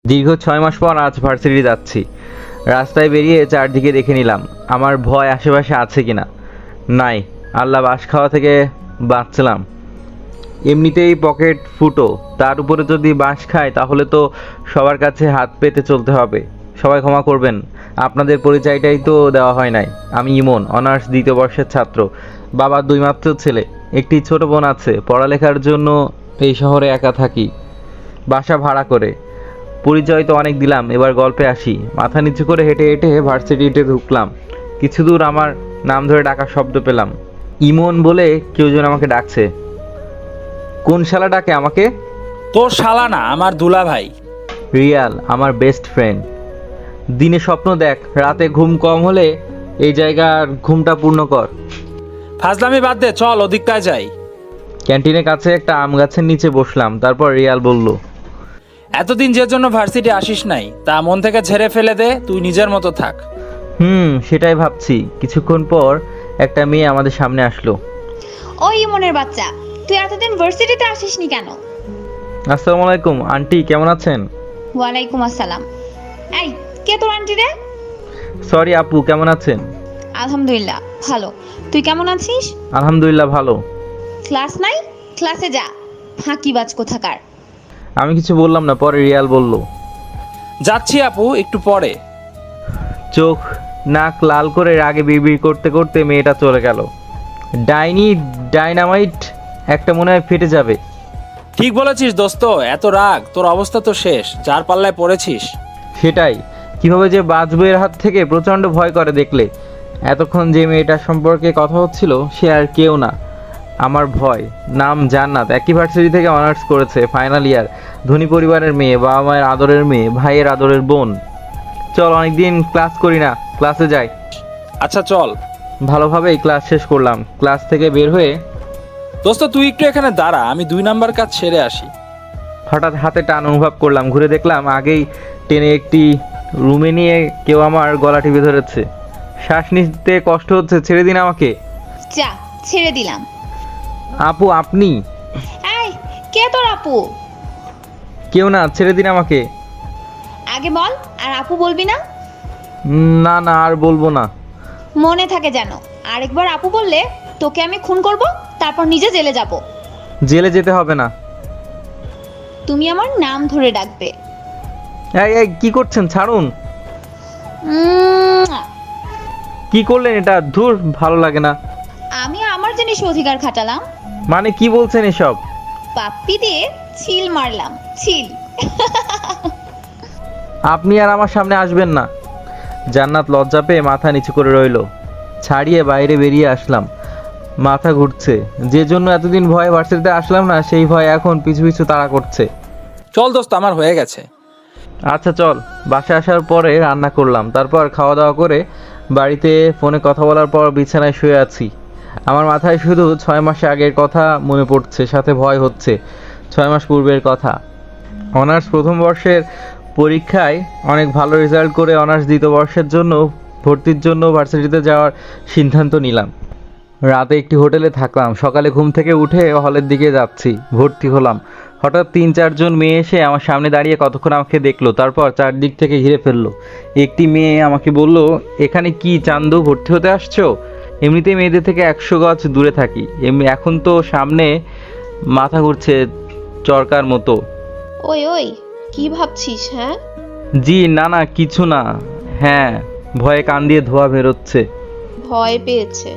দীর্ঘ 6 মাস পর আজ ভার্সিটি যাচ্ছি। রাস্তায় বেরিয়ে চারদিকে দেখে নিলাম আমার ভয় আশেপাশে আছে কিনা। নাই, আল্লাহ বাস খাওয়া থেকে বাঁচলাম। এমনিতেই পকেট ফুটো, তার উপরে যদি বাঁশ খায় তাহলে তো সবার কাছে হাত পেতে চলতে হবে। সবাই ক্ষমা করবেন, আপনাদের পরিচয়টাই তো দেওয়া হয় নাই। আমি ইমন, অনার্স 2য় বর্ষের ছাত্র। বাবার 2 মাত্র ছেলে, একটি ছোট বোন আছে। পড়ালেখার জন্য এই শহরে একা থাকি, বাসা ভাড়া করে। পরিচয় তো অনেক দিলাম, এবার গল্পে আসি। মাথা নিচু করে হেঁটে হেঁটে ভার্সিটিতে ঢুকলাম। কিছু দূর আমার নাম ধরে ডাকার শব্দ পেলাম। ইমন বলে কেউ যেন আমাকে ডাকছে। কোন শালা ডাকে আমাকে? তোর শালা না, আমার দুলা ভাই। রিয়াল, আমার বেস্ট ফ্রেন্ড। দিনে স্বপ্ন দেখ, রাতে ঘুম কম হলে এই জায়গার ঘুমটা পূর্ণ কর। ফাজলামি বাদ দে, চল ওদিকটায় যাই। ক্যান্টিনের কাছে একটা আম গাছের নিচে বসলাম। তারপর রিয়াল বলল, এতদিন যে জন্য ভার্সিটি আসিস নাই তা মন থেকে ঝেড়ে ফেলে দে, তুই নিজের মতো থাক। সেটাই ভাবছি। কিছুক্ষণ পর একটা মেয়ে আমাদের সামনে আসলো। ওই ইমনের বাচ্চা, তুই এতদিন ভার্সিটিতে আসিসনি কেন? আসসালামু আলাইকুম আন্টি, কেমন আছেন? ওয়ালাইকুম আসসালাম। এই, কে তোর আন্টি রে? সরি আপু, কেমন আছেন? আলহামদুলিল্লাহ ভালো। তুই কেমন আছিস? আলহামদুলিল্লাহ ভালো। ক্লাস নাই? ক্লাসে যা, ফাঁকিবাজ কোথাকার। আমি কিছু বললাম না। পরে রিয়াল বলল, যাচ্ছি আপু, একটু পরে। চোখ নাক লাল করে রাগে বিড়বিড় করতে করতে মেয়েটা চলে গেল। ডাইনি ডাইনামাইট একটা মনে হয় ফেটে যাবে। ঠিক বলেছিস দোস্ত, এত রাগ, তোর অবস্থা তো শেষ, যার পাল্লায় পড়েছিস। সেটাই, কিভাবে যে বাঁচবো এর হাত থেকে প্রচণ্ড ভয় করে দেখলে। এতক্ষণ যে মেয়েটার সম্পর্কে কথা হচ্ছিল সে আর কেউ না, আমার ভয়। নাম জান্নাত, একই ভার্সিটি থেকে অনার্স করেছে, ফাইনাল ইয়ার। ধনী পরিবারের মেয়ে, বাবা মায়ের আদরের মেয়ে, ভাইয়ের আদরের বোন। চল, অনেকদিন ক্লাস করি না, ক্লাসে যাই। আচ্ছা চল। ভালোভাবেই ক্লাস শেষ করলাম। ক্লাস থেকে বের হয়ে দোস্ত তুই একটু এখানে দাঁড়া, আমি 2 নাম্বার কাজ সেরে আসি। হঠাৎ হাতে টান অনুভব করলাম। ঘুরে দেখলাম আগেই টেনে একটি রুমে নিয়ে কেউ আমার গলা টিপে ধরেছে। শ্বাস নিতে কষ্ট হচ্ছে, ছেড়ে দিন আমাকে। যা, ছেড়ে দিলাম। আপু আপনি? এই, কে তোর আপু? কেউ না, ছেড়ে দিন আমাকে। আগে বল, আর আপু বলবি না? না না, আর বলবো না। মনে থাকে যেন, আরেকবার আপু বললে তোকে আমি খুন করব, তারপর নিজে জেলে যাব। জেলে যেতে হবে না। তুমি আমার নাম ধরে ডাকবে। এই এই, কি করছেন? ছাড়ুন। উম, কি করলেন এটা? ধুর, ভালো লাগে না। আমি আমার জিনিস অধিকার খাটালাম, মানে কি বলছেন এসব? পাপ্পি দিয়ে ছিল মারলাম, ছিল। আপনি আর আমার সামনে আসবেন না। জান্নাত লজ্জা পেয়ে মাথা নিচু করে রইল। ছাড়িয়ে বাইরে বেরিয়ে আসলাম। মাথা ঘুরছে। যে জন্য এতদিন ভয়ে ভার্সিটিতে আসলাম না, সেই ভয় এখন পিছু পিছু তাড়া করছে। চল দোস্ত, আমার হয়ে গেছে। আচ্ছা চল। বাসায় আসার পরে রান্না করলাম, তারপর খাওয়া দাওয়া করে বাড়িতে ফোনে কথা বলার পর বিছানায় শুয়ে আছি। আমার মাথায় শুধু 6 মাস আগের কথা মনে পড়ছে, সাথে ভয় হচ্ছে। 6 মাস পূর্বের কথা। অনার্স প্রথম বর্ষের পরীক্ষায় অনেক ভালো রেজাল্ট করে অনার্স 2য় বর্ষের জন্য ভর্তির জন্য ভার্সিটিতে যাওয়ার সিদ্ধান্ত নিলাম। রাতে একটি হোটেলে থাকলাম। সকালে ঘুম থেকে উঠে হলের দিকে যাচ্ছি, ভর্তি হলাম। হঠাৎ 3-4 জন মেয়ে এসে আমার সামনে দাঁড়িয়ে কতক্ষণ আমাকে দেখলো, তারপর চারদিক থেকে ঘিরে ফেললো। একটি মেয়ে আমাকে বলল, এখানে কি চান্দু, ভর্তি হতে আসছো? এমনিতেই মেয়েদের থেকে 100 গজ দূরে থাকি, এখন তো সামনে মাথা ঘুরছে চরকার মতো। ওই ওই, কি ভাবছিস? হ্যাঁ, জি না না, কিছু না। হ্যাঁ, ভয়ে কান দিয়ে ধোঁয়া বেরোচ্ছে। ভয় পেয়েছে।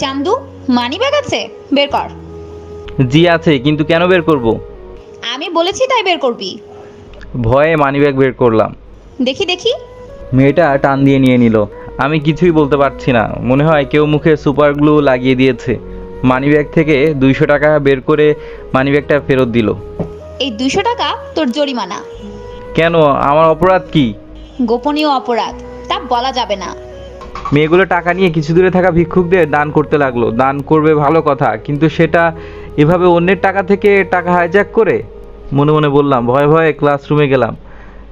চান্দু, মানি ব্যাগ আছে? বের কর। জি আছে, কিন্তু কেন বের করব? আমি বলেছি তাই বের করবি। ভয়ে মানিব্যাগ বের করলাম। দেখি দেখি। মেয়েটা টান দিয়ে নিয়ে নিল। আমি কিছুই বলতে পারছি না, মনে হয় কেউ মুখে সুপার গ্লু লাগিয়ে দিয়েছে। মানিব্যাগ থেকে 200 টাকা বের করে মানিব্যাগটা ফেরত দিল। এই 200 টাকা তোর জরিমানা। কেন, আমার অপরাধ কি? গোপনীয় অপরাধ, তা বলা যাবে না। মেয়েগুলো টাকা নিয়ে কিছু দূরে থাকা ভিক্ষুকদের দান করতে লাগলো। দান করবে ভালো কথা, কিন্তু সেটা এভাবে অন্যের টাকা থেকে টাকা হাইজ্যাক করে। মনে মনে বললাম। ভয়ে ভয়ে ক্লাসরুমে গেলাম।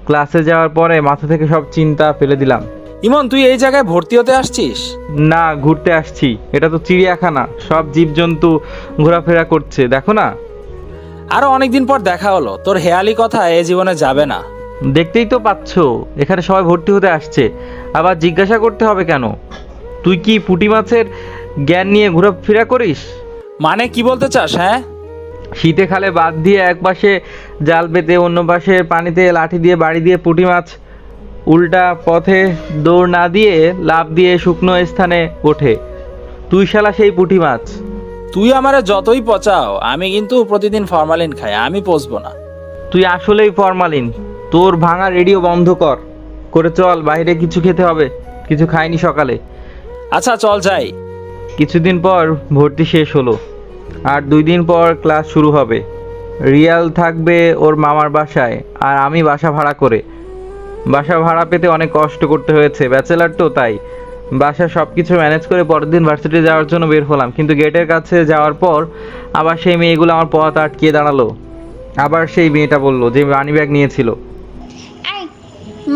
ক্লাসে যাওয়ার পরে মাথা থেকে সব চিন্তা ফেলে দিলাম। ইমন, তুই এই জায়গায় ভর্তি হতে আসছিস? না, ঘুরতে আসছি। এটা তো চিড়িয়াখানা, সব জীবজন্তু ঘোরাফেরা করছে, দেখো না। আরো অনেকদিন পর দেখা হলো, তোর হেয়ালি কথা এ জীবনে যাবে না। দেখতেই তো পাচ্ছ এখানে সবাই ভর্তি হতে আসছে, আবার জিজ্ঞাসা করতে হবে কেন? তুই কি পুঁটি মাছের জ্ঞান নিয়ে ঘোরাফেরা করিস? মানে কি বলতে চাস? হ্যাঁ, শীতে খালে বাদ দিয়ে এক পাশে জাল পেতে অন্য পাশে পানিতে লাঠি দিয়ে বাড়ি দিয়ে পুঁটি মাছ উল্টা পথে দৌড় না দিয়ে লাফ দিয়ে শুকনো স্থানে ওঠে। তুই শালা সেই পুঁটি মাছ। তুই আমারে যতই পচাও, আমি কিন্তু প্রতিদিন ফরমালিন খাই, আমি পচবো না। তুই আসলেই ফরমালিন। তোর ভাঙা রেডিও বন্ধ করে চল, বাইরে কিছু খেতে হবে, কিছু খাইনি সকালে। আচ্ছা চল যাই। কিছুদিন পর ভর্তি শেষ হলো, আর 2 দিন পর ক্লাস শুরু হবে। রিয়াল থাকবে ওর মামার বাসায়, আর আমি বাসা ভাড়া করে। বাসা ভাড়া পেতে অনেক কষ্ট করতে হয়েছে, ব্যাচেলার তো তাই। বাসা সব কিছু ম্যানেজ করে পরের দিন ভার্সিটি যাওয়ার জন্য বের হলাম, কিন্তু গেটের কাছে যাওয়ার পর আবার সেই মেয়েগুলো আমার পথ আটকিয়ে দাঁড়ালো। আবার সেই মেয়েটা বলল যে মানি ব্যাগ নিয়েছিল। এই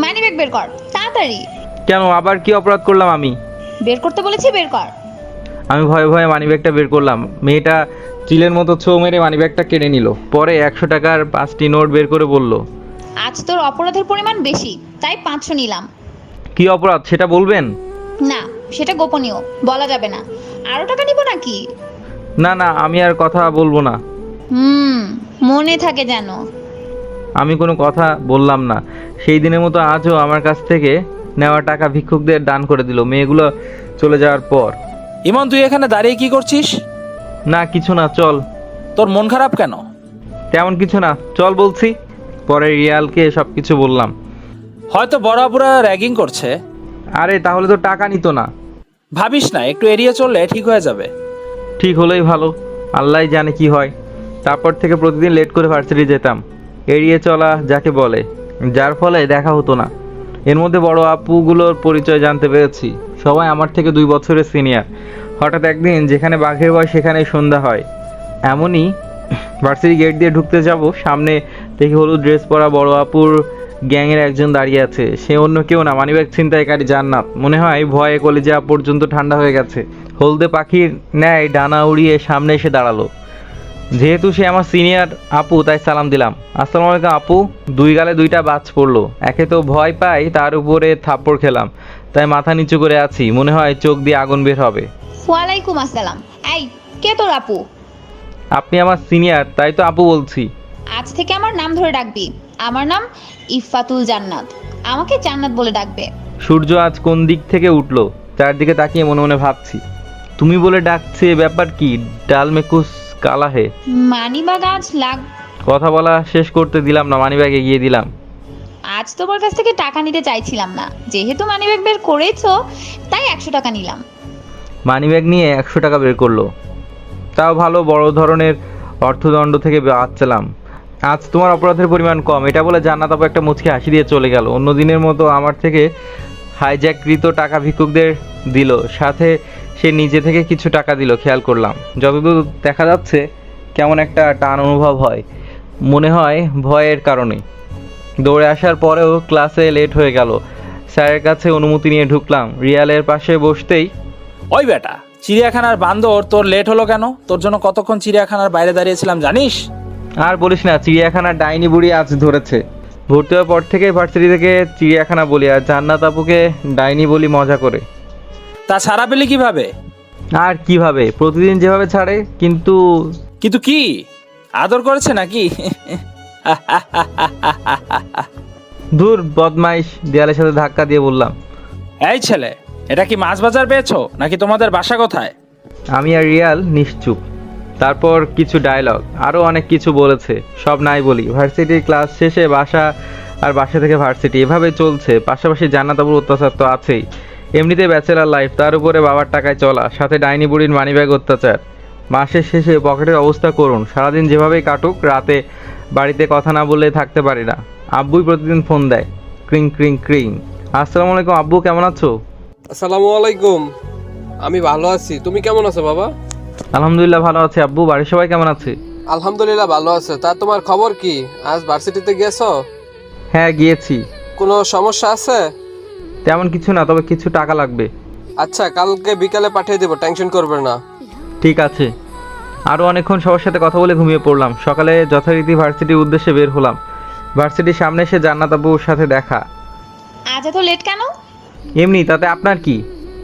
মানি ব্যাগ বের কর তাড়াতাড়ি। কেন, আবার কি অপরাধ করলাম আমি? বের করতে বলেছি, বের কর। আমি ভয়ে ভয়ে মানিব্যাগটা বের করলাম। মেয়েটা চিলের মতো ছোঁ মেরে মানিব্যাগটা কেড়ে নিল। পরে 100 টাকার 5টি নোট বের করে বলল, আজ তোর অপরাধের পরিমাণ বেশি, তাই 500 নিলাম। কি অপরাধ সেটা বলবেন? না, সেটা গোপনীয়, বলা যাবে না। আরো টাকা নিব নাকি? না না, আমি আর কথা বলবো না। মনে থাকে যেন। আমি কোনো কথা বললাম না। সেই দিনের মতো আজও আমার কাছ থেকে নেওয়া টাকা ভিক্ষুকদের দান করে দিল মেয়েগুলো চলে যাওয়ার পর। ইমন, তুই এখানে দাঁড়িয়ে কি করছিস? না কিছু না, চল। তোর মন খারাপ কেন? তেমন কিছু না, চল বলছি। পরে রিয়ালকে সব কিছু বললাম। হয়তো বড় আপুরা র্যাগিং করছে। আরে তাহলে তো টাকা নিত না। ভাবিস না, একটু এড়িয়ে চললে ঠিক হয়ে যাবে। ঠিক হলেই ভালো, আল্লাহ জানে কি হয়। তারপর থেকে প্রতিদিন লেট করে ভার্সিটি যেতাম, এড়িয়ে চলা যাকে বলে, যার ফলে দেখা হতো না। এর মধ্যে বড় আপুগুলোর পরিচয় জানতে পেরেছি, সবাই আমার থেকে 2 বছরের সিনিয়র। হঠাৎ একদিন যেখানে বাঘের ভয় সেখানেই সন্ধ্যা হয়। এমনই ভার্সিটি গেট দিয়ে ঢুকতে যাব, সামনে দেখি হলুদ ড্রেস পরা বড় আপুর গ্যাংয়ের একজন দাঁড়িয়ে আছে। সে অন্য কেউ না, মানিব্যাগ ছিনতাইকারী জান্নাত। মনে হয় ভয়ে কলেজা পর্যন্ত ঠান্ডা হয়ে গেছে। হলদে পাখির ন্যায় ডানা উড়িয়ে সামনে এসে দাঁড়ালো। যেহেতু সে আমার সিনিয়র আপু, তাই সালাম দিলাম। আসসালামু আলাইকুম আপু। 2 গালে 2টা বাজ পড়লো। একে তো ভয় পাই, তার উপরে থাপ্পড় খেলাম, তাই মাথা নিচু করে আছি, মনে হয় চোখ দিয়ে আগুন বের হবে। ওয়ালাইকুম আসসালাম। এই কে তোর আপু? আপনি আমার সিনিয়র, তাই তো আপু বলছি। আজ থেকে আমার নাম ধরে ডাকবি। আমার নাম ইফাতুল জান্নাত, আমাকে জান্নাত বলে ডাকবে। সূর্য আজ কোন দিক থেকে উঠলো, চারদিকে তাকিয়ে মনে মনে ভাবছি। তুমি বলে ডাকছে, ব্যাপার কি? ডাল মেকুস কালা হে। মানিব্যাগ আজ কথা বলা শেষ করতে দিলাম না, মানিব্যাগ এগিয়ে দিলাম। আজ তোমার কাছ থেকে টাকা নিতে চাইছিলাম না, যেহেতু মানিব্যাগ বের করেছো তাই 100 টাকা নিলাম। মানিব্যাগ নিয়ে 100 টাকা বের করলো, তাও ভালো বড় ধরনের অর্থদণ্ড থেকে বাঁচলাম। আজ তোমার অপরাধের পরিমাণ কম, এটা বলে জান্নাত আপু একটা মুচকি হাসি দিয়ে চলে গেল। অন্য দিনের মতো আমার থেকে হাইজ্যাককৃত টাকা ভিক্ষুকদের দিল, সাথে সে নিজে থেকে কিছু টাকা দিল। খেয়াল করলাম, যতদূর দেখা যাচ্ছে কেমন একটা টান অনুভব হয়, মনে হয় ভয়ের কারণে। দৌড়ে আসার পরেও ক্লাসে লেট হয়ে গেল। স্যারের কাছে অনুমতি নিয়ে ঢুকলাম। রিয়ালের পাশে বসতেই, ওই বেটা, চিড়িয়াখানার বান্দর, তোর লেট হলো কেন? তোর জন্য কতক্ষণ চিড়িয়াখানার বাইরে দাঁড়িয়েছিলাম জানিস? আর বলিস না, চিড়িয়াখানার ডাইনি বুড়ি আজ ধরেছে। ভর্তি হওয়ার পর থেকে ভার্সিটি থেকে চিড়িয়াখানা বলি, আর জান্নাত আপুকে ডাইনি বলি মজা করে। তা ছাড়া পেলি কিভাবে? আর কিভাবে, প্রতিদিন যেভাবে ছাড়ে। কিন্তু কিন্তু কি, আদর করেছে নাকি? দূর বদমাইশ, দেয়ালের সাথে ধাক্কা দিয়ে বললাম। এই ছেলে, এটা কি মাছ বাজার পেয়েছো নাকি তোমাদের বাসা কোথায়? আমি আর রিয়াল নিশ্চুপ। তারপর কিছু ডায়লগ, আরও অনেক কিছু বলেছে, সব নাই বলি। ভার্সিটির ক্লাস শেষে বাসা, আর বাসা থেকে ভার্সিটি, এভাবে চলছে। পাশাপাশি জান্নাত আপুর অত্যাচার তো আছেই। এমনিতে ব্যাচেলার লাইফ, তার উপরে বাবার টাকায় চলা, সাথে ডাইনি বুড়ির মানিব্যাগ অত্যাচার। মাসের শেষে পকেটের অবস্থা করুন। সারাদিন যেভাবেই কাটুক, রাতে বাড়িতে কথা না বললে থাকতে পারি না। আব্বুই প্রতিদিন ফোন দেয়, ক্রিং ক্রিং ক্রিং। আসসালামু আলাইকুম আব্বু, কেমন আছো? আসসালামু আলাইকুম। আমি ভালো আছি, তুমি কেমন আছো বাবা? আলহামদুলিল্লাহ ভালো আছে আব্বু। বাড়ির সবাই কেমন আছে? আলহামদুলিল্লাহ ভালো আছে। তা তোমার খবর কি? আজ ভার্সিটিতে গেছো? হ্যাঁ গিয়েছি। কোনো সমস্যা আছে? তেমন কিছু না, তবে কিছু টাকা লাগবে। আচ্ছা, কালকে বিকালে পাঠিয়ে দেবো, টেনশন করবে না। ঠিক আছে। আরও অনেকক্ষণ সবার সাথে কথা বলে ঘুমিয়ে পড়লাম। সকালে যথারীতি ভার্সিটির উদ্দেশ্যে বের হলাম। ভার্সিটির সামনে এসে জান্নাত আব্বুর সাথে দেখা। আজ এত লেট কেন? এমনি, তাতে আপনার কি?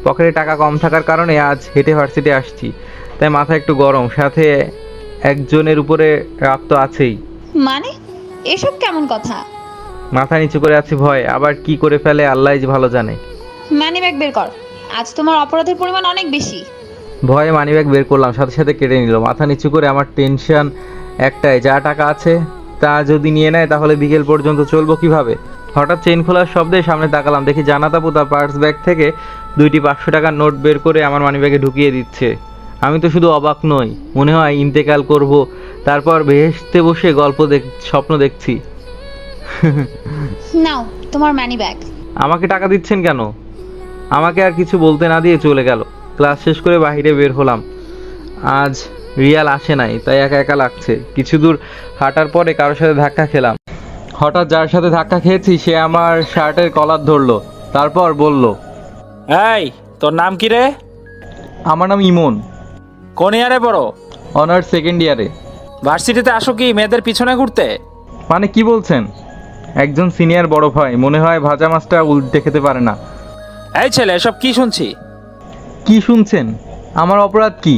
পকেটে টাকা কম থাকার কারণে আজ হেঁটে ভার্সিটি আসছি, তাই মাথা একটু গরম, সাথে একজনের উপরে রাত তো আছেই। মানে এসব কেমন কথা? মাথা নিচু করে আছি ভয়, আবার কি করে ফেলে আল্লাহই ভালো জানে। মানি ব্যাগ বের কর, আজ তোমার অপরাধের পরিমাণ অনেক বেশি। ভয়ে মানিব্যাগ বের করলাম, সাথে সাথে কেটে নিল। মাথা নিচু করে আমার টেনশন একটাই, যা টাকা আছে তা যদি নিয়ে নেয় তাহলে বিকেল পর্যন্ত চলবো কিভাবে। হঠাৎ চেইন খোলার শব্দে সামনে তাকালাম, দেখি জান্নাত আপু তার পার্স ব্যাগ থেকে 2টি 500 টাকার নোট বের করে আমার মানিব্যাগে ঢুকিয়ে দিচ্ছে। আমি তো শুধু অবাক নই, মনে হয় ইন্তেকাল করব, তারপর বেহেশতে বসে স্বপ্ন দেখছি। নাও তোমার মানি ব্যাগ। আমাকে টাকা দিচ্ছেন কেন? আমাকে আর কিছু বলতে না দিয়ে চলে গেল। ক্লাস শেষ করে বাইরে বের হলাম। আজ রিয়াল আসে নাই, তাই একা একা লাগছে। কিছু দূর হাঁটার পরে কারোর সাথে ধাক্কা খেলাম। হঠাৎ যার সাথে ধাক্কা খেয়েছি সে আমার শার্টের কলার ধরলো, তারপর বলল, এই, তোর নাম কি রে? আমার নাম ইমন। কোন ইয়ারে পড়ো? অনার্স সেকেন্ড ইয়ারে। ভার্সিটিতে আসো কি মেয়েদের পিছনে ঘুরতে? মানে কি বলছেন? একজন সিনিয়র বড় ভাই, মনে হয় ভাজা মাছটা উল্টে খেতে পারে না। এই ছেলে, এসব কি শুনছি? কি শুনছেন? আমার অপরাধ কি?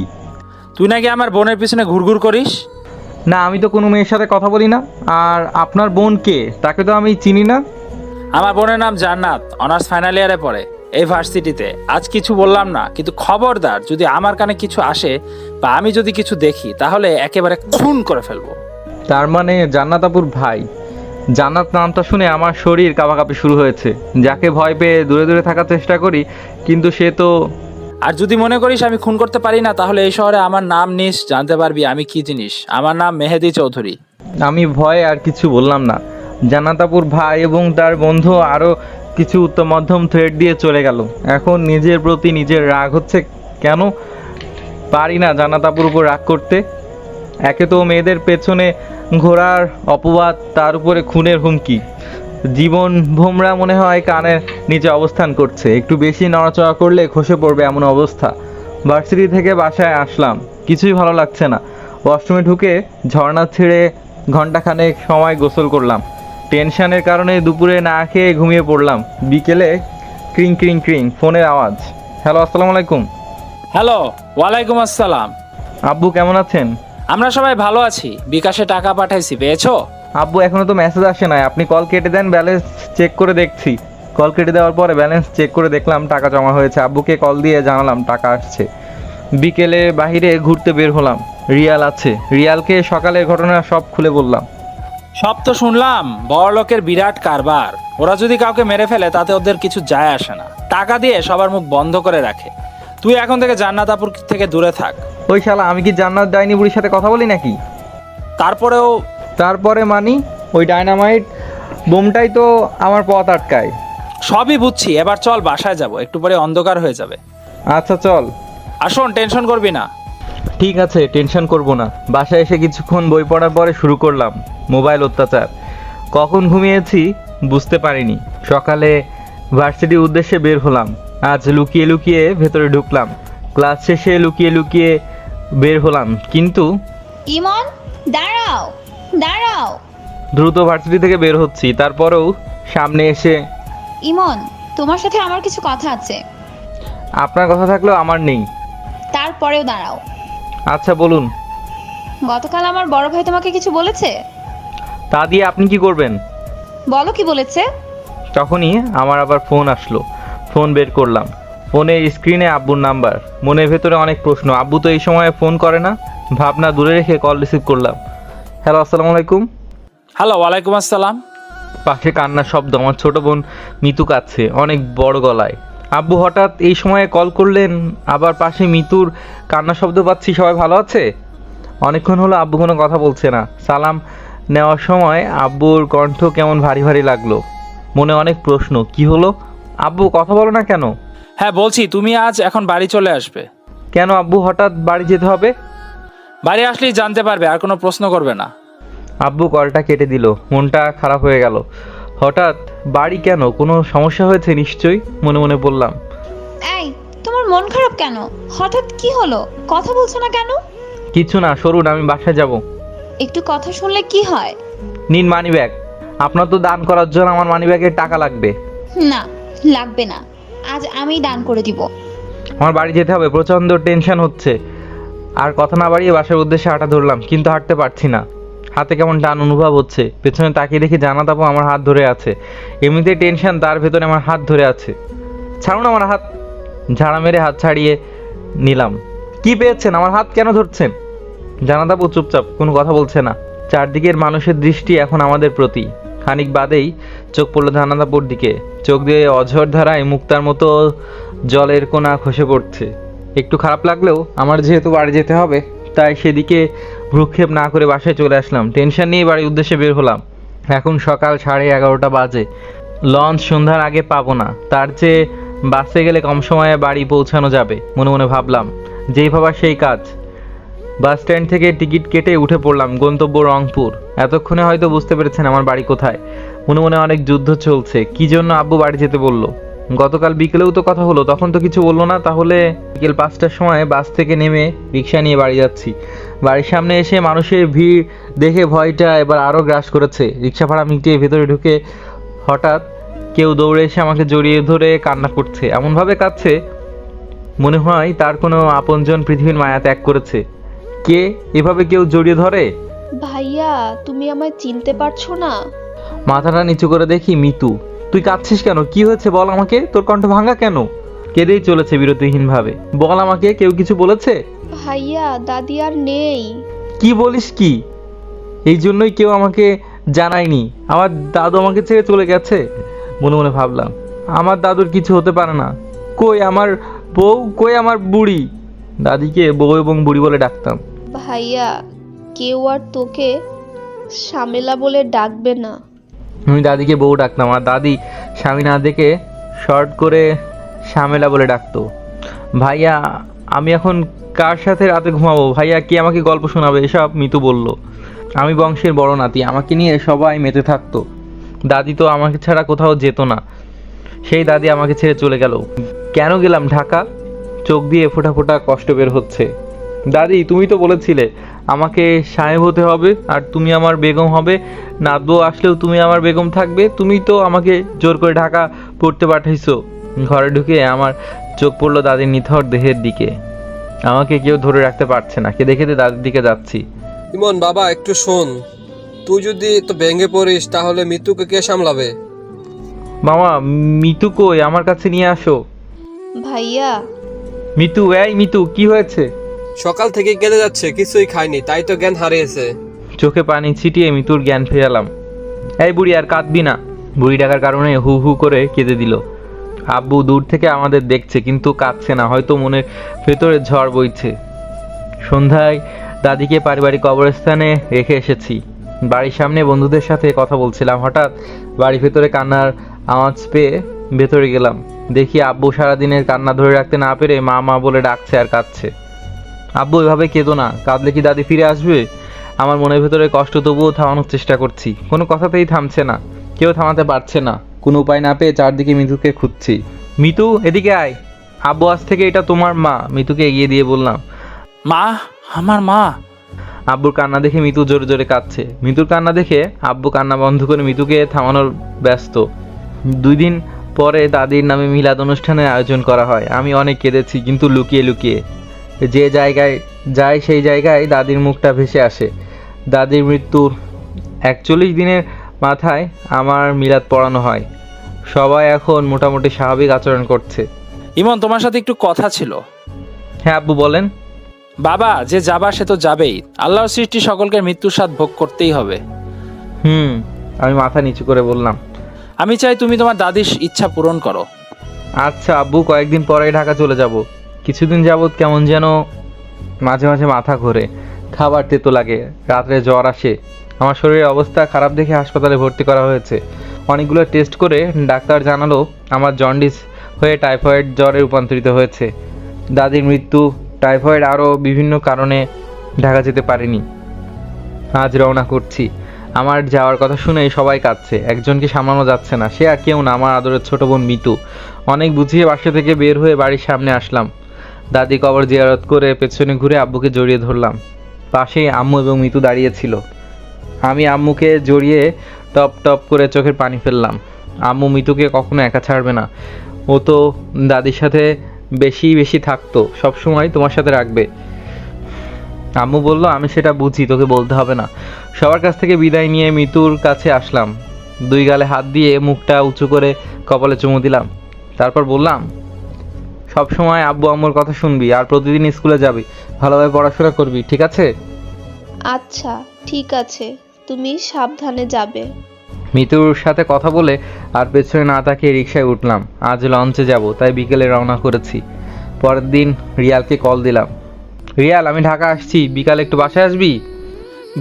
তুই নাকি আমার বোনের পিছনে ঘুরঘুর করিস? না, আমি তো কোনো মেয়ের সাথে কথা বলি না। আর আপনার বোন কে? তাকে তো আমি চিনি না। আমার বোনের নাম জান্নাত, অনার্স ফাইনাল ইয়ারে পড়ে এই ভার্সিটিতে। আজ কিছু বললাম না, কিন্তু খবরদার যদি আমার কানে কিছু আসে বা আমি যদি কিছু দেখি তাহলে একেবারে খুন করে ফেলবো। তার মানে জান্নাত আপুর ভাই? জান্নাত নামটা শুনে আমার শরীর কাঁপাকাঁপি শুরু হয়েছে। যাকে ভয় পেয়ে দূরে দূরে থাকার চেষ্টা করি, কিন্তু সে তো... আর যদি মনে করিস আমি খুন করতে পারি না, তাহলে এই শহরে আমার নাম নিস, জানতে পারবি আমি কি জিনিস। আমার নাম মেহেদি চৌধুরী। আমি ভয়ে আর কিছু বললাম না। জান্নাত আপুর ভাই এবং তার বন্ধু আরও কিছু উত্তম মধ্যম থ্রেড দিয়ে চলে গেল। এখন নিজের প্রতি নিজের রাগ হচ্ছে কেন? পারি না জান্নাত আপুর উপর রাগ করতে। একে তো মেয়েদের পেছনে ঘোরার অপবাদ, তার উপরে খুনের হুমকি। জীবন ভোমরা মনে হয় কানের নিচে অবস্থান করছে। একটু বেশি নড়াচড়া করলে খসে পড়বে এমন অবস্থা। ভার্সিটি থেকে বাসায় আসলাম, কিছুই ভালো লাগছে না। ওয়াশরুমে ঢুকে ঝর্ণা ছেড়ে ঘন্টাখানেক সময় গোসল করলাম। টেনশনের কারণে দুপুরে না খেয়ে ঘুমিয়ে পড়লাম। বিকেলে ক্রিং ক্রিং ক্রিং ফোনের আওয়াজ। হ্যালো, আসসালামু আলাইকুম। হ্যালো, ওয়ালাইকুম আসসালাম। আব্বু কেমন আছেন? আমরা সবাই ভালো আছি। বিকাশে টাকা পাঠাইছি, পেয়েছো? আব্বু এখনো তো মেসেজ আসে নাই। আপনি কল কেটে দেন, ব্যালেন্স চেক করে দেখছি। কল কেটে দেওয়ার পরে ব্যালেন্স চেক করে দেখলাম টাকা জমা হয়েছে। আব্বুকে কল দিয়ে জানালাম টাকা আসছে। বিকেলে বাইরে ঘুরতে বের হলাম। রিয়াল আছে। রিয়ালকে সকালের ঘটনা সব খুলে বললাম। সব তো শুনলাম, বড়লোকের বিরাট কারবার। ওরা যদি কাউকে মেরে ফেলে তাতে ওদের কিছু যায় আসে না, টাকা দিয়ে সবার মুখ বন্ধ করে রাখে। তুই এখন থেকে জান্নাত আপুর থেকে দূরে থাক। ওই শালা, আমি কি জান্নাত ডাইনি বুড়ির সাথে কথা বলি নাকি? তারপরেও তারপরে মানি ওই ডায়নামাইট বোমটাই তো আমার পথ আটকায়। সবই বুঝছি, এবার চল বাসায় যাব, একটু পরে অন্ধকার হয়ে যাবে। আচ্ছা চল। আসুন, টেনশন করবি না। ঠিক আছে, টেনশন করব না। বাসায় এসে কিছুক্ষণ বই পড়ার পরে শুরু করলাম মোবাইল অত্যাচার। কখন ঘুমিয়েছি বুঝতে পারিনি। সকালে ভার্সিটির উদ্দেশ্যে বের হলাম। আজ লুকিয়ে লুকিয়ে ভেতরে ঢুকলাম। ক্লাস শেষে লুকিয়ে লুকিয়ে বের হলাম, কিন্তু ইমন, দাঁড়াও দাঁড়াও। দ্রুত ভার্সিটি থেকে বের হচ্ছি, তারপরেও সামনে এসে... ইমন, তোমার সাথে আমার কিছু কথা আছে। আপনার কথা থাকলেও আমার নেই। তারপরেও দাঁড়াও। আচ্ছা বলুন। গতকাল আমার বড় ভাই তোমাকে কিছু বলেছে? তা দিয়ে আপনি কি করবেন? বলো কি বলেছে। তখনই আমার আবার ফোন আসলো। ফোন বের করলাম। ফোনের স্ক্রিনে আব্বুর নাম্বার। মনের ভেতরে অনেক প্রশ্ন। আব্বু তো এই সময় ফোন করে না। ভাবনা দূরে রেখে কল রিসিভ করলাম। হ্যালো, আসসালামু আলাইকুম। হ্যালো, ওয়ালাইকুম আসসালাম। পাশে কান্নার শব্দ। আমার ছোট বোন মিতু কাঁদছে অনেক বড় গলায়। আব্বু হঠাৎ এই সময়ে কল করলেন, আবার পাশে মিতুর কান্নার শব্দ পাচ্ছি। সবাই ভালো আছে? অনেকক্ষণ হলো আব্বু কোনো কথা বলছে না। সালাম নেওয়ার সময় আব্বুর কণ্ঠ কেমন ভারী ভারী লাগলো। মনে অনেক প্রশ্ন। কি হলো আব্বু, কথা বলো না কেন? হ্যাঁ বলছি, তুমি আজ এখন বাড়ি চলে আসবে। কেন আব্বু হঠাৎ বাড়ি যেতে হবে? বাড়ি আসলেই জানতে পারবে, আর কোনো প্রশ্ন করবে না। আব্বু কলটা কেটে দিল। মনটা খারাপ হয়ে গেল। হঠাৎ বাড়ি কেন? কোনো সমস্যা হয়েছে নিশ্চয়ই, মনে মনে বললাম। এই, তোমার মন খারাপ কেন? হঠাৎ কি হলো? কথা বলছো না কেন? কিছু না, সরুন, আমি বাসায় যাব। একটু কথা শুনলে কি হয়? নিন মানি ব্যাগ। আপনার তো দান করার জন্য আমার মানিব্যাগের টাকা লাগবে। না, লাগবে না, আজ আমি দান করে দিব। আমার বাড়ি যেতে হবে, প্রচণ্ড টেনশন হচ্ছে। আর কথা না বাড়িয়ে বাসার উদ্দেশ্যে হাঁটা ধরলাম, কিন্তু হাঁটতে পারছি না। হাতে কেমন টান অনুভব হচ্ছে। পেছনে তাকিয়ে দেখি জান্নাত আপু আমার হাত ধরে আছে। এমনিতে টেনশন, তার ভেতরে আমার হাত ধরে আছে। ছাড়ুন আমার হাত। ঝাড়া মেরে হাত ছাড়িয়ে নিলাম। কি পেয়েছেন? আমার হাত কেন ধরছেন? জান্নাত আপু চুপচাপ, কোনো কথা বলছে না। চারদিকের মানুষের দৃষ্টি এখন আমাদের প্রতি। খানিক বাদেই চোখ পড়লো জান্নাত আপুর দিকে। চোখ দিয়ে অঝোর ধারায় মুক্তার মতো জলের কোনা খসে পড়ছে। একটু খারাপ লাগলেও আমার যেহেতু বাড়ি যেতে হবে, তাই সেদিকে ভ্রুক্ষেপ না করে বাসায় চলে আসলাম। টেনশন নিয়ে বাড়ির উদ্দেশ্যে বের হলাম। এখন সকাল 11:30 বাজে। লঞ্চ সন্ধ্যার আগে পাবো না, তার চেয়ে বাসে গেলে কম সময়ে বাড়ি পৌঁছানো যাবে মনে মনে ভাবলাম। যেই ভাবা সেই কাজ। বাস স্ট্যান্ড থেকে টিকিট কেটে উঠে পড়লাম। গন্তব্য রংপুর। এতক্ষণে হয়তো বুঝতে পেরেছেন আমার বাড়ি কোথায়। মনে মনে অনেক যুদ্ধ চলছে। কি জন্য আব্বু বাড়ি যেতে বললো? গতকাল বিকেলেও তো কথা হলো, তখন তো কিছু বললো না। তাহলে বিকেল 5টার সময় বাস থেকে নেমে রিক্সা নিয়ে বাড়ি যাচ্ছি। বাড়ির সামনে এসে মানুষের ভিড় দেখে ভয়টা এবার আরও গ্রাস করেছে। রিক্সা ভাড়া মিটিয়ে ভেতরে ঢুকে হঠাৎ কেউ দৌড়ে এসে আমাকে জড়িয়ে ধরে কান্না করছে। এমনভাবে কাঁদছে মনে হয় তার কোনো আপনজন পৃথিবীর মায়া ত্যাগ করেছে। কে এভাবে কেউ জড়িয়ে ধরে? ভাইয়া, তুমি আমায় চিনতে পারছো না? মাথাটা নিচু করে দেখি মিতু। তুই কাঁদছিস কেন? কি হয়েছে বল আমাকে। তোর কণ্ঠ ভাঙা কেন? কেঁদেই চলেছে বিরতিহীনভাবে। বল আমাকে, কেউ কিছু বলেছে? ভাইয়া, দাদি আর নেই। কি বলিস কি? এই জন্যই কেউ আমাকে জানায়নি? আমার দাদু আমাকে ছেড়ে চলে গেছে। মনে মনে ভাবলাম, আমার দাদুর কিছু হতে পারে না। কই আমার বউ, কই আমার বুড়ি? দাদিকে বউ এবং বুড়ি বলে ডাকতাম। ভাইয়া, কেউ আর তোকে শামেলা বলে ডাকবে না। আমি দাদিকে বউ ডাকতাম, আর দাদি স্বামী না দেখে শর্ট করে শামেলা বলে ডাকতো। ভাইয়া, আমি এখন কার সাথে রাতে ঘুমাবো? ভাইয়া কি আমাকে গল্প শোনাবে? এসব মিতু বলল। আমি বংশের বড় নাতি, আমাকে নিয়ে সবাই মেতে থাকতো। দাদি তো আমাকে ছাড়া কোথাও যেত না। সেই দাদি আমাকে ছেড়ে চলে গেল। কেন গেলাম ঢাকা? চোখ দিয়ে ফোঁটা ফোঁটা কষ্ট বের হচ্ছে। দাদি, তুমি তো বলেছিলে আমাকে সাহেব হতে হবে, আর তুমি আমার বেগম হবে। নাতবউ আসলেও তুমি আমার বেগম থাকবে। তুমি তো আমাকে জোর করে ঢাকা পড়তে পাঠাইছো। ঘরে ঢুকে আমার চোখ পড়লো দাদির নিথর দেহের দিকে। আমাকে কেউ ধরে রাখতে পারছে না। কেঁদে কেঁদে দাদির দিকে যাচ্ছি। ইমন বাবা, একটু শোন। তুই যদি তো ভেঙে পড়িস তাহলে মৃত্যুকে কে সামলাবে? মামা, মিতু কই? আমার কাছে নিয়ে আসো। ভাইয়া, মিতু, এই মিতু, কি হয়েছে? সকাল থেকে কেঁদে যাচ্ছে, কিছুই খায়নি, তাই তো জ্ঞান হারিয়েছে। চোখে পানি ছিটিয়ে মিতুর জ্ঞান ফেরালাম। এই বুড়ি, আর কাঁদবি না। বুড়ি ডাকার কারণে হু হু করে কেঁদে দিল। আব্বু দূর থেকে আমাদের দেখছে, কিন্তু কাঁদছে না। হয়তো মনের ভেতরে ঝড় বইছে। সন্ধ্যায় দাদিকে পারিবারিক কবরস্থানে রেখে এসেছি। বাড়ির সামনে বন্ধুদের সাথে কথা বলছিলাম। হঠাৎ বাড়ির ভেতরে কান্নার আওয়াজ পেয়ে ভেতরে গেলাম। দেখি আব্বু সারাদিনের কান্না ধরে রাখতে না পেরে মা মা বলে ডাকছে আর কাঁদছে। আব্বু, এভাবে কেঁদো না। কাঁদলে কি দাদি ফিরে আসবে? আমার মনের ভেতরে কষ্ট, তবুও থামানোর চেষ্টা করছি। কোনো কথাতেই থামছে না। কেউ থামাতে পারছে না। কোনো উপায় না পেয়ে চারদিকে মিতুকে খুঁজছি। মিতু, এদিকে আয়। আব্বু, আজ থেকে এটা তোমার মা। মিতুকে এগিয়ে দিয়ে বললাম। মা, আমার মা। আব্বুর কান্না দেখে মিতু জোরে জোরে কাঁদছে। মিতুর কান্না দেখে আব্বু কান্না বন্ধ করে মিতুকে থামানোর ব্যস্ত। 2 দিন পরে দাদির নামে মিলাদ অনুষ্ঠানের আয়োজন করা হয়। আমি অনেক কেঁদেছি, কিন্তু লুকিয়ে লুকিয়ে। যে জায়গায় যাই সেই জায়গায় দাদির মুখটা ভেসে আসে। দাদির মৃত্যুর 41 দিনের মাথায় আমার মিলাদ পড়ানো হয়। সবাই এখন মোটামুটি স্বাভাবিক আচরণ করছে। ইমন, তোমার সাথে একটু কথা ছিল। হ্যাঁ আব্বু, বলেন। বাবা, যে যাবার সে তো যাবেই। আল্লাহর সৃষ্টি সকলকে মৃত্যুর স্বাদ ভোগ করতেই হবে। আমি মাথা নিচু করে বললাম। আমি চাই তুমি তোমার দাদির ইচ্ছা পূরণ করো। আচ্ছা আব্বু, কয়েকদিন পরেই ঢাকা চলে যাব। কিছুদিন যাবৎ কেমন যেন মাঝে মাঝে মাথা ঘোরে, খাবার তেতো লাগে, রাত্রে জ্বর আসে। আমার শরীরের অবস্থা খারাপ দেখে হাসপাতালে ভর্তি করা হয়েছে। অনেকগুলো টেস্ট করে ডাক্তার জানালো আমার জন্ডিস হয়ে টাইফয়েড জ্বরে রূপান্তরিত হয়েছে। দাদির মৃত্যু, টাইফয়েড, আরও বিভিন্ন কারণে ঢাকা যেতে পারিনি। আজ রওনা করছি। আমার যাওয়ার কথা শুনে সবাই কাঁদছে। একজনকে সামলানো যাচ্ছে না। সে আর কেউ না, আমার আদরের ছোট বোন মিতু। অনেক বুঝিয়ে বাসা থেকে বের হয়ে বাড়ির সামনে আসলাম। দাদি কবর জিয়ারত করে পেছনে ঘুরে আব্বুকে জড়িয়ে ধরলাম। পাশেই আম্মু এবং মিতু দাঁড়িয়ে ছিল। আমি আম্মুকে জড়িয়ে টপ টপ করে চোখের পানি ফেললাম। আম্মু মিতুকে কখনো একা ছাড়বে না, ও তো দাদির সাথে বেশি বেশি থাকতো, সবসময় তোমার সাথে রাখবে। আম্মু বলল আমি সেটা বুঝি, তোকে বলতে হবে না। সবার কাছ থেকে বিদায় নিয়ে মিতুর কাছে আসলাম, দুই গালে হাত দিয়ে মুখটা উঁচু করে কপালে চুমু দিলাম। তারপর বললাম, সব সময় আব্বু আম্মুর কথা শুনবি আর প্রতিদিন স্কুলে যাবি, ভালোভাবে পড়াশোনা করবি, ঠিক আছে? আচ্ছা ঠিক আছে, তুমি সাবধানে যাবে। মিতুর সাথে কথা বলে আর পেছনে না তাকিয়ে রিকশায় উঠলাম। আজ লঞ্চে যাব, তাই বিকেলে রওনা করেছি। পরের দিন রিয়ালকে কল দিলাম, রিয়াল আমি ঢাকা আসছি, বিকালে একটু বাসায় আসবি?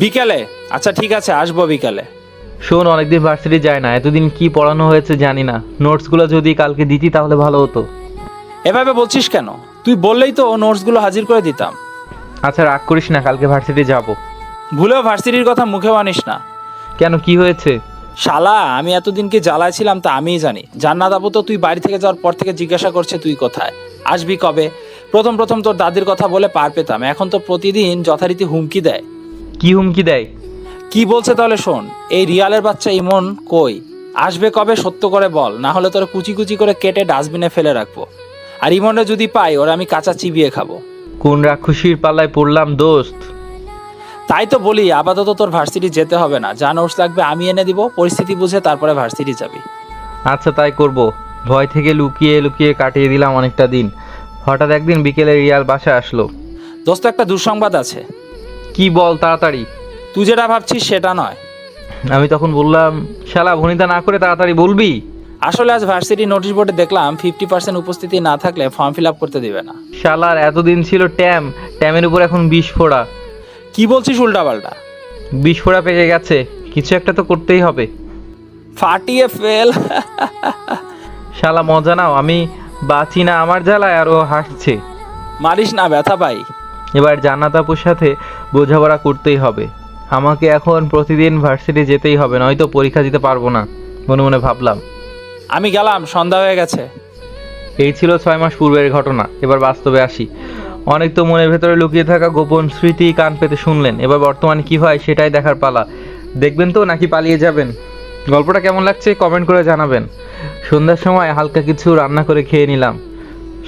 বিকেলে? আচ্ছা ঠিক আছে, আসবো বিকেলে। শোন, অনেকদিন ভার্সিটি যায় না, এতদিন কি পড়ানো হয়েছে জানি না, নোটসগুলো যদি কালকে দিতি তাহলে ভালো হতো। এভাবে বলছিস কেন? তুই বললেই তো নোটসগুলো হাজির করে দিতাম। আচ্ছা রাগ করিস না, কালকে ভার্সিটি যাব। ভুলেও ভার্সিটির কথা মুখেও আনিস না। কেন, কি হয়েছে? শালা, আমি এতদিন কি জ্বালায় ছিলাম তা আমিই জানি। জান্নাত আপু তো তুই বাড়ি থেকে যাওয়ার পর থেকে জিজ্ঞাসা করছে তুই কোথায়, আসবি কবে। প্রথম প্রথম তোর দাদির কথা বলে পার পেতাম, এখন তো প্রতিদিন যথারীতি হুমকি দেয়। কি হুমকি দেয়? কি বলছে তাহলে শোন। এই রিয়ালের বাচ্চা ইমন কই, আসবে কবে সত্য করে বল, না হলে তোর কুচি কুচি করে কেটে ডাস্টবিনে ফেলে রাখবো। আর ইমনে যদি পাই, ওরা আমি কাঁচা চিবিয়ে খাবো। কোন রাক্ষসীর পাল্লায় পড়লাম দোস্ত? তাই তো বলি, আপাতত তোর ভার্সিটি যেতে হবে না, যা নোটস লাগবে আমি এনে দিব, পরিস্থিতি বুঝে তারপরে ভার্সিটি যাবি। আচ্ছা তাই করব। ভয় থেকে লুকিয়ে লুকিয়ে কাটিয়ে দিলাম অনেকটা দিন। হঠাৎ একদিন বিকেলে রিয়াল বাসায় আসলো। দোস্ত, একটা দুঃসংবাদ আছে। কি বল তাড়াতাড়ি। তুই যেটা ভাবছিস সেটা নয়। আমি তখন বললাম, শালা ভনিতা না করে তাড়াতাড়ি বলবি। আসলে আজ ভার্সিটি নোটিশ বোর্ডে দেখলাম 50% উপস্থিতি না থাকলে ফর্ম ফিল আপ করতে দিবে না। শালার এতদিন ছিল ট্যামের উপর এখন বিষ ফোড়া। কি বলছিস উল্টাপাল্টা? বিষ ফোড়া পেকে গেছে, কিছু একটা তো করতেই হবে। ফাটিয়ে ফেল। শালা মজা নাও, আমি বাঁচি না আমার জ্বালায় আর ও হাসছে। মারিস না, ব্যথা পাই। এবার জান্নাত আপুর সাথে বোঝাপড়া করতেই হবে। আমাকে এখন প্রতিদিন ভার্সিটি যেতেই হবে, নয়তো পরীক্ষা দিতে পারবো না, মনে মনে ভাবলাম। আমি গেলাম, সন্ধ্যা হয়ে গেছে। এই ছিল 6 মাস পূর্বের ঘটনা। এবার বাস্তবে আসি। অনেক তো মনের ভেতরে লুকিয়ে থাকা গোপন স্মৃতি কান পেতে শুনলেন, এবার বর্তমানে কি হয় সেটাই দেখার পালা। দেখবেন তো নাকি পালিয়ে যাবেন? গল্পটা কেমন লাগছে কমেন্ট করে জানাবেন। সন্ধ্যার সময় হালকা কিছু রান্না করে খেয়ে নিলাম।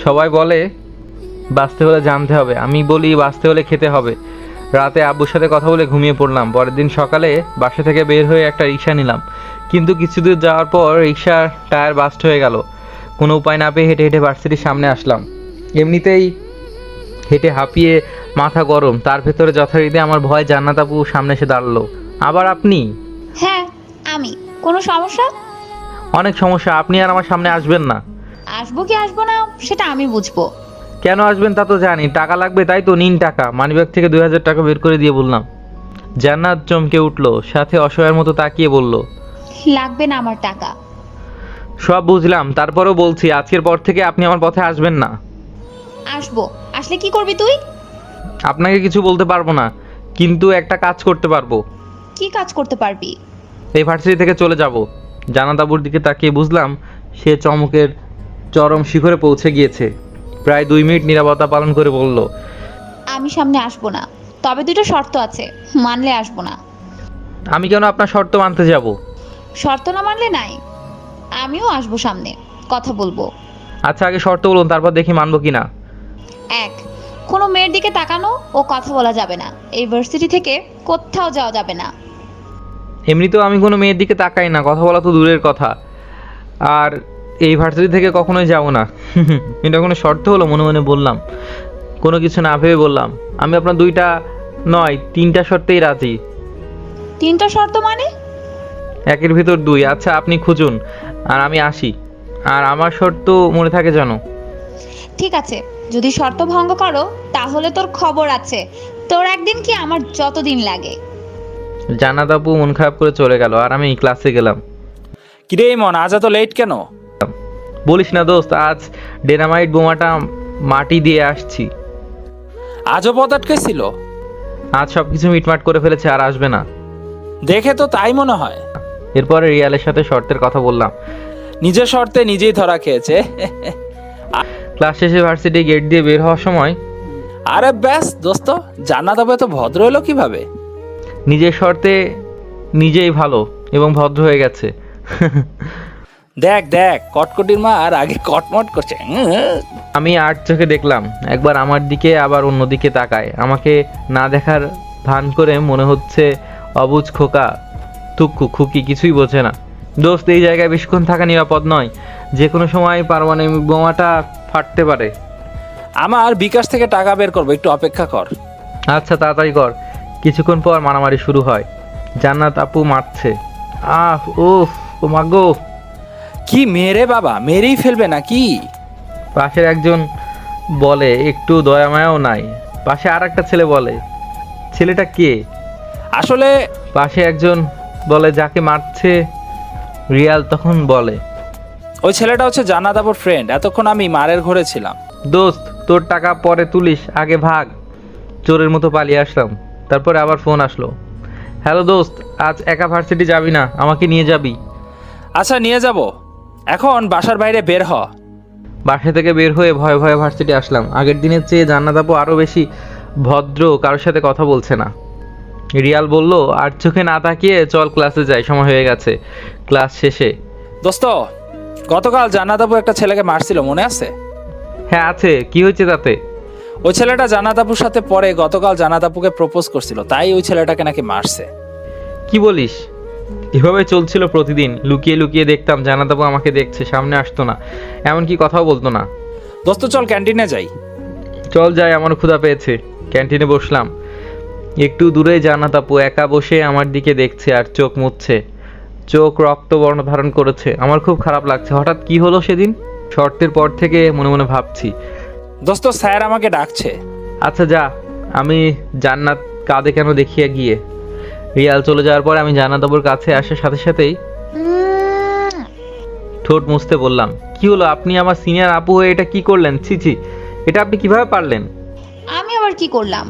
সবাই বলে বাঁচতে হলে জানতে হবে, আমি বলি বাঁচতে হলে খেতে হবে। রাতে আব্বুর সাথে কথা বলে ঘুমিয়ে পড়লাম। পরের দিন সকালে বাসা থেকে বের হয়ে একটা রিক্সা নিলাম, কিন্তু কিছু দূর যাওয়ার পর রিক্সার টায়ার বাস্ট হয়ে গেল। কোনো উপায় না পেয়ে হেঁটে হেঁটে ভার্সিটির সামনে আসলাম। এমনিতেই হেঁটে হাঁপিয়ে মাথা গরম, তার ভেতরে যথারীতি আমার ভয় জান্নাত আপু সামনে এসে দাঁড়ালো। আবার আপনি? হ্যাঁ আমি। কোনো সমস্যা? অনেক সমস্যা, আপনি আর আমার সামনে আসবেন না। আসবো কি আসবো না সেটা আমি বুঝবো। কেন আসবেন তা তো জানি, টাকা লাগবে তাই তো, নিন টাকা। মানিব্যাগ থেকে 2000 টাকা বের করে দিয়ে বললাম। জান্নাত চমকে উঠলো, সাথে অসহায়ের মতো তাকিয়ে বলল, লাগবে না আমার টাকা। সব বুঝলাম, তারপরেও বলছি আজকের পর থেকে আপনি আমার পথে আসবেন না। আসবো। আসলে কি করবি তুই? আপনাকে কিছু বলতে পারবো না, কিন্তু একটা কাজ করতে পারবো। কি কাজ করতে পারবি? এই ভার্সিটি থেকে চলে যাব। জান্নাত আপুর দিকে তাকিয়ে বুঝলাম সে চমকের চরম শিখরে পৌঁছে গিয়েছে। প্রায় 2 মিনিট নীরবতা পালন করে বলল, আমি সামনে আসবো না, তবে দুটো শর্ত আছে, মানলে আসবো না। আমি কেন আপনার শর্ত মানতে যাব? শর্ত না মানলে নাই, আমিও আসবো সামনে, কথা বলবো। আচ্ছা আগে শর্ত বলুন, তারপর দেখি মানবো কিনা। 1, কোনো মেয়ের দিকে তাকানো ও কথা বলা যাবে না। এই ভার্সিটি থেকে কোথাও যাওয়া যাবে না। এমনিতেও আমি কোনো মেয়ের দিকে তাকাই না, কথা বলা তো দূরের কথা। আর এই ভার্সিটি থেকে কখনোই যাব না। এটা কোনো শর্ত হলো? মনে মনে বললাম। কোনো কিছু না ভেবে বললাম, আমি আপনার 2টা নয় 3টা শর্তেই রাজি। 3টা শর্ত মানে? 1-এর ভিতর 2। আচ্ছা আপনি খুঁজুন আর আমি আসি। আর আমার শর্ত মনে থাকে জানো? ঠিক আছে, যদি শর্ত ভঙ্গ করো তাহলে তোর খবর আছে। তোর একদিন কি আমার যতদিন লাগে। জান্নাত আপু মন খারাপ করে চলে গেল আর আমি ক্লাসে গেলাম। কিরে ইমন, আজ এত লেট কেন? বলিস না দোস্ত, আজ ডেনামাইট বোমাটা মাটি দিয়ে আসছি। আজও পথ আটকেছিল? আজ সব কিছু মিটমাট করে ফেলেছে, আর আসবে না। দেখে তো তাই মনে হয়। এরপরে রিয়ালের সাথে শর্তের কথা বললাম। নিজের শর্তে নিজেই ধরা খেয়েছে। ক্লাস শেষে ভার্সিটি গেট দিয়ে বের হওয়ার সময় আরে ব্যাস দোস্ত, জান্নাত আপু এত ভদ্র হলো কিভাবে? নিজের শর্তে নিজেই ভালো, এবং ভদ্র হয়ে গেছে। দেখ দেখ, কটকটির মা আর আগে কটমট করছে। আমি আর চোখে দেখলাম, একবার আমার দিকে আবার অন্যদিকে তাকায়। আমাকে না দেখার ভান করে মনে হচ্ছে অবুঝ খোকা, তুক্কু খুকি কিছুই বোঝে না। দোস্ত, এই জায়গায় বেশিক্ষণ থাকা নিরাপদ নয়, যে কোনো সময় পারমাণবিক বোমাটা ফাটতে পারে। আমার বিকাশ থেকে টাকা বের করবো, একটু অপেক্ষা কর। আচ্ছা, তাড়াতাড়ি কর। কিছুক্ষণ পর মারামারি শুরু হয়। জান্নাত আপু মারছে। আহ উফ, ও মাগো। কি মেরে বাবা, মেরেই ফেলবে নাকি? পাশের একজন বলে, একটু দয়া মায়াও নাই। পাশে আর একটা ছেলে বলে, ছেলেটা কে? আসলে পাশে একজন বলে, যাকে মারছে। রিয়াল তখন বলে, ওই ছেলেটা হচ্ছে জান্নাত আপুর ফ্রেন্ড। এতক্ষণ আমি মারের ঘরে ছিলাম। দোস্ত, তোর টাকা পরে তুলিস, আগে ভাগ। চোরের মতো পালিয়ে আসলাম। তারপরে আবার ফোন আসলো, হ্যালো দোস্ত, আজ একা ভার্সিটি যাবি না, আমাকে নিয়ে যাবি? আচ্ছা, নিয়ে যাব। এখন বাসার বাইরে বের হ। বাসা থেকে বের হয়ে ভয়ে ভয়ে ভার্সিটি আসলাম। আগের দিনের চেয়ে জান্নাত আপু আরও বেশি ভদ্র, কারোর সাথে কথা বলছে না। রিয়াল বলল, আর চোখে না তাকিয়ে চল ক্লাসে যাই, সময় হয়ে গেছে। ক্লাস শেষে, দোস্ত, গতকাল জান্নাত আপু একটা ছেলেকে মারছিল, মনে আছে? হ্যাঁ আছে, কি হয়েছে তাতে? ওই ছেলেটা জান্নাত আপুর সাথে পরে গতকাল জান্নাত আপুকে প্রপোজ করছিল, তাই ওই ছেলেটাকে নাকি মারছে। কি বলিস? এভাবে চলছিল প্রতিদিন। লুকিয়ে লুকিয়ে দেখতাম জান্নাত আপু আমাকে দেখছে, সামনে আসতো না, এমনকি কথাও বলতো না। দোস্ত চল ক্যান্টিনে যাই। চল যাই, আমার ক্ষুধা পেয়েছে। ক্যান্টিনে বসলাম। একটু দূরে জান্নাত আপু একা বসে আমার দিকে দেখছে আর চোখ মুছছে। চোখ রক্তবর্ণ ধারণ করেছে। আমার খুব খারাপ লাগছে। হঠাৎ কি হলো সেদিন? শর্তের পর থেকে মনে মনে ভাবছি। দোস্ত, স্যার আমাকে ডাকছে। আচ্ছা যা। আমি জান্নাত কাঁদে কেন দেখিয়ে গিয়ে। রিয়াল চলে যাওয়ার পর আমি জান্নাত আপুর কাছে আসার সাথে সাথেই ঠোঁট মুছতে বললাম, কি হলো? আপনি আমার সিনিয়র আপু হয়ে এটা কি করলেন? ছি ছি, এটা আপনি কিভাবে পারলেন? আমি আবার কি করলাম?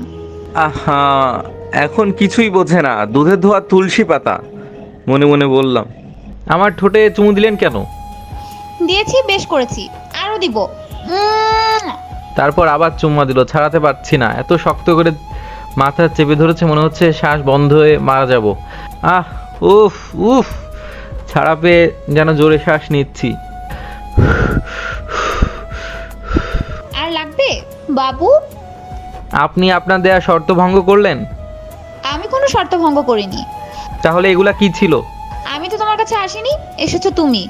আহা, এখন কিছুই বোঝে না, দুধের ধোয়া তুলসী পাতা, মনে মনে বললাম। আমার ঠোঁটে চুমু দিলেন কেন? দিয়েছি, বেশ করেছি, আরো দিব। তারপর আবার চুম্মা দিল। ছাড়াতে পারছি না, এত শক্ত করে মাথা চেপে ধরেছে, মনে হচ্ছে শ্বাস বন্ধ হয়ে মারা যাব। আহ উফ উফ, ছাড়া পেয়ে যেন জোরে শ্বাস নিচ্ছি। আর লাগবে বাবু? আপনি আপনার দেয়া শর্ত ভঙ্গ করলেন। আমি কোনো শর্ত ভঙ্গ করিনি। তাহলে এগুলা কি ছিল? আমি তো তোমার কাছে আসিনি, এসেছো তুমি।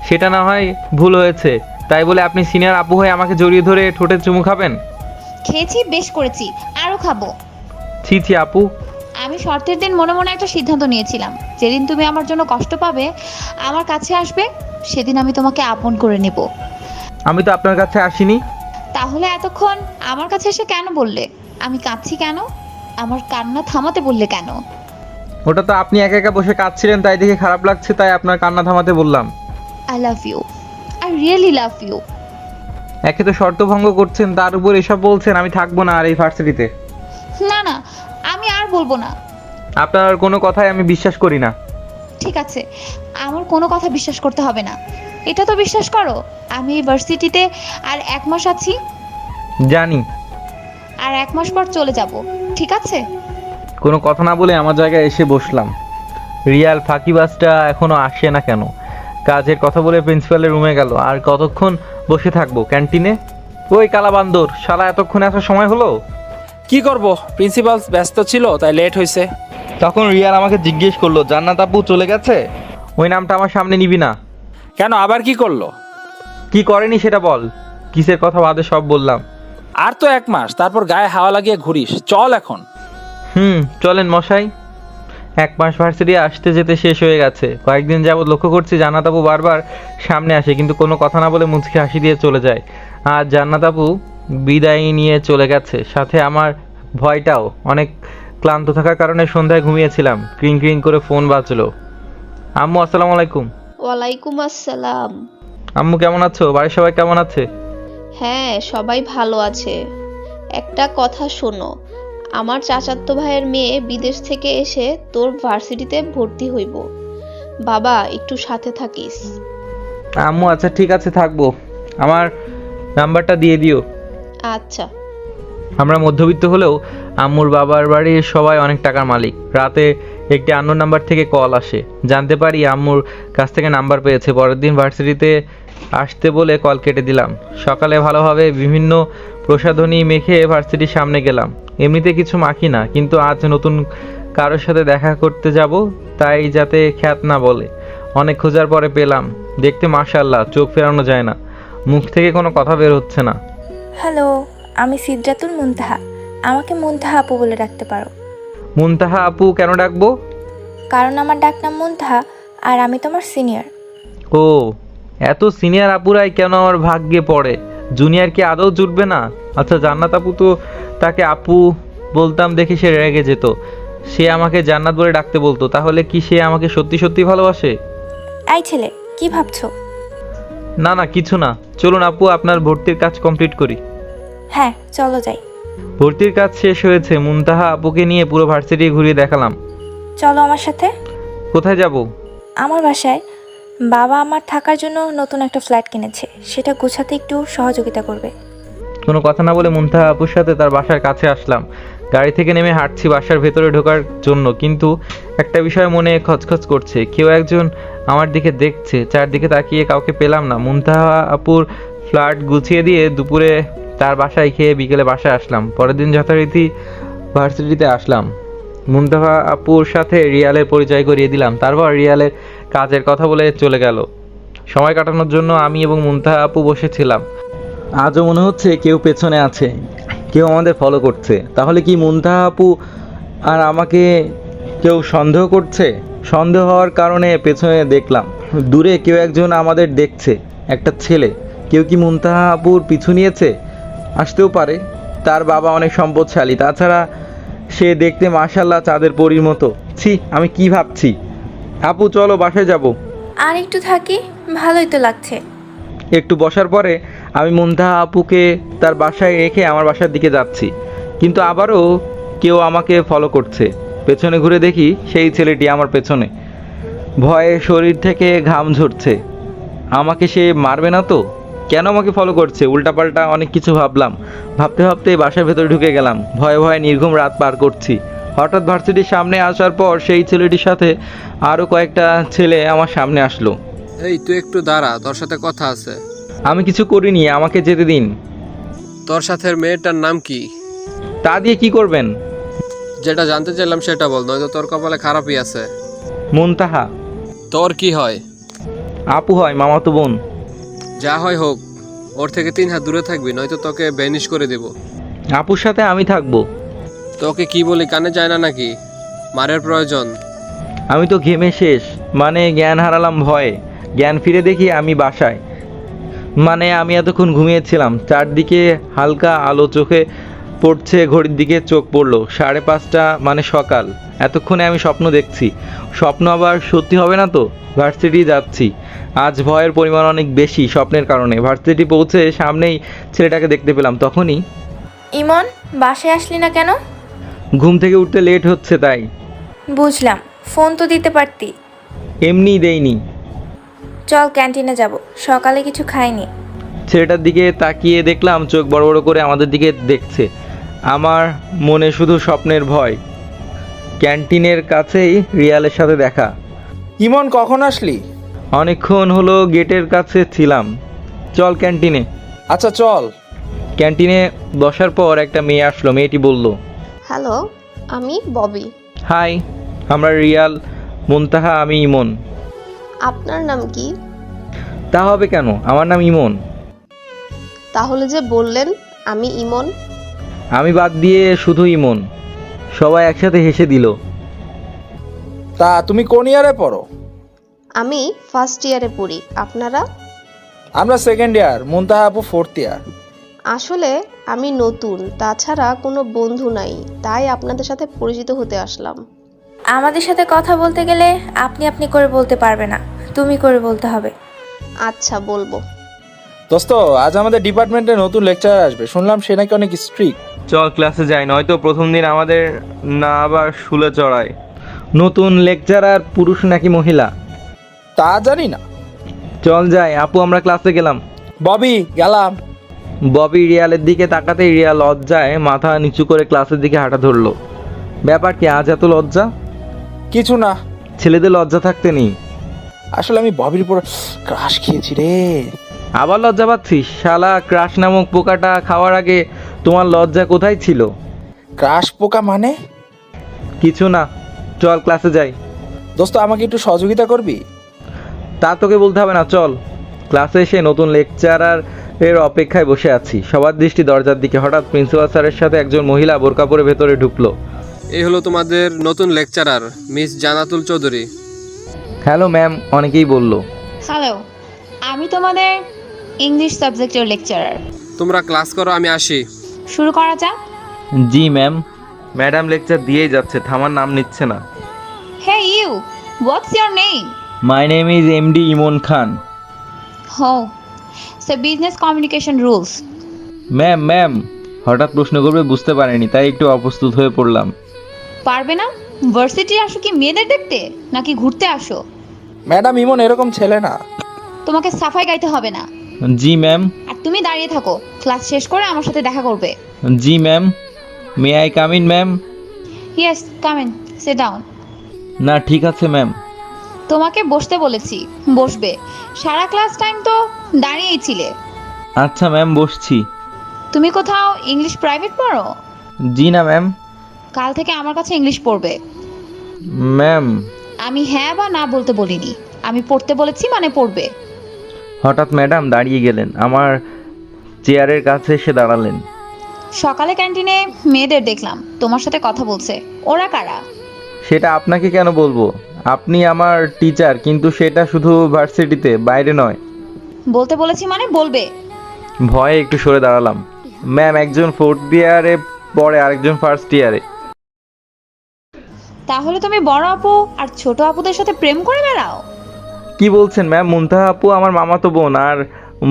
সেটা না হয় ভুল হয়েছে, তাই বলে আপনি সিনিয়র আপু হয়ে আমাকে জড়িয়ে ধরে ঠোঁটে চুমু খাবেন? খেয়েছি, বেশ করেছি, আরো খাবো। ছি ছি আপু। আমি শর্তের দিন মনে মনে একটা সিদ্ধান্ত নিয়েছিলাম, যেদিন তুমি আমার জন্য কষ্ট পাবে, আমার কাছে আসবে, সেদিন আমি তোমাকে আপন করে নেব। আমি তো আপনার কাছে আসিনি। তাহলে এতক্ষণ আমার কাছে এসে কেন বললে আমি কাঁদছি কেন? আমার কান্না থামাতে বললে কেন? ওটা তো আপনি একা একা বসে কাঁদছিলেন, তাই দেখে খারাপ লাগছে, তাই আপনার কান্না থামাতে বললাম। I love you, I really love you. একে তো শর্ত ভঙ্গ করছেন, তার উপর এসব বলছেন। আমি থাকবো না আর এই ভার্সিটিতে। না না, আমি আর বলবো না। আপনার কোনো কথাই আমি বিশ্বাস করি না। ঠিক আছে, আমার কোনো কথা বিশ্বাস করতে হবে না। এটা তো বিশ্বাস করো, আমি এই ভার্সিটিতে আর 1 মাস আছি, জানি। আর 1 মাস পর চলে যাব, ঠিক আছে? কোনো কথা না বলে আমার জায়গায় এসে বসলাম। রিয়াল ফাঁকিবাজটা এখনো আসে না কেন? কাজের কথা বলে প্রিন্সিপালের রুমে গেল। আর কতক্ষণ বসে থাকবো ক্যান্টিনে? ওই কালা বান্দর, শালা এতক্ষণ এত সময় হলো। কি করব, প্রিন্সিপাল ব্যস্ত ছিল তাই লেট হয়েছে। তখন রিয়াল আমাকে জিজ্ঞেস করলো, জান্নাত আপু চলে গেছে? ওই নামটা আমার সামনে নিবি না। কেন, আবার কি করলো? কি করেনি সেটা বল। কিসের কথা বাদে সব বললাম। আর তো 1 মাস, তারপর গায়ে হাওয়া লাগিয়ে ঘুরিস। চল এখন। চলেন মশাই। 1 মাস ভার্সিটি আসতে যেতে শেষ হয়ে গেছে। কয়েকদিন যাবত লক্ষ্য করছি জান্নাত আপু বারবার সামনে আসে, কিন্তু কোনো কথা না বলে মুচকি হাসি দিয়ে চলে যায়। আর জান্নাত আপু বিদায় নিয়ে চলে গেছে, সাথে আমার ভয়টাও। অনেক ক্লান্ত থাকার কারণে সন্ধ্যায় ঘুমিয়েছিলাম। ক্রিং ক্রিং করে ফোন বাজলো। আম্মু আসসালামু আলাইকুম। ওয়ালাইকুম আসসালাম। আম্মু কেমন আছো? বাড়ির সবাই কেমন আছে? হ্যাঁ, সবাই ভালো আছে। একটা কথা শোনো, আমার চাচাতো ভাইয়ের মেয়ে বিদেশ থেকে এসে তোর ভার্সিটিতে ভর্তি হইব। বাবা, একটু সাথে থাকিস। আম্মু আচ্ছা ঠিক আছে, থাকবো। আমার নাম্বারটা দিয়ে দিও। আচ্ছা। আমরা মধ্যবিত্ত হলেও আম্মুর বাবার বাড়ির সবাই অনেক টাকার মালিক। রাতে একটি আননোন নাম্বার থেকে কল আসে। জানতে পারি আম্মুর কাছ থেকে নাম্বার পেয়েছে। পরের দিন ভার্সিটিতে আসতে বলে কল কেটে দিলাম। সকালে ভালোভাবে বিভিন্ন প্রসাধনী মেখে ভার্সিটির সামনে গেলাম। এমনিতে কিছু মাখি না, কিন্তু আজ নতুন কারোর সাথে দেখা করতে যাব, তাই যাতে খ্যাত না বলে। অনেক খোঁজার পরে পেলাম। দেখতে মাশাআল্লাহ, চোখ ফেরানো যায় না, মুখ থেকে কোনো কথা বের হচ্ছে না। হ্যালো, আমি সিদ্রাতুল মুনতাহা। আমাকে মুনতাহা আপু বলে ডাকতে পারো। মুনতাহা আপু কেন ডাকবো? কারণ আমার ডাকনাম মুনতাহা আর আমি তোমার সিনিয়র। ও, এত সিনিয়র আপুরাই কেন আমার ভাগ্যে পড়ে? জুনিয়র কি আদৌ জুটবে না? আচ্ছা, জান্নাত আপু তো তাকে আপু বলতাম দেখে সে রেগে যেত। সে আমাকে জান্নাত বলে ডাকতে বলতো। তাহলে কি সে আমাকে সত্যি সত্যি ভালোবাসে? এই ছেলে, কি ভাবছো? না না, কিছু না। চলুন আপু, আপনার ভর্তির কাজ কমপ্লিট করি। হ্যাঁ, চলো যাই। ভর্তির কাজ শেষ হয়েছে। মুনতাহা আপুকে নিয়ে পুরো ভার্সিটি ঘুরিয়ে দেখালাম। চলো আমার সাথে। কোথায় যাব? আমার বাসায়। বাবা আমার থাকার জন্য নতুন একটা ফ্ল্যাট কিনেছে, সেটা গোছাতে একটু সহযোগিতা করবে। কোনো কথা না বলে মুনতাহা আপুর সাথে তার বাসার কাছে আসলাম। গাড়ি থেকে নেমে হাঁটছি বাসার ভেতরে ঢোকার জন্য, কিন্তু একটা বিষয় মনে খচখচ করছে। কেউ একজন আমার দিকে দেখছে। চারদিকে তাকিয়ে কাউকে পেলাম না। মুনতাহা আপুর ফ্ল্যাট গুছিয়ে দিয়ে দুপুরে তার বাসায় খেয়ে বিকেলে বাসায় আসলাম। পরের দিন যথারীতি ভার্সিটিতে আসলাম। মুনতাহা আপুর সাথে রিয়ালের পরিচয় করিয়ে দিলাম। তারপর রিয়ালের কাজের কথা বলে চলে গেল। সময় কাটানোর জন্য আমি এবং মুনতাহা আপু বসেছিলাম। আজও মনে হচ্ছে কেউ পেছনে আছে, কেউ আমাদের ফলো করছে। তাহলে কি মুনতাহা আপু আর আমাকে কেউ সন্দেহ করছে? সন্দেহ হওয়ার কারণে পেছনে দেখলাম, দূরে কেউ একজন আমাদের দেখছে। একটা ছেলে। কেউ কি মুনতাহা আপুর পিছু নিয়েছে? আসতেও পারে। তার বাবা অনেক সম্পদশালী, তাছাড়া সে দেখতে মাশাআল্লাহ চাঁদের পরীর মতো। ছি, আমি কি ভাবছি? আপু চলো বাসায় যাব। আর একটু থাকি, ভালোই তো লাগছে। একটু বসার পরে আমি মুনতাহা আপুকে তার বাসায় রেখে আমার বাসার দিকে যাচ্ছি, কিন্তু আবারও কেউ আমাকে ফলো করছে। পেছনে ঘুরে দেখি সেই ছেলেটি আমার পেছনে। ভয়ে শরীর থেকে ঘাম ঝরছে। আমাকে সে মারবে না তো? কেন আমাকে ফলো করছে? উল্টাপাল্টা অনেক কিছু ভাবলাম। ভাবতে ভাবতে বাসার ভেতরে ঢুকে গেলাম। ভয়ে ভয়ে নির্ঘুম রাত পার করছি। হঠাৎ ভার্সিটির সামনে আসার পর সেই ছেলেটির সাথে আরও কয়েকটা ছেলে আমার সামনে আসলো। এই তুই একটু দাঁড়া, তোর সাথে কথা আছে। আমি কিছু করিনি, আমাকে যেতে দিন। তোর সাথে মেয়েটার নাম কি? তা দিয়ে কি করবেন? যেটা জানতে চাইলাম সেটা বল, নয়তো তোর কপালে খারাপই আছে। মুনতাহা। তোর কি হয়? আপু হয়, মামাতো বোন। যা হয় হোক, ওর থেকে 3 হাত দূরে থাকবি, নয়তো তোকে ব্যানিশ করে দেব। আপুর সাথে আমি থাকবো। তোকে কি বলি কানে যায় না নাকি? মারের প্রয়োজন। আমি তো ঘেমে শেষ, মানে জ্ঞান হারালাম ভয়ে। জ্ঞান ফিরে দেখি আমি বাসায়। মানে আমি এতক্ষণ ঘুমিয়েছিলাম। চারদিকে হালকা আলো চোখে পড়ছে, ঘড়ির দিকে চোখ পড়লো 5:30, মানে সকাল। এতক্ষণে আমি স্বপ্ন দেখছি। স্বপ্ন আবার সত্যি হবে না তো? ভার্সিটি যাচ্ছি। আজ ভয়ের পরিমাণ অনেক বেশি স্বপ্নের কারণে। ভার্সিটি পৌঁছে সামনেই ছেলেটাকে দেখতে পেলাম। তখনই ইমন, বাসায় আসলি না কেন? ঘুম থেকে উঠতে লেট হচ্ছে তাই। বুঝলাম, ফোন তো দিতে পারতি। এমনি দেইনি। চল ক্যান্টিনে যাব, সকালে কিছু খাইনি। ছেলেটার দিকে তাকিয়ে দেখলাম চোখ বড় বড় করে আমাদের দিকে দেখছে। আমার মনে শুধু স্বপ্নের ভয়। ক্যান্টিনের কাছেই রিয়ালের সাথে দেখা। ইমন, কখন আসলি? অনেকক্ষণ হলো গেটের কাছে ছিলাম। চল ক্যান্টিনে। আচ্ছা চল। ক্যান্টিনে বসার পর একটা মেয়ে আসলো। মেয়েটি বলল, হ্যালো, আমি ববি। হাই, আমরা রিয়াল, মুনতাহা, আমি ইমন। আপনার নাম কি? তা হবে কেন? আমার নাম ইমন। তাহলে যে বললেন আমি ইমন। আমি বাদ দিয়ে শুধু ইমন। সবাই একসাথে হেসে দিল। তা তুমি কোন ইয়ারে পড়ো? আমি ফার্স্ট ইয়ারে পড়ি। আপনারা? আমরা সেকেন্ড ইয়ার, মুনতাহা আপু 4th ইয়ার। আসলে আমি নতুন, তাছাড়া কোনো বন্ধু নাই, তাই আপনাদের সাথে পরিচিত হতে আসলাম। আমাদের সাথে কথা বলতে গেলে আপনি আপনি করে বলতে পারবে না, তুমি করে বলতে হবে। আচ্ছা, বলবো। দোস্ত, আজ আমাদের ডিপার্টমেন্টে নতুন লেকচারার আসবে, শুনলাম সে নাকি অনেক স্ট্রিক্ট। চল ক্লাসে যাই, নয়তো প্রথম দিন আমাদের না আবার শুলে চড়ায়। নতুন লেকচারার পুরুষ নাকি মহিলা তা জানি না। চল যাই। আপু আমরা ক্লাসে গেলাম। ববি, গেলাম। ববি রিয়ালের দিকে তাকাতেই রিয়াল লজ্জায় মাথা নিচু করে ক্লাসের দিকে হাঁটা ধরলো। ব্যাপার কি আজ এত লজ্জা? কিছু না, ছেলেদের লজ্জা থাকতে নেই। আসলে আমি ববির উপর ক্রাশ খেয়েছি রে। আবার লজ্জা পাচ্ছিস? শালা, ক্রাশ নামক পোকাটা খাওয়ার আগে তোমার লজ্জা কোথায় ছিল? ক্রাশ পোকা মানে? কিছু না, চল ক্লাসে যাই। দোস্ত, আমাকে একটু সহযোগিতা করবি? তা তোকে বলতে হবে না, চল। ক্লাসে এসে নতুন লেকচারার এর অপেক্ষায় বসে আছি। সবার দৃষ্টি দরজার দিকে। হঠাৎ প্রিন্সিপাল স্যারের সাথে একজন মহিলা বোরকা পরে ভেতরে ঢুকলো। এই হলো তোমাদের নতুন lecturer miss Jannatul Chowdhury. Hello ma'am, অনেকেই বলল। হ্যালো, আমি তোমাদের ইংলিশ সাবজেক্টের লেকচারার। তোমরা ক্লাস করো, আমি আসি। শুরু করা যাক। জি ম্যাম। ম্যাডাম লেকচার দিয়েই যাচ্ছে, থামার নাম নিচ্ছে না। Hey you, what's your name? My name is MD Imon Khan. হো, so business communication rules. Ma'am, হঠাৎ প্রশ্ন করবে বুঝতে পারিনি, তাই একটু অপ্রস্তুত হয়ে পড়লাম। পারবে না? ভার্সিটি আসো কি মেয়েদের দেখতে, নাকি ঘুরতে আসো? ম্যাডাম ইমন এরকম ছেলে না। তোমাকে সাফাই গাইতে হবে না। জি ম্যাম। আর তুমি দাঁড়িয়ে থাকো, ক্লাস শেষ করে আমার সাথে দেখা করবে। জি ma'am. May I come in ma'am? Yes, come in, sit down. না, ঠিক আছে ম্যাম। তোমাকে বসতে বলেছি, বসবে। সারা ক্লাস টাইম তো দাঁড়িয়েই ছিলে। আচ্ছা ম্যাম, বসছি। তুমি কোথাও ইংলিশ প্রাইভেট পড়ো? জি না ম্যাম। কাল থেকে আমার কাছে ইংলিশ পড়বে। ম্যাম। আমি হ্যাঁ বা না বলতে বলিনি, আমি পড়তে বলেছি মানে পড়বে। হঠাৎ ম্যাডাম দাঁড়িয়ে গেলেন, আমার চেয়ারের কাছে এসে দাঁড়ালেন। সকালে ক্যান্টিনে মেয়েদের দেখলাম, তোমার সাথে কথা বলছে। ওরা কারা? সেটা আপনাকে কেন বলবো? আপনি আমার টিচার, কিন্তু সেটা শুধু ভার্সিটিতে, বাইরে নয়। বলতে বলেছি মানে বলবে। ভয়ে একটু সরে দাঁড়ালাম। ম্যাম, একজন 4th ইয়ারে পড়ে, আরেকজন 1st ইয়ারে। তাহলে তুমি বড় আপু আর ছোট আপুদের সাথে প্রেম করে বেড়াও? কি বলছেন ম্যাম? মুনতাহা আপু আমার মামাতো বোন, আর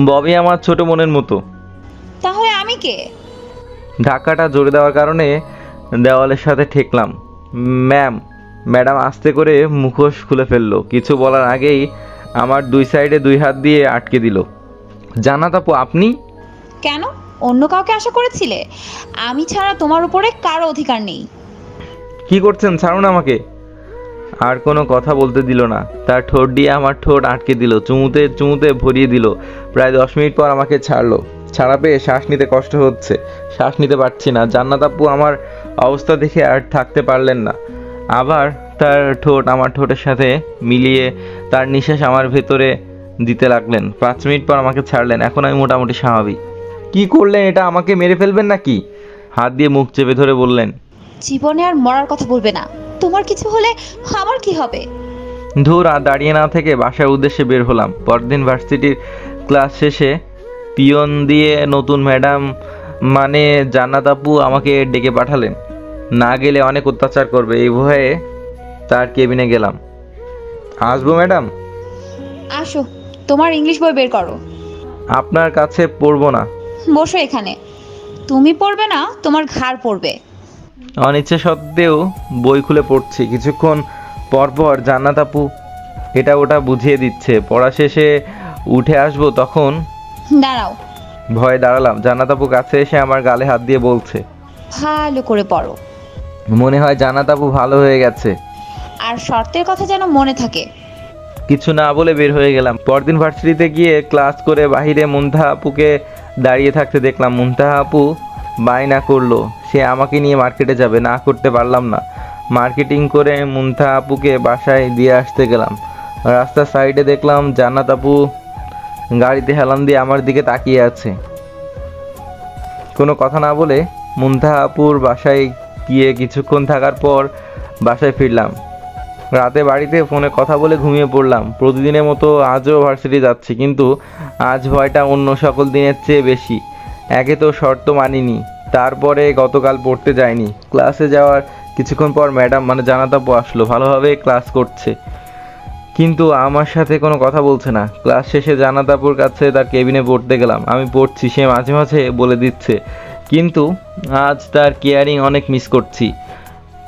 ববি আমার ছোট বোনের মতো। তাহলে আমি কে? ধাক্কাটা জোরে দেওয়ার কারণে দেওয়ালের সাথে ঠেকলাম। ম্যাডাম আস্তে করে মুখোশ খুলে ফেললো। কিছু বলার আগেই আমার দুই সাইডে 2 হাত দিয়ে আটকে দিল। জান্নাত আপু, আপনি? কেন, অন্য কাউকে আশা করেছিলে? আমি ছাড়া তোমার উপরে কারো অধিকার নেই। কি করছেন? ছাড়ুন আমাকে। আর কোনো কথা বলতে দিল না। তার ঠোঁট দিয়ে আমার ঠোঁট আটকে দিল, চুমুতে চুমুতে ভরিয়ে দিল। প্রায় 10 মিনিট পর আমাকে ছাড়লো। ছাড়া পেয়ে শ্বাস নিতে কষ্ট হচ্ছে, শ্বাস নিতে পারছি না। জান্নাত আপু আমার অবস্থা দেখে আর থাকতে পারলেন না। আবার তার ঠোঁট আমার ঠোঁটের সাথে মিলিয়ে তার নিঃশ্বাস আমার ভেতরে দিতে লাগলেন। 5 মিনিট পর আমাকে ছাড়লেন। এখন আমি মোটামুটি স্বাভাবিক। কি করলেন এটা? আমাকে মেরে ফেলবেন নাকি? হাত দিয়ে মুখ চেপে ধরে বললেন। জীবনে আর মরার কথা বলবে না। তোমার কিছু হলে আমার কি হবে? ধুর, আর দাঁড়িয়ে না থেকে বাসার উদ্দেশ্যে বের হলাম। পরদিন ভার্সিটির ক্লাস শেষে পিয়ন দিয়ে নতুন ম্যাডাম মানে জান্নাত আপু আমাকে ডেকে পাঠালেন। না গেলে অনেক অত্যাচার করবে, এই ভয়ে তার কেবিনে গেলাম। আসবো ম্যাডাম? আসো, তোমার ইংলিশ বই বের করো। আপনার কাছে পড়বো না। বসো এখানে। তুমি পড়বে না, তোমার ঘাড় পড়বে। অনিচ্ছা সত্ত্বেও বই খুলে পড়ছি। কিছুক্ষণ পরপর জান্নাত আপু এটা ওটা বুঝিয়ে দিচ্ছে। পড়া শেষে উঠে আসবো, তখন দাঁড়াও। ভয়ে দাঁড়ালাম। জান্নাত আপু কাছে এসে আমার গালে হাত দিয়ে বলছে, ভালো করে পড়ো। মনে হয় জান্নাত আপু ভালো হয়ে গেছে। আর শর্তের কথা যেন মনে থাকে। কিছু না বলে বের হয়ে গেলাম। পরদিন ভার্সিটিতে গিয়ে ক্লাস করে বাহিরে মুনতাহা আপুকে দাঁড়িয়ে থাকতে দেখলাম। মুনতাহা আপু বায়না করলো সে আমাকে নিয়ে মার্কেটে যাবে। না করতে পারলাম না। মার্কেটিং করে মুনতাহা আপুকে বাসায় দিয়ে আসতে গেলাম। রাস্তার সাইডে দেখলাম জান্নাত আপু গাড়িতে হেলান দিয়ে আমার দিকে তাকিয়ে আছে। কোনো কথা না বলে মুনতাহা আপুর বাসায় গিয়ে কিছুক্ষণ থাকার পর বাসায় ফিরলাম। রাতে বাড়িতে ফোনে কথা বলে ঘুমিয়ে পড়লাম। প্রতিদিনের মতো আজও ভার্সিটি যাচ্ছি, কিন্তু আজ ভয়টা অন্য সকল দিনের চেয়ে বেশি। একে তো শর্ত মানিনি, তারপরে গতকাল পড়তে যাইনি। ক্লাসে যাওয়ার কিছুক্ষণ পর ম্যাডাম মানে জান্নাত আপু আসলো। ভালোভাবে ক্লাস করছে, কিন্তু আমার সাথে কোনো কথা বলছে না। ক্লাস শেষে জান্নাত আপুর কাছে তার কেবিনে পড়তে গেলাম। আমি পড়ছি, সে মাঝে মাঝে বলে দিচ্ছে, কিন্তু আজ তার কেয়ারিং অনেক মিস করছি।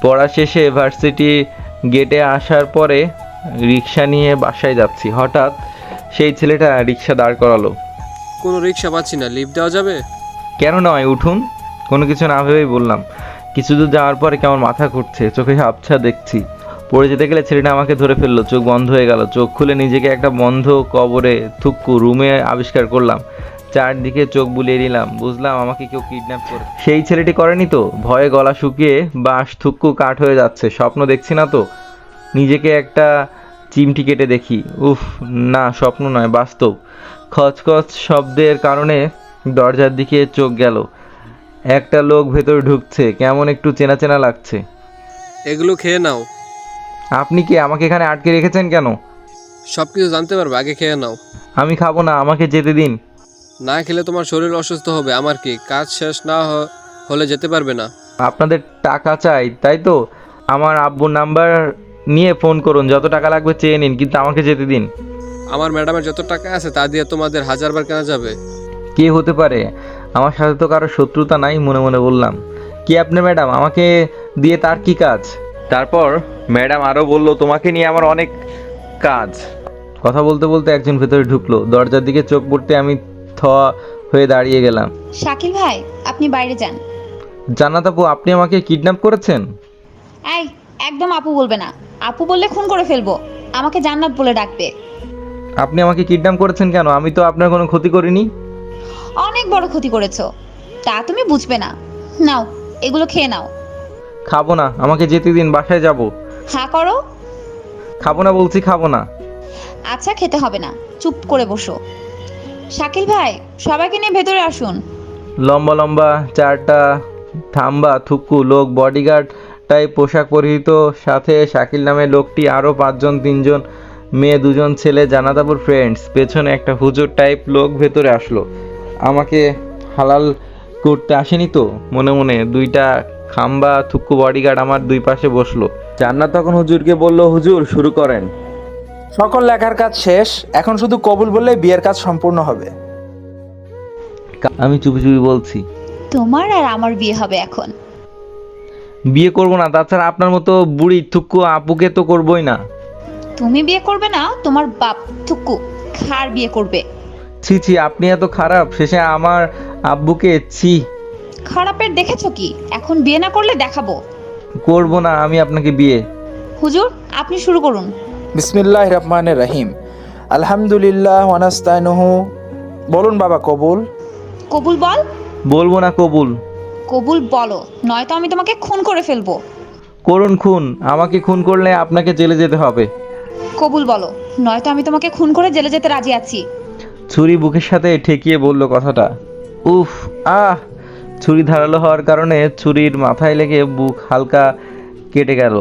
পড়া শেষে ভার্সিটি গেটে আসার পরে রিক্সা নিয়ে বাসায় যাচ্ছি। হঠাৎ সেই ছেলেটা রিক্সা দাঁড় করালো। কোনো রিক্সা পাচ্ছি না, লিফট দেওয়া যাবে? কেন নয়, উঠুন। কোনো কিছু না ভেবেই বললাম। কিছু দূর যাওয়ার পরে কেমন মাথা ঘুরছে, চোখে আবছা দেখছি। পড়ে যেতে গেলে ছেলেটা আমাকে ধরে ফেললো, চোখ বন্ধ হয়ে গেল। চোখ খুলে নিজেকে একটা বন্ধ কবরে থুক্কু রুমে আবিষ্কার করলাম। চারদিকে চোখ বুলিয়ে নিলাম, বুঝলাম আমাকে কেউ কিডন্যাপ করে। সেই ছেলেটি করেনি তো? ভয়ে গলা শুকিয়ে বাঁশ থুক্কু কাঠ হয়ে যাচ্ছে। স্বপ্ন দেখছি না তো? নিজেকে একটা চিমটি কেটে দেখি, উফ না, স্বপ্ন নয়, বাস্তব। খচখচ শব্দের কারণে দরজার দিকে চোখ গেল। একটা লোক ভেতরে ঢুকছে, কেমন একটু চেনা চেনা লাগছে। এগুলো খেয়ে নাও। আপনি কি আমাকে এখানে আটকে রেখেছেন কেন? সব কিছু জানতে পারবে, আগে খেয়ে নাও। আমি খাবো না, আমাকে যেতে দিন। না খেলে তোমার শরীর অসুস্থ হবে। আমার কি কাজ শেষ না হলে যেতে পারবে না? আপনাদের টাকা চাই তাই তো? আমার আব্বুর নাম্বার নিয়ে ফোন করুন, যত টাকা লাগবে চেয়ে নিন, কিন্তু আমাকে যেতে দিন। আমার ম্যাডামের যত টাকা আছে তা দিয়ে তোমাদের 1000 বার কেনা যাবে। কে হতে পারে? আমার সাথে তো কারো শত্রুতা নাই, মনে মনে বললাম। কি আপনার ম্যাডাম? আমাকে দিয়ে তার কি কাজ? তারপর ম্যাডাম আরও বলল, তোমাকে নিয়ে আমার অনেক কাজ। কথা বলতে বলতে একজন ভেতরে ঢুকলো। দরজার দিকে চোখ পড়তে আমি হয়ে দাঁড়িয়ে গেলাম। শাকিল ভাই, আপনি বাইরে যান। জান্নাত আপু, আপনি আমাকে কিডন্যাপ করেছেন? এই, একদম আপু বলবে না। আপু বললে খুন করে ফেলবো। আমাকে জান্নাত বলে ডাকবে। আপনি আমাকে কিডন্যাপ করেছেন কেন? আমি তো আপনার কোনো ক্ষতি করিনি। অনেক বড় ক্ষতি করেছো, তা তুমি বুঝবে না। নাও, এগুলো খেয়ে নাও। খাবো না, আমাকে যেতে দিন, বাসায় যাব। হ্যাঁ করো। খাবো না বলছি, খাবো না। আচ্ছা, খেতে হবে না, চুপ করে বসো। শাকিল ভাই, সবাইকে নিয়ে ভেতরে আসুন। লম্বা লম্বা চারটা থাম্বা থুক্কু লোক, বডিগার্ড টাইপ পোশাক পরিহিত, সাথে শাকিল নামে লোকটি, আরও 5 জন, 3 জন মেয়ে, 2 জন ছেলে, জানাতাপুর ফ্রেন্ডস। পেছনে একটা হুজুর টাইপ লোক ভেতরে আসলো। আমাকে হালাল করতে আসেনি তো? মনে মনে 2টা খাম্বা থুক্কু বডিগার্ড আমার 2 পাশে বসলো। জান্নাত তখন হুজুরকে বলল, হুজুর শুরু করেন। সকল লেখার কাজ শেষ, এখন শুধু কবুল বললেই বিয়ের কাজ সম্পূর্ণ হবে। আমি চুপি চুপি বলছি, তোমার আর আমার বিয়ে হবে এখন। বিয়ে করবো না, তাছাড়া আপনার মতো বুড়ি থুক্কু আপুকে তো করবোই না। তুমি বিয়ে করবে না, তোমার বাপ থুকু খার বিয়ে করবে। ছি ছি, আপনি এত খারাপ, শেষে আমার আব্বুকে ছি। খারাপের দেখেছো কি? এখন বিয়ে না করলে দেখাবো। করবো না আমি আপনাকে বিয়ে। হুজুর, আপনি শুরু করুন। বিসমিল্লাহ রহমানের রহিম, আলহামদুলিল্লাহ ওয়ানাস্তাইনুহু। বলুন বাবা, কবুল। কবুল বল। বলবো না কবুল। কবুল বলো, নয়তো আমি তোমাকে খুন করে ফেলবো। করুন খুন, আমাকে খুন করলে আপনাকে জেলে যেতে হবে। কবুল বলো, নয়তো আমি তোমাকে খুন করে জেলে যেতে রাজি আছি। ছুরি বুকের সাথে ঠেকিয়ে বলল কথাটা। উফ, আহ! ছুরি ধারালো হওয়ার কারণে ছুরির মাথায় লেগে বুক হালকা কেটে গেল।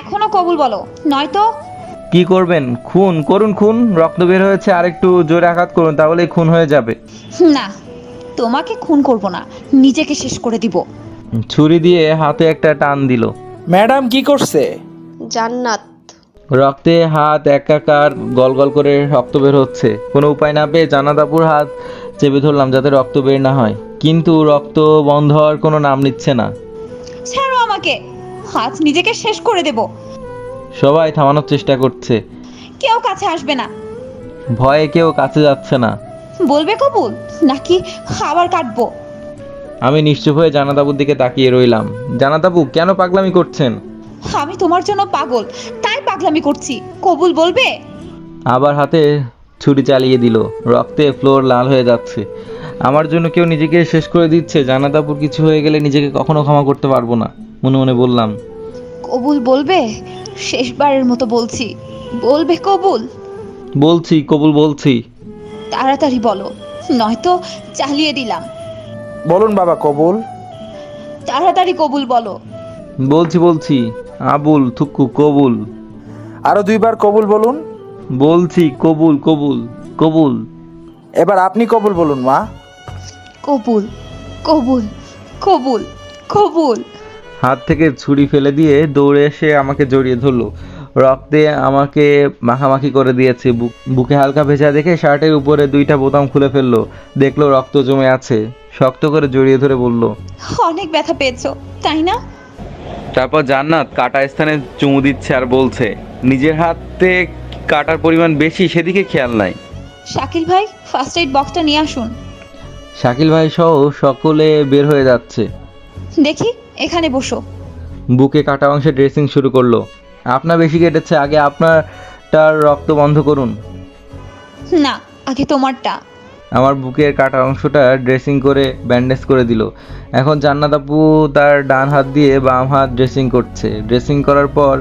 এখনো কবুল বলো, নয়তো। কি করবেন? খুন করুন, খুন। রক্ত বের হয়েছে, আর একটু জোরে আঘাত করুন, তাহলেই খুন হয়ে যাবে। না, তোমাকে খুন করব না, নিজেকে শেষ করে দিব। ছুরি দিয়ে হাতে একটা টান দিল। ম্যাডাম কি করছে? জান্নাত। রক্তে হাত একাকার, গলগল করে রক্ত বের হচ্ছে। কোনো উপায় না পেয়ে জান্নাতাপুর হাত চেপে ধরলাম যাতে রক্ত বের না হয়, কিন্তু রক্ত বন্ধ হওয়ার কোনো নাম নিচ্ছে না। ছাড়ো আমাকে, হাত নিজেকে শেষ করে দেব। সবাই থামানোর চেষ্টা করছে, কেউ কাছে আসবে না। ভয়ে কেউ কাছে যাচ্ছে না। বলবে কবুল, নাকি আবার কাটবো? আমি নিশ্চুপ হয়ে জান্নাতাপুর দিকে তাকিয়ে রইলাম। জান্নাতাপু, কেন পাগলামি করছেন? আমি তোমার জন্য পাগল, তাই পাগলামি করছি। কবুল বলবে? আবার হাতে ছুরি চালিয়ে দিল। রক্তে ফ্লোর লাল হয়ে যাচ্ছে। আমার জন্য কেউ নিজেকে শেষ করে দিচ্ছে। জান্নাতাপুর কিছু হয়ে গেলে নিজেকে কখনো ক্ষমা করতে পারবো না, মনে মনে বললাম। কবুল বলবে? শেষবারের মতো বলছি, বলবে কবুল? বলছি, কবুল বলছি। তাড়াতাড়ি বলো, নয়তো চালিয়ে দিলাম। বলুন বাবা, কবুল। তাড়াতাড়ি কবুল বলো। বলছি, আবুল থুক্কু কবুল। আরো 2 বার কবুল বলুন। বলছি, কবুল কবুল কবুল। এবার আপনি কবুল বলুন মা। কবুল কবুল কবুল কবুল। হাত থেকে ছুরি ফেলে দিয়ে দৌড়ে এসে আমাকে জড়িয়ে ধরলো। রক্তে আমাকে মাখামাখি করে দিয়েছে। বুকে হালকা ভেজা দেখে শার্টের উপরে 2টা বোতাম খুলে ফেললো। দেখলো রক্ত জমে আছে, শক্ত করে জড়িয়ে ধরে বলল, অনেক ব্যথা পেয়েছো তাই না? তারপর জান্নাত কাটা স্থানে চুমু দিচ্ছে আর বলছে, নিজের হাতে কাটার পরিমাণ বেশি সেদিকে খেয়াল নাই। শাকিল ভাই, ফার্স্ট এইড বক্সটা নিয়ে আসুন। শাকিল ভাই সহ সকলে বের হয়ে যাচ্ছে। দেখি, এখানে বসো। বুকে কাটা অংশে ড্রেসিং শুরু করলো। আপনার বেশি কেটেছে, আগে আপনারটার রক্ত বন্ধ করুন। না, আগে তোমারটা। আমার বুকের কাটা অংশটা ড্রেসিং করে ব্যান্ডেজ করে দিল। এখন জান্নাত আপু তার ডান হাত দিয়ে বাম হাত ড্রেসিং করছে। ড্রেসিং করার পর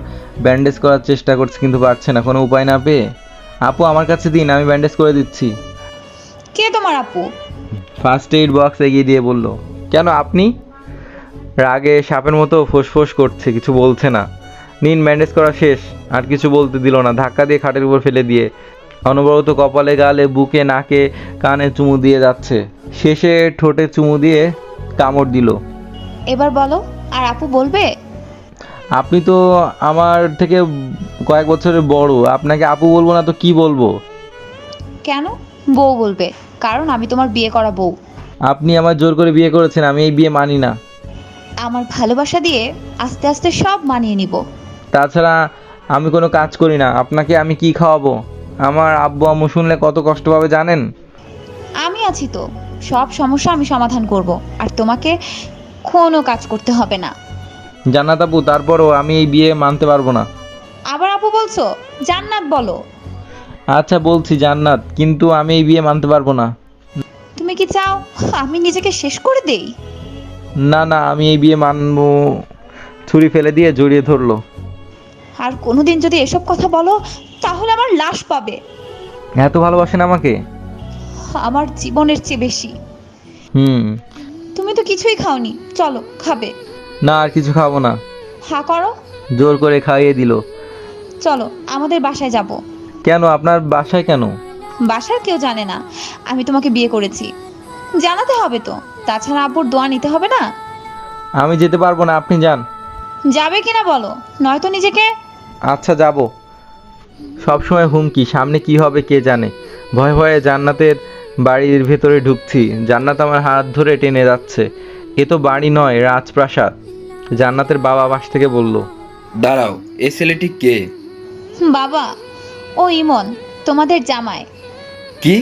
ব্যান্ডেজ করার চেষ্টা করছে কিন্তু পারছে না, কোনো উপায় না পেয়ে। আপু আমার কাছে দিন, আমি ব্যান্ডেজ করে দিচ্ছি। কে তোমার আপু? ফার্স্ট এইড বক্স এগিয়ে দিয়ে বলল। কেন আপনি? রাগে সাপের মতো ফোঁস করছে, কিছু বলছে না। নিন, ব্যান্ডেজ করা শেষ। আর কিছু বলতে দিল না, ধাক্কা দিয়ে খাটের উপর ফেলে দিয়ে অনবরত কপালে, গালে, বুকে, নাকে, কানে চুমু দিয়ে যাচ্ছে। শেষে ঠোঁটে চুমু দিয়ে কামড় দিল। এবার বলো, আর আপু বলবে? আপনি তো আমার থেকে কয়েক বছরের বড়, আপনাকে আপু বলবো না তো কি বলবো? কেন বউ বলবে? কারণ আমি তোমার বিয়ে করা বউ। আপনি আমার জোর করে বিয়ে করেছেন, আমি এই বিয়ে মানি না। আমার ভালোবাসা দিয়ে আস্তে আস্তে সব মানিয়ে নিব। তাছাড়া আমি কোনো কাজ করি না, আপনাকে আমি কি খাওয়াবো? আমার আব্বু আম্মু শুনলে কত কষ্ট পাবে জানেন? আমি আছি তো, সব সমস্যা আমি সমাধান করব, আর তোমাকে কোনো কাজ করতে হবে না। জান্নাত আপু, তারপরও আমি এই বিয়ে মানতে পারবো না। আবার আপু বলছো? জান্নাত বলো। আচ্ছা বলছি জান্নাত, কিন্তু আমি এই বিয়ে মানতে পারবো না। তুমি কি চাও আমি নিজেকে শেষ করে দেই? না না, আমি এই বিয়ে মানবো। ছুরি ফেলে দিয়ে জড়িয়ে ধরলো। আর কোনোদিন যদি এসব কথা বলো তাহলে আমার লাশ পাবে। এত ভালোবাসেন আমাকে? আমার জীবনের চেয়ে বেশি। হুম। তুমি তো কিছুই খাওনি, চলো খাবে। না, আর কিছু খাবো না। হা করো। জোর করে খাইয়ে দিল। চলো আমাদের বাসায় যাব। কেন, আপনার বাসায় কেন? বাসার কেউ জানে না আমি তোমাকে বিয়ে করেছি, জানাতে হবে তো। তাছাড়া আব্বুর দোয়া নিতে হবে না? আমি যেতে পারবো না, আপনি যান। যাবে কিনা বলো, নয়তো নিজেকে। আচ্ছা যাব। সবসময় হুমকি, সামনে কি হবে কে জানে। ভয়ে ভয়ে জান্নাতের বাড়ির ভেতরে ঢুকছি। জান্নাত আমার হাত ধরে টেনে যাচ্ছে। এ তো বাড়ি নয়, রাজপ্রাসাদ। জান্নাতের বাবা পাশ থেকে বলল। দাঁড়াও, এই ছেলেটি কে? বাবা, ও ইমন, তোমাদের জামাই। কি,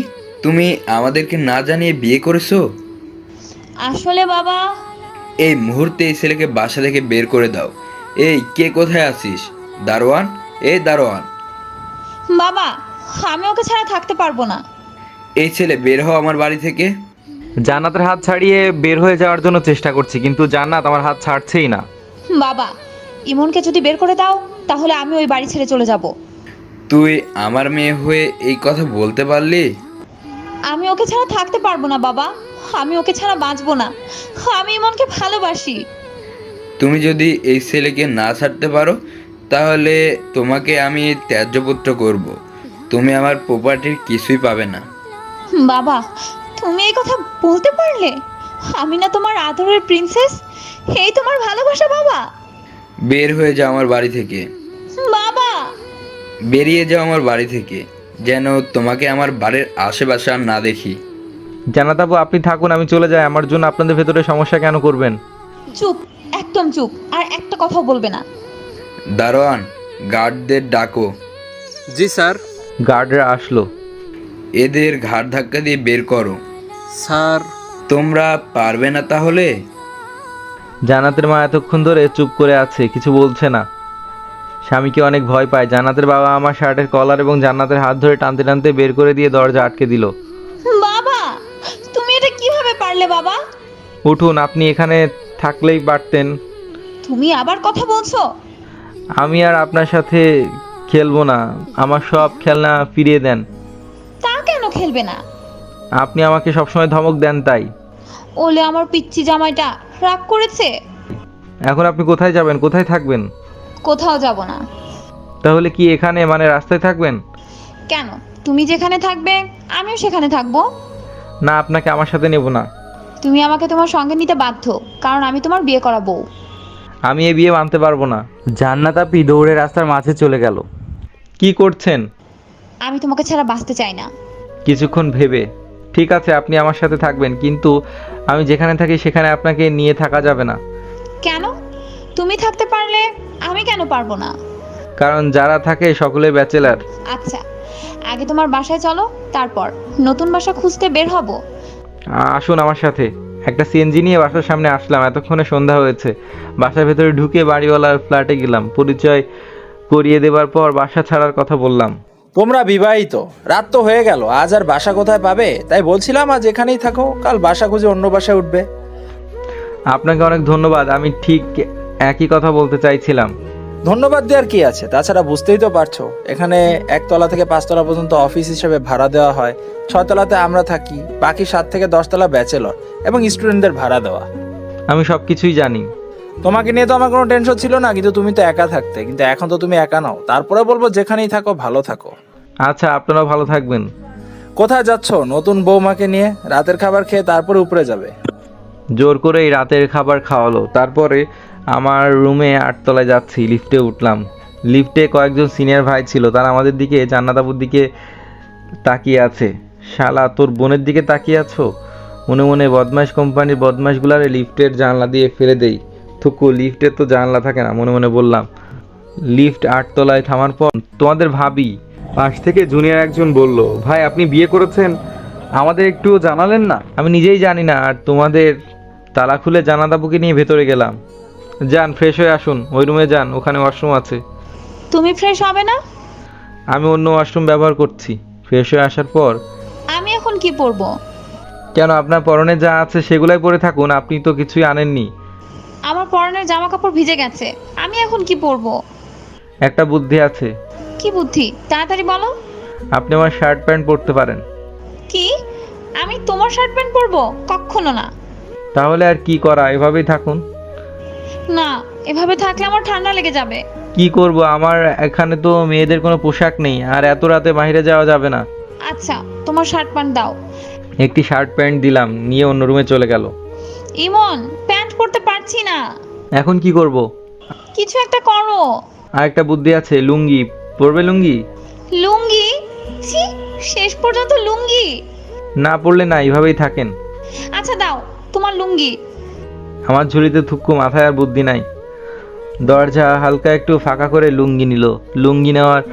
তুমি আমাদেরকে না জানিয়ে বিয়ে করেছো? আসলে বাবা, এই মুহূর্তে এই ছেলেকে বাসা থেকে বের করে দাও। এই, কে কোথায় আছিস? দারোয়ান, এই দারোয়ান। বাবা, আমি ওকে ছাড়া থাকতে পারবো না। এই ছেলে, বের হও আমার বাড়ি থেকে। জান্নাতের হাত ছাড়িয়ে বের হয়ে যাওয়ার জন্য চেষ্টা করছি, কিন্তু জান্নাত আমার হাত ছাড়ছেই না। বাবা, ইমনকে যদি বের করে দাও তাহলে আমি ওই বাড়ি ছেড়ে চলে যাব। তুই আমার মেয়ে হয়ে এই কথা বলতে পারলি? আমি ওকে ছাড়া থাকতে পারবো না বাবা, আমি ওকে ছাড়া বাঁচবো না। আমি ইমনকে ভালোবাসি। তুমি যদি এই ছেলেকে না ছাড়তে পারো তাহলে তোমাকে আমি ত্যায্যপুত্র করব। তুমি আমার প্রপার্টির কিছুই পাবে না। বাবা, তুমি এই কথা বলতে পারলে? আমি না তোমার আদরের প্রিন্সেস? এই তোমার ভালোবাসা বাবা? বের হয়ে যাও আমার বাড়ি থেকে। বাবা, বেরিয়ে যাও আমার বাড়ি থেকে, যেন তোমাকে আমার বাড়ির আশেপাশে আর না দেখি। জান্নাত আপু, আপনি থাকুন, আমি চলে যাই। আমার জন্য আপনাদের ভেতরে সমস্যা কেন করবেন? চুপ, একদম চুপ, আর একটা কথাও বলবে না। দারোয়ান, গার্ডদের ডাকো। জি স্যার। গার্ডরা আসলো। এদের ঘাড় ধাক্কা দিয়ে বের করো। স্যার। তোমরা পারবে না তাহলে? জান্নাতের মা এতক্ষণ ধরে চুপ করে আছে, কিছু বলছে না। স্বামীকে অনেক ভয় পায়। জান্নাতের বাবা আমার শার্টের কলার এবং জান্নাতের হাত ধরে টানতে টানতে বের করে দিয়ে দরজা আটকে দিল। বাবা, তুমি এটা কিভাবে পারলে বাবা? উঠুন, আপনি এখানে থাকলেই পারতেন। তুমি আবার কথা বলছো? আমি আর আপনার সাথে খেলবো না, আমার সব খেলনা ফিরিয়ে দেন। তা কেন খেলবে না? আপনি আমাকে সবসময় ধমক দেন তাই। ওলে আমার পিচ্চি জামাইটা রাগ করেছে। এখন আপনি কোথায় যাবেন, কোথায় থাকবেন? কোথাও যাব না। তাহলে কি এখানে, মানে রাস্তায় থাকবেন? কেন, তুমি যেখানে থাকবে আমিও সেখানে থাকবো। না, আপনাকে আমার সাথে নেব না। তুমি আমাকে তোমার সঙ্গে নিতে বাধ্য, কারণ আমি তোমার বিয়ে করা বউ। আমি এই বিয়ে মানতে পারবো না। জান্নাত আপি দৌড়ে রাস্তার মাঝে চলে গেল। কি করছেন? আমি তোমাকে ছাড়া বাঁচতে চাই না। কিছুক্ষণ ভেবে, ঠিক আছে আপনি আমার সাথে থাকবেন, কিন্তু আমি যেখানে থাকি সেখানে আপনাকে নিয়ে থাকা যাবে না। কেন? তুমি থাকতে পারলে আমি কেন পারবো না? কারণ যারা থাকে সকলে ব্যাচেলার। আচ্ছা, আগে তোমার বাসায় চলো, তারপর নতুন বাসা খুঁজতে বের হব। আসুন আমার সাথে। একটা সিএনজি নিয়ে বাসার সামনে আসলাম, এতক্ষণে সন্ধ্যা হয়েছে। বাসার ভেতরে ঢুকে বাড়িওয়ালার ফ্ল্যাটে গেলাম, পরিচয় করিয়ে দেবার পর বাসা ছাড়ার কথা বললাম। তোমরা বিবাহিত, রাত তো হয়ে গেল, আজ আর বাসা কোথায় পাবে? তাই বলছিলাম আজ এখানেই থাকো, কাল বাসা খুঁজে অন্য বাসায় উঠবে। আপনাকে অনেক ধন্যবাদ, আমি ঠিক একই কথা বলতে চাইছিলাম। ধন্যবাদ দেওয়ার কি আছে? তাছাড়া বুঝতেই তো পারছো, এখানে 1 তলা থেকে 5 তলা পর্যন্ত অফিস হিসেবে ভাড়া দেওয়া হয়, 6 তলাতে আমরা থাকি, বাকি 7 থেকে 10 তলা ব্যাচেলর এবং স্টুডেন্টদের ভাড়া দেওয়া। আমি সব কিছুই জানি। তোমাকে নিয়ে তো আমার কোনো টেনশন ছিল না, কিন্তু তুমি তো একা থাকতে, কিন্তু এখন তো তুমি একা নাও। তারপরে বলবো যেখানেই থাকো ভালো থাকো। আচ্ছা, আপনারাও ভালো থাকবেন। কোথায় যাচ্ছ নতুন বৌমাকে নিয়ে? রাতের খাবার খেয়ে তারপরে উপরে যাবে। জোর করে এই রাতের খাবার খাওয়ালো, তারপরে আমার রুমে 8 তলায় যাচ্ছি, লিফটে উঠলাম। লিফটে কয়েকজন সিনিয়র ভাই ছিল, তারা আমাদের দিকে, জান্নাত আপুর দিকে তাকিয়ে আছে। শালা, তোর বোনের দিকে তাকিয়ে আছো? মনে মনে বদমাইশ কোম্পানির বদমাইশগুলারে লিফটের জানলা দিয়ে ফেলে দেই। থুকু, লিফটের তো জানলা থাকে না, মনে মনে বললাম। লিফট 8 তলায় থামার পর তোমাদের ভাবি পাশ থেকে জুনিয়র একজন বলল, ভাই আপনি বিয়ে করেছেন, আমাদের একটুও জানালেন না? আমি নিজেই জানি না, আর তোমাদের তালা খুলে জান্নাত আপুকে নিয়ে ভেতরে গেলাম। যান, ফ্রেশ হয়ে আসুন, ওই রুমে যান, ওখানে ওয়াশরুম আছে। তুমি ফ্রেশ হবে না? আমি অন্য ওয়াশরুম ব্যবহার করছি। ফ্রেশ হয়ে আসার পর, আমি এখন কি পরবো? কেন, আপনার পরনে যা আছে সেগুলাই পরে থাকুন, আপনি তো কিছুই আনেননি। আমার পরনের জামা কাপড় ভিজে গেছে, আমি এখন কি পরবো? একটা বুদ্ধি আছে, কি বুদ্ধি? তাড়াতাড়ি বলো। আপনি আমার শার্ট প্যান্ট পরতে পারেন। কি? আমি তোমার শার্ট প্যান্ট পরবো? কখনো না। তাহলে আর কি করা, এভাবেই থাকুন। না, এভাবে থাকলে আমার ঠান্ডা লেগে যাবে। কি করব, আমার এখানে তো মেয়েদের কোনো পোশাক নেই, আর এত রাতে বাইরে যাওয়া যাবে না। আচ্ছা, তোমার শার্ট প্যান্ট দাও। একটি শার্ট প্যান্ট দিলাম, নিয়ে অন্য রুমে চলে গেল। ইমন, প্যান্ট পরতে পারছি না। এখন কি করব? কিছু একটা করো। আর একটা বুদ্ধি আছে, লুঙ্গি পরবে। লুঙ্গি? লুঙ্গি? ছি, শেষ পর্যন্ত লুঙ্গি? না পরলে না, এইভাবেই থাকেন। আচ্ছা দাও তোমার লুঙ্গি। আমার ঝুলিতে থুক্কু, মাথায় আর বুদ্ধি নাই। দরজা হালকা একটু ফাঁকা করে লুঙ্গি নিল। লুঙ্গি নেওয়ার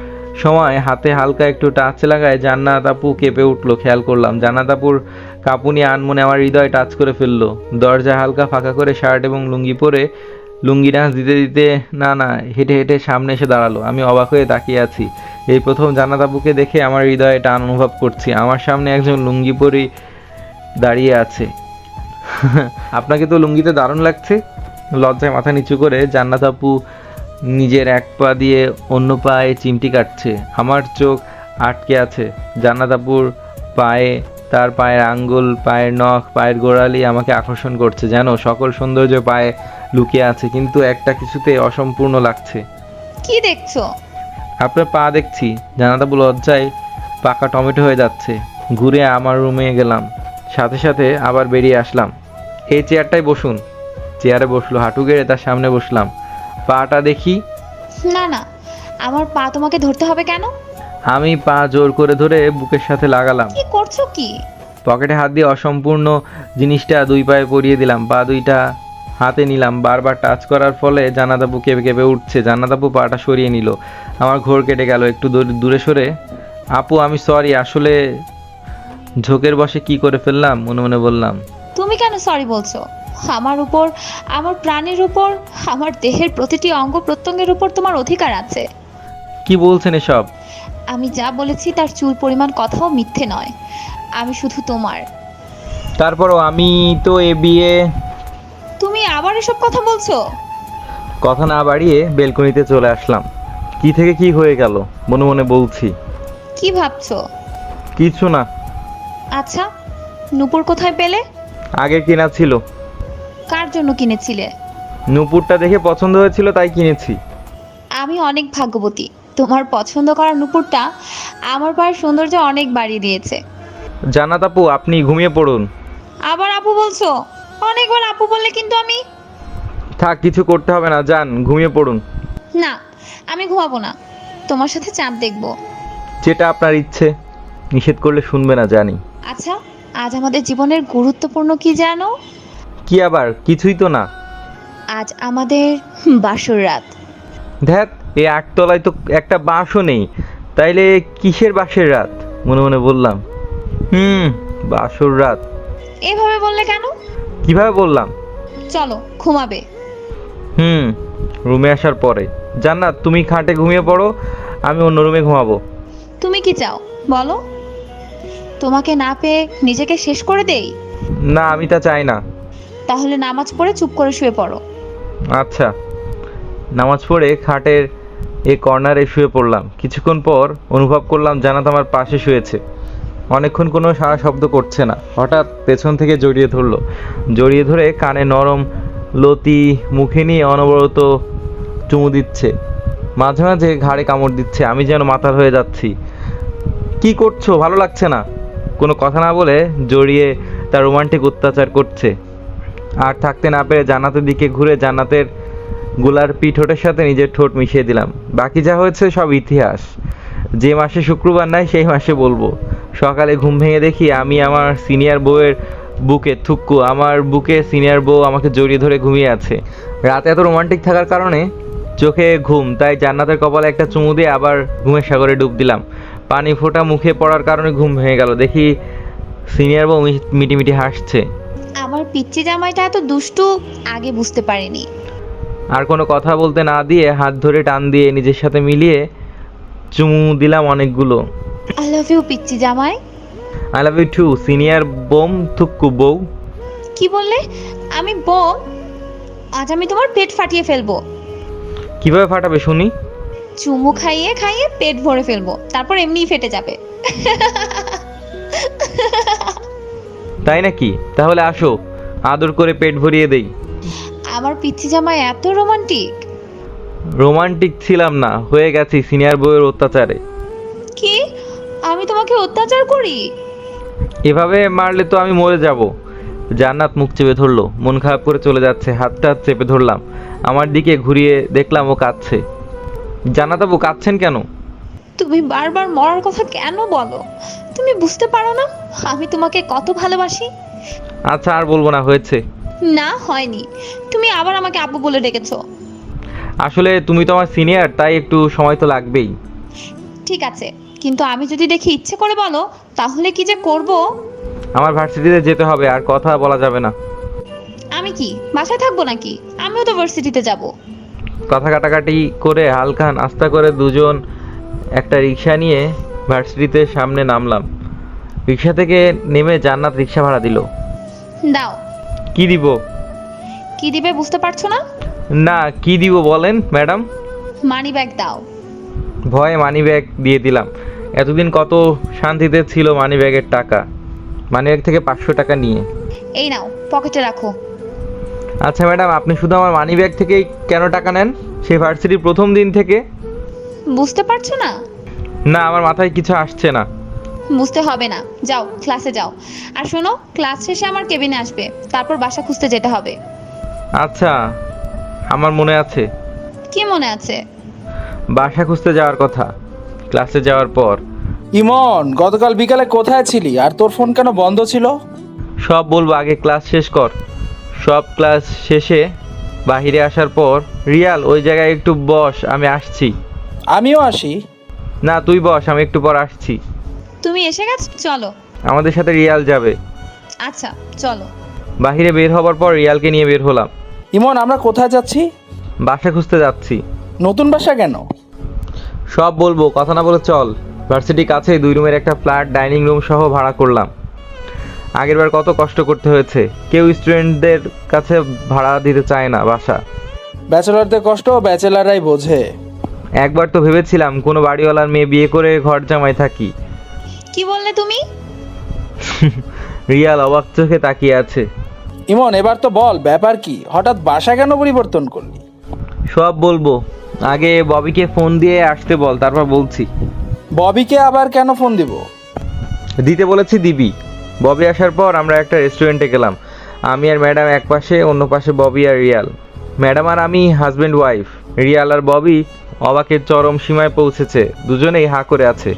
সময় হাতে হালকা একটু টাচ লাগায় জান্নাত আপু কেঁপে উঠলো। খেয়াল করলাম জান্নাত আপুর কাঁপুনি আনমনে আমার হৃদয় টাচ করে ফেললো। দরজা হালকা ফাঁকা করে শার্ট এবং লুঙ্গি পরে লুঙ্গি ডান্স দিতে দিতে না হেঁটে হেঁটে সামনে এসে দাঁড়ালো। আমি অবাক হয়ে তাকিয়ে আছি। এই প্রথম জান্নাত আপুকে দেখে আমার হৃদয়ে টান অনুভব করছি। আমার সামনে একজন লুঙ্গি পরে দাঁড়িয়ে আছে। আপনাকে তো লুঙ্গিতে দারুণ লাগছে। লজ্জায় মাথা নিচু করে জান্নাত আপু নিজের এক পা দিয়ে অন্য পায়ে চিমটি কাটছে। আমার চোখ আটকে আছে জান্নাত আপুর পায়ে। তার পায়ের আঙ্গুল, পায়ের নখ, পায়ের গোড়ালি আমাকে আকর্ষণ করছে, যেন সকল সৌন্দর্য পায়ে লুকিয়ে আছে, কিন্তু একটা কিছুতে অসম্পূর্ণ লাগছে। কি দেখছো? আপনার পা দেখছি। জান্নাত আপু লজ্জায় পাকা টমেটো হয়ে যাচ্ছে। ঘুরে আমার রুমে গেলাম, সাথে সাথে আবার বেরিয়ে আসলাম। এই চেয়ারটায় বসুন। চেয়ারে বসলো, হাঁটু গেড়ে তার সামনে বসলাম। পাটা দেখি। না না, আমার পা তোমাকে ধরতে হবে কেন? আমি পা জোর করে ধরে বুকের সাথে লাগালাম। কি করছো কি? পকেটে হাত দিয়ে অসম্পূর্ণ জিনিসটা 2 পায়ে পরিয়ে দিলাম। পা 2টা হাতে নিলাম। বারবার টাচ করার ফলে জান্নাত আপু কেঁপে কেঁপে উঠছে। জান্নাত আপু পাটা সরিয়ে নিল। আমার ঘোর কেটে গেল। একটু দূরে সরে, আপু আমি সরি, আসলে ঝোঁকের বশে কি করে ফেললাম, মনে মনে বললাম। তুমি কেন সরি বলছো? আমার উপর, আমার প্রাণের উপর, আমার দেহের প্রতিটি অঙ্গ প্রত্যঙ্গের উপর তোমার অধিকার আছে। কি বলছেন এসব? আমি যা বলেছি তার চুল পরিমাণ কথাও মিথ্যে নয়। আমি শুধু তোমার। তারপরও আমি তো এ বিয়ে। তুমি আবার এসব কথা বলছো? কথা না বাড়িয়ে বেলকনিতে চলে আসলাম। কি থেকে কি হয়ে গেল মনে মনে বলছি। কি ভাবছো? কিছু না। আচ্ছা, নূপুর কোথায় পেলে? আগে কেনা ছিল। কার জন্য কিনেছিলে? নূপুরটা দেখে পছন্দ হয়েছিল তাই কিনেছি। আমি অনেক ভাগ্যবতী, তোমার পছন্দ করা নূপুরটা আমার পায়ের সৌন্দর্য অনেক বাড়িয়ে দিয়েছে। জান্নাত আপু আপনি ঘুমিয়ে পড়ুন। আবার আপু বলছো? অনেকবার আপু বললে কিন্তু আমি। থাক, কিছু করতে হবে না, যান ঘুমিয়ে পড়ুন। না, আমি ঘুমাবো না, তোমার সাথে চাঁদ দেখবো। যেটা আপনার ইচ্ছে। নিষেধ করলে শুনবে না জানি। আচ্ছা, আজ আমাদের জীবনের গুরুত্বপূর্ণ কি জানো? কি আবার? কিছুই তো না। আজ আমাদের বাসর রাত। ধ্যাত, এই 8 তলায় তো একটা বাসও নেই, তাইলে কিসের বাসের রাত, মনে মনে বললাম। বাসর রাত। এভাবে বললে কেন? কিভাবে বললাম? চলো ঘুমাবে। রুমে আসার পরে জান্নাত তুমি খাটে ঘুমিয়ে পড়ো, আমি অন্য রুমে ঘুমাবো। তুমি কি চাও বলো? তোমাকে না পেয়ে নিজেকে শেষ করে দেই? না, আমি তা চাই না। তাহলে নামাজ পড়ে চুপ করে শুয়ে পড়ো। আচ্ছা। নামাজ পড়ে খাটের এই কর্নারে শুয়ে পড়লাম। কিছুক্ষণ পর অনুভব করলাম জান্নাত আমার পাশে শুয়েছে। অনেকক্ষণ কোনো সারা শব্দ করছে না। হঠাৎ পেছন থেকে জড়িয়ে ধরলো। জড়িয়ে ধরে কানে নরম লতি মুখে নিয়ে অনবরত চুমু দিচ্ছে, মাঝে মাঝে ঘাড়ে কামড় দিচ্ছে। আমি যেন মাতাল হয়ে যাচ্ছি। কি করছো? ভালো লাগছে না। কোনো কথা না বলে জড়িয়ে তার রোমান্টিক অত্যাচার করছে। আর থাকতে না পেরে জান্নাতের দিকে ঘুরে জান্নাতের গোলাপি ঠোঁটের সাথে নিজের ঠোঁট মিশিয়ে দিলাম। বাকি যা হয়েছে সব ইতিহাস। যে মাসে শুক্রবার নাই সেই মাসে বলবো। সকালে ঘুম ভেঙে দেখি আমি আমার সিনিয়র বউয়ের বুকে থুক্কু, আমার বুকে সিনিয়র বউ আমাকে জড়িয়ে ধরে ঘুমিয়ে আছে। রাতে এত রোমান্টিক থাকার কারণে চোখে ঘুম, তাই জান্নাতের কপালে একটা চুমু দিয়ে আবার ঘুমের সাগরে ডুব দিলাম। পানি ফোঁটা মুখে পড়ার কারণে ঘুম ভেঙে গেল। দেখি সিনিয়র বউ মিটিমিটি হাসছে। আমার পিচ্চি জামাইটা এত দুষ্টু আগে বুঝতে পারিনি। আর কোনো কথা বলতে না দিয়ে হাত ধরে টান দিয়ে নিজের সাথে মিলিয়ে চুমু দিলাম অনেকগুলো। আই লাভ ইউ পিচ্চি জামাই। I love you too senior বোম থুক্কু বউ। কি বললে? আমি বোম? আজ আমি তোমার পেট ফাটিয়ে ফেলবো। কিভাবে ফাটাবে শুনি? চুমু খাইয়ে খাইয়ে পেট ভরে ফেলবো, তারপর এমনিই ফেটে যাবে। তাই নাকি? তাহলে আসো, আদর করে পেট ভরিয়ে দেই। আমার পিচ্চি জামাই এত রোমান্টিক। রোমান্টিক ছিলাম না, হয়ে গেছি সিনিয়র বউয়ের অত্যাচারে। কি? আমি তোমাকে অত্যাচার করি? এভাবে মারলে তো আমি মরে যাব। জান্নাত মুখ চেপে ধরলো, মন খারাপ করে চলে যাচ্ছে। হাতটা চেপে ধরলাম, আমার দিকে ঘুরিয়ে দেখলাম ও কাঁদছে। জান্নাত আপু কাঁদছেন কেন? তুমি বারবার মরার কথা কেন বলো? তুমি বুঝতে পারো না আমি তোমাকে কত ভালোবাসি? আচ্ছা আর বলবো না, হয়েছে। না হয়নি, তুমি আবার আমাকে আপু বলে ডেকেছো। আসলে তুমি তো আমার সিনিয়র, তাই একটু সময় তো লাগবেই। ঠিক আছে, কিন্তু আমি যদি দেখি ইচ্ছে করে বলো তাহলে কি যে করব। আমার ভার্সিটিতে যেতে হবে, আর কথা বলা যাবে না। আমি কি বাসায় থাকবো নাকি? আমিও তো ভার্সিটিতে যাব। কথা কাটাকাটি করে হালকা নাস্তা করে দুজন একটা রিক্সা নিয়ে ভার্সিটিতে সামনে নামলাম। রিক্সা থেকে নেমে জান্নাত রিক্সা ভাড়া দিল। দাও। কি দিব? কি দিবে বুঝতে পারছো না? না, কি দিব বলেন ম্যাডাম? মানি ব্যাগ দাও। ভয়ে মানি ব্যাগ দিয়ে দিলাম। এতদিন কত শান্তিতে ছিল মানি ব্যাগের টাকা। মানি ব্যাগ থেকে 500 টাকা নিয়ে। এই নাও, পকেটে রাখো। আচ্ছা ম্যাডাম, আপনি শুধু আমার মানি ব্যাগ থেকেই কেন টাকা নেন? সেই ভার্সিটির প্রথম দিন থেকে। বুঝতে পারছো না? না, আমার মাথায় কিছু আসছে না। বুঝতে হবে না, যাও ক্লাসে যাও। আর শোনো, ক্লাস শেষে আমার কেবিনে আসবে, তারপর বাসা খুঁজতে যেতে হবে। আচ্ছা, আমার মনে আছে। কি মনে আছে? বাসা খুঁজতে যাওয়ার কথা ক্লাসে যাওয়ার পর। ইমন, গতকাল বিকালে কোথায় ছিলি আর তোর ফোন কেন বন্ধ ছিল? সব বলবো, আগে ক্লাস শেষ কর। সব ক্লাস শেষে বাহিরে আসার পর, রিয়াল ওই জায়গায় একটু বস, আমি আসছি। আমিও আসি। না, তুই বস, আমি একটু পর আসছি। তুমি এসে গেছো, চলো। আমাদের সাথে রিয়াল যাবে। আচ্ছা চলো। বাহিরে বের হবার পর রিয়ালকে নিয়ে বের হলাম। ইমন, আমরা কোথায় যাচ্ছি? বাসা খুঁজতে যাচ্ছি। নতুন বাসা কেন? সব বলবো, কথা না বলে চল। ভার্সিটি কাছে 2 রুমের একটা ফ্ল্যাট, ডাইনিং রুম সহ ভাড়া করলাম। আগেরবার কত কষ্ট করতে হয়েছে। কেউ স্টুডেন্টদের কাছে ভাড়া দিতে চায় না বাসা। ব্যাচেলরদের কষ্ট ব্যাচেলাররাই বোঝে। একবার তো ভেবেছিলাম কোনো বাড়িওয়ালার মেয়ে বিয়ে করে ঘর জামাই থাকি। কি বললে তুমি? রিয়াল অবাক চোখে তাকিয়ে আছে। ইমন, এবার তো বল ব্যাপার কি? হঠাৎ বাসা কেন পরিবর্তন করলি? সব বলবো, আগে ববিকে ফোন দিয়ে আসতে বল, তারপর বলছি। ববিকে আবার কেন ফোন দিব? দিতে বলেছি, দিবি। ববি আসার পর আমরা একটা রেস্টুরেন্টে গেলাম। আমি আর ম্যাডাম এক পাশে, অন্য পাশে ববি আর রিয়াল। ম্যাডাম আর আমি হাজব্যান্ড ওয়াইফ। রিয়াল আর ববি অবাকের চরম সীমায় পৌঁছেছে, দুজনেই হাঁ করে আছে।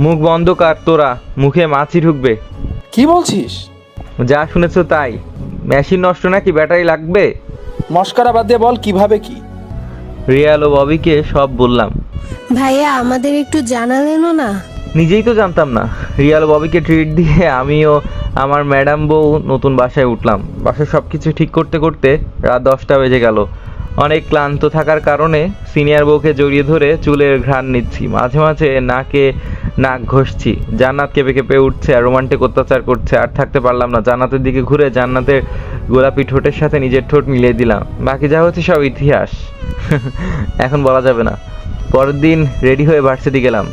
মুখ বন্ধ কর তোরা, মুখে মাছি ঢুকবে। কি বলছিস? যা শুনেছো তাই। মেশিন নষ্ট নাকি ব্যাটারি লাগবে? মস্করা বাদ দিয়ে বল কিভাবে কি? রিয়াল ও ববিকে সব বললাম। ভাইয়া, আমাদের একটু জানালেনও না। নিজেই তো জানতাম না। রিয়াল ও ববিকে ট্রিট দিয়ে আমিও আমার ম্যাডাম বউ নতুন বাসায় উঠলাম। বাসায় সব কিছু ঠিক করতে করতে রাত 10টা বেজে গেল। অনেক ক্লান্ত থাকার কারণে সিনিয়র বউকে জড়িয়ে ধরে চুলের ঘ্রাণ নিচ্ছি, মাঝে মাঝে নাক ঘষছি। জান্নাত কেঁপে কেঁপে উঠছে আর রোমান্টিক অত্যাচার করছে। আর থাকতে পারলাম না, জান্নাতের দিকে ঘুরে জান্নাতের গোলাপি ঠোঁটের সাথে নিজের ঠোঁট মিলিয়ে দিলাম। বাকি যা হচ্ছে সব ইতিহাস, এখন বলা যাবে না। পরের দিন রেডি হয়ে ভার্সিটি গেলাম।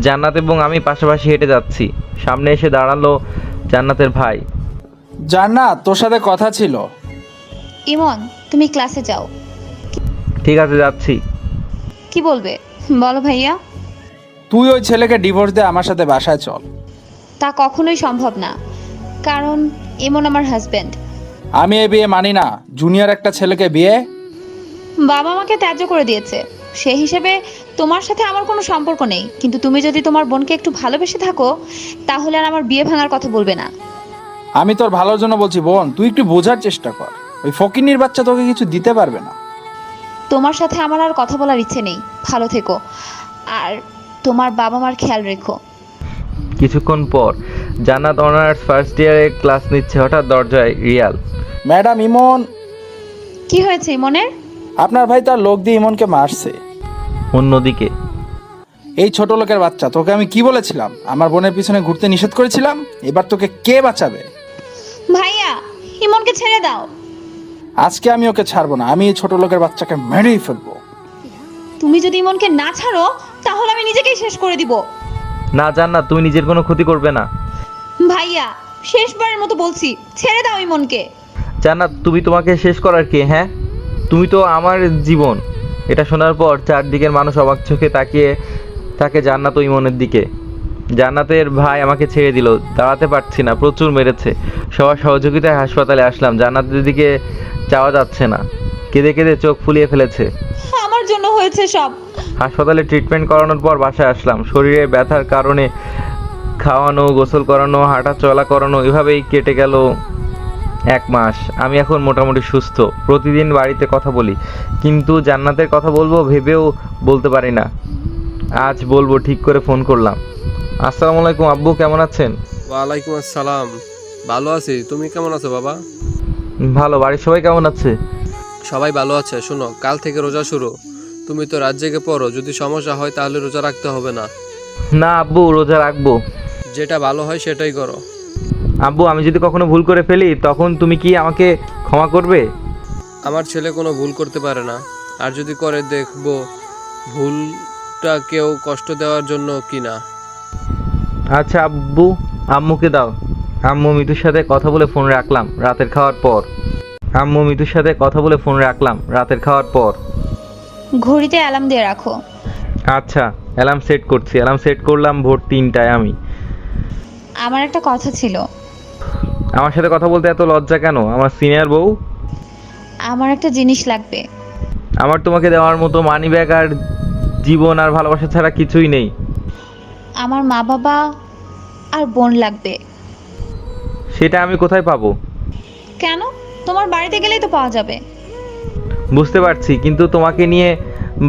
জান্নাত এবং আমি পাশাপাশি হেঁটে যাচ্ছি। সামনে এসে দাঁড়ালো জান্নাতের ভাই। জান্নাত, তোর সাথে কথা ছিল। ইমন, তুমি ক্লাসে যাও। ঠিক আছে, যাচ্ছি। কি বলবে বলো ভাইয়া। তুই ওই ছেলেকে ডিভোর্স দে, আমার সাথে বাসায় চল। তা কখনোই সম্ভব না, কারণ ইমন আমার হাজবেন্ড। আমি এই বিয়ে মানি না। জুনিয়র একটা ছেলেকে বিয়ে। বাবা আমাকে ত্যায্য করে দিয়েছে, সেই হিসেবে তোমার সাথে আমার কোনো সম্পর্ক নেই। কিন্তু তুমি যদি তোমার বোনকে একটু ভালোবেসে থাকো, তাহলে আর আমার বিয়ে ভাঙার কথা বলবে না। আমি তোর ভালোর জন্য বলছি বোন, তুই একটু বোঝার চেষ্টা কর। ওই ফকিন্নির বাচ্চা তোকে কিছু দিতে পারবে না। তোমার সাথে আমার আর কথা বলার ইচ্ছে নেই। ভালো থেকো, আর তোমার বাবা মার খেয়াল রেখো। কিছুক্ষণ পর জান্নাত অনার্স ফার্স্ট ইয়ারে ক্লাস নিচ্ছে। হঠাৎ দরজায় রিয়াল। ম্যাডাম, ইমন। কি হয়েছে ইমনের? আপনার ভাই তার লোক দিয়ে ইমনকে মারছে। অন্যদিকে এই ছোট লোকের বাচ্চা, তোকে আমি কি বলেছিলাম? আমার বোনের পিছনে ঘুরতে নিষেধ করেছিলাম। এবার তোকে কে বাঁচাবে? ভাইয়া, ইমনকে ছেড়ে দাও। আজকে আমি ওকে ছাড়বো না। আমি এই ছোট লোকের বাচ্চাকে মেরেই ফেলবো। তুমি যদি ইমনকে না ছাড়ো, তাহলে আমি নিজেকেই শেষ করে দিব। না জান্নাত, তুমি নিজের কোনো ক্ষতি করবে না। ভাইয়া, শেষবারের মতো বলছি, ছেড়ে দাও ইমনকে। জান্নাত, তুমি তোমাকে শেষ করার কে? হ্যাঁ, তুমি তো আমার জীবন। এটা শোনার পর চারদিকের মানুষ অবাক চোখে তাকিয়ে থাকে জান্নাত ও ইমনের দিকে। জান্নাতের ভাই আমাকে ছেড়ে দিল, দাঁড়াতে পারছি না, প্রচুর মেরেছে। সবার সহযোগিতায় হাসপাতালে আসলাম। জান্নাতের দিকে চাওয়া যাচ্ছে না, কেঁদে কেঁদে চোখ ফুলিয়ে ফেলেছে। আমার জন্য হয়েছে সব। হাসপাতালে ট্রিটমেন্ট করানোর পর বাসায় আসলাম। শরীরে ব্যথার কারণে খাওয়ানো, গোসল করানো, হাঁটা চলা করানো, এভাবেই কেটে গেল 1 মাস। আমি এখন মোটামুটি সুস্থ। প্রতিদিন বাড়িতে কথা বলি, কিন্তু জান্নাতের কথা বলবো ভেবেও বলতে পারি না। আজ বলবো ঠিক করে ফোন করলাম। আসসালামু আলাইকুম আব্বু, কেমন আছেন? ওয়ালাইকুম আসসালাম। ভালো আছি, তুমি কেমন আছো বাবা? ভালো। বাড়ির সবাই কেমন আছে? সবাই ভালো আছে। শোনো, কাল থেকে রোজা শুরু। তুমি তো রাত জেগে পড়ো, যদি সমস্যা হয় তাহলে রোজা রাখতে হবে না। না আব্বু, রোজা রাখবো। যেটা ভালো হয় সেটাই করো। আব্বু, আমি যদি কখনো ভুল করে ফেলি তখন তুমি কি আমাকে ক্ষমা করবে? আমার ছেলে কোনো ভুল করতে পারে না, আর যদি করে দেখবো ভুলটা কেউ কষ্ট দেওয়ার জন্য কিনা। আচ্ছা আব্বু, আম্মুকে দাও। আম্মু মিতুর সাথে কথা বলে ফোন রাখলাম রাতের খাওয়ার পর। ঘড়িতে অ্যালার্ম দিয়ে রাখো। আচ্ছা, অ্যালার্ম সেট করছি। অ্যালার্ম সেট করলাম ভোর 3টায়। আমি আমার একটা কথা ছিল। আমার সাথে কথা বলতে এত লজ্জা কেন? আমার সিনিয়র বউ। আমার একটা জিনিস লাগবে। আমার তোমাকে দেওয়ার মতো মানি ব্যাগ আর জীবন আর ভালোবাসা ছাড়া কিছুই নেই। আমার মা বাবা আর বোন লাগবে। সেটা আমি কোথায় পাবো? কেন? তোমার বাড়িতে গেলেই তো পাওয়া যাবে। বুঝতে পারছি, কিন্তু তোমাকে নিয়ে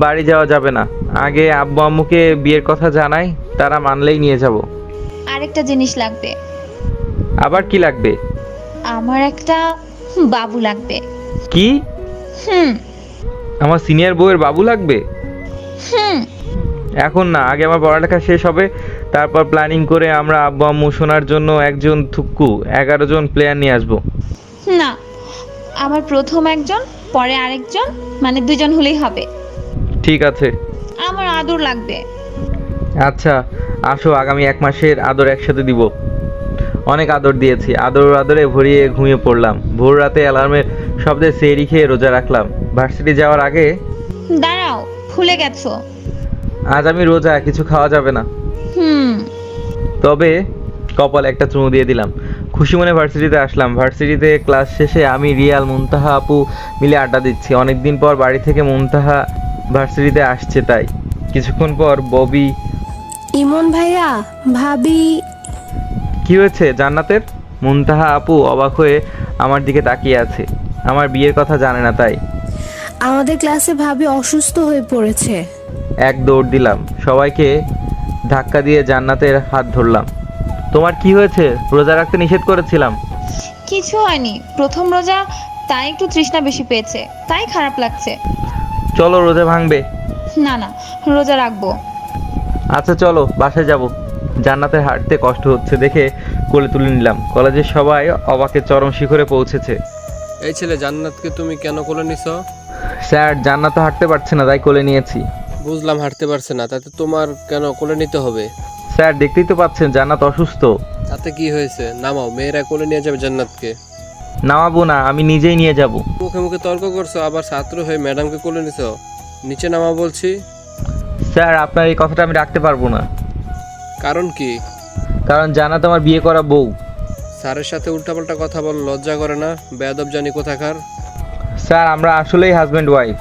বাড়ি যাওয়া যাবে না। আগে আব্বু আম্মুকে বিয়ের কথা জানাই, তারা মানলেই নিয়ে যাব। আরেকটা জিনিস লাগবে। আবার কি লাগবে? আমার একটা বাবু লাগবে। কি? হুম আমার সিনিয়র বউয়ের বাবু লাগবে? হুম এখন না, আগে আমার পড়ালেখা শেষ হবে, তারপর প্ল্যানিং করে আমরা আব্বু আম্মু শোনার জন্য একজন থুক্কু 11 জন প্লেয়ার নিয়ে আসবো। না, আমার প্রথম একজন, পরে আরেকজন, মানে 2 জন হলেই হবে। ঠিক আছে। আমার আদর লাগবে। আচ্ছা আসো, আগামী 1 মাসের আদর একসাথে দিব। অনেক আদর দিয়েছি, আদরে ভরিয়ে ঘুমিয়ে পড়লাম। ভোর রাতে অ্যালার্মের শব্দে সেহরি খেয়ে রোজা রাখলাম। ভার্সিটি যাওয়ার আগে। দাঁড়াও, ভুলে গেছো। আজ আমি রোজা, কিছু খাওয়া যাবে না। তবে কপালে একটা চুমু দিয়ে দিলাম। খুশি মনে ভার্সিটিতে আসলাম। ভার্সিটিতে ক্লাস শেষে আমি, রিয়াল, মুনতাহা আপু মিলে আড্ডা দিচ্ছি। অনেকদিন পর বাড়ি থেকে মুনতাহা ভার্সিটিতে আসছে, তাই। কিছুক্ষণ পর ববি। ইমন ভাইয়া, ভাবি। কি হয়েছে জান্নাতের? মুনতাহা আপু অবাক হয়ে আমার দিকে তাকিয়ে আছে। আমার বিয়ের কথা জানে না, তাই। আমাদের ক্লাসে ভাবি অসুস্থ হয়ে পড়েছে। এক দৌড় দিলাম, সবাইকে ধাক্কা দিয়ে জান্নাতের হাত ধরলাম। তোমার কি হয়েছে? রোজা রাখতে নিষেধ করেছিলাম। কিছু হয়নি, প্রথম রোজা তাই একটু তৃষ্ণা বেশি পেয়েছে, তাই খারাপ লাগছে। চলো রোজা ভাঙবে। না না, রোজা রাখবো। আচ্ছা চলো বাসায় যাব। জান্নাতের হাঁটতে কষ্ট হচ্ছে দেখে কোলে তুলে নিলাম। কলেজের সবাই অবাকের চরম শিখরে পৌঁছেছে। এই ছেলে জান্নাতকে তুমি কেন কোলে নিছো? স্যার জান্নাত তো হাঁটতে পারছে না, তাই কোলে নিয়েছি। বুঝলাম হাঁটতে পারছে না, তাতে তোমার কেন কোলে নিতে হবে? স্যার দেখতেই তো পাচ্ছেন জান্নাত অসুস্থ। তাতে কি হয়েছে? নামাও, মেয়েরা কোলে নিয়ে যাবে জান্নাতকে। নামাবো না, আমি নিজেই নিয়ে যাব। মুখে মুখে তর্ক করছো, আবার ছাত্র হয়ে ম্যাডামকে কোলে নিছো। নিচে নামাও বলছি। স্যার আপনার এই কথাটা আমি রাখতে পারবো না। কারণ কি? কারণ জান্নাত আমার বিয়ে করা বউ। স্যারের সাথে উল্টাপাল্টা কথা বল, লজ্জা করে না? বেয়াদব জানি কোথাকার। স্যার আমরা আসলেই হাজব্যান্ড ওয়াইফ।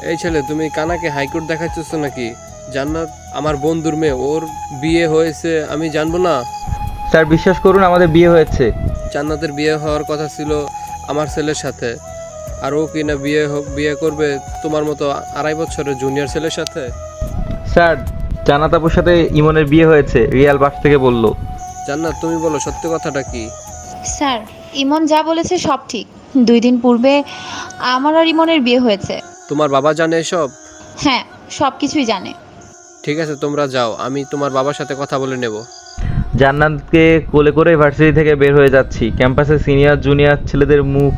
এই ছেলে তুমি কানাকে হাইকোর্ট দেখাচ্ছিস নাকি? জান্নাত আমার বন্ধুর মেয়ে, ওর বিয়ে হয়েছে আমি জানবো না? স্যার বিশ্বাস করুন আমাদের বিয়ে হয়েছে। জান্নাতের বিয়ে হওয়ার কথা ছিল আমার ছেলের সাথে, আর ও কি না বিয়ে করবে তোমার মতো 2.5 বছরের জুনিয়র ছেলের সাথে? স্যার জান্নাত আপুর সাথে ইমনের বিয়ে হয়েছে, রিয়াল বাস থেকে বললো। জান্নাত তুমি বলো সত্যি কথাটা কি? স্যার ইমন যা বলেছে সব ঠিক। 2 দিন পূর্বে আমার আর ইমনের বিয়ে হয়েছে। তোমার বাবা জানে এসব? হ্যাঁ, সব কিছুই জানে। ঠিক আছে তোমরা যাও, আমি তোমার বাবার সাথে কথা বলে নেব। জান্নাতকে কোলে করে ভার্সিটি থেকে বের হয়ে যাচ্ছি। ক্যাম্পাসে সিনিয়র জুনিয়র ছেলেদের মুখ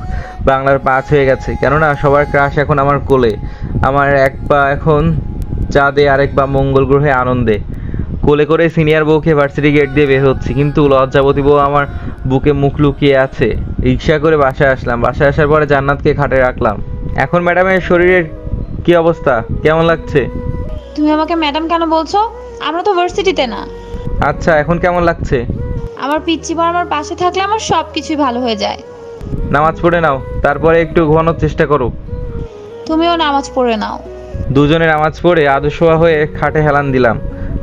বাংলার 5 হয়ে গেছে, কেননা সবার ক্রাশ এখন আমার কোলে। আমার এক পা এখন চাঁদে, আরেক পা মঙ্গল গ্রহে আনন্দে। কোলে করে সিনিয়র বউকে ভার্সিটি গেট দিয়ে বের হচ্ছি, কিন্তু লজ্জাবতী বউ আমার বুকে মুখ লুকিয়ে আছে। রিক্সা করে বাসায় আসলাম। বাসায় আসার পরে জান্নাতকে খাটে রাখলাম। এখন ম্যাডামের শরীরের কি অবস্থা, কেমন লাগছে? তুমি আমাকে ম্যাডাম কেন বলছো? আমরা তো ভার্সিটিতে না। আচ্ছা এখন কেমন লাগছে? আমার পিচ্চি বর আমার পাশে থাকলে আমার সব কিছুই ভালো হয়ে যায়। নামাজ পড়ে নাও, তারপরে একটু ঘুমানোর চেষ্টা করো। তুমিও নামাজ পড়ে নাও। দুজনে নামাজ পড়ে আদর্শোয়া হয়ে খাটে হেলান দিলাম।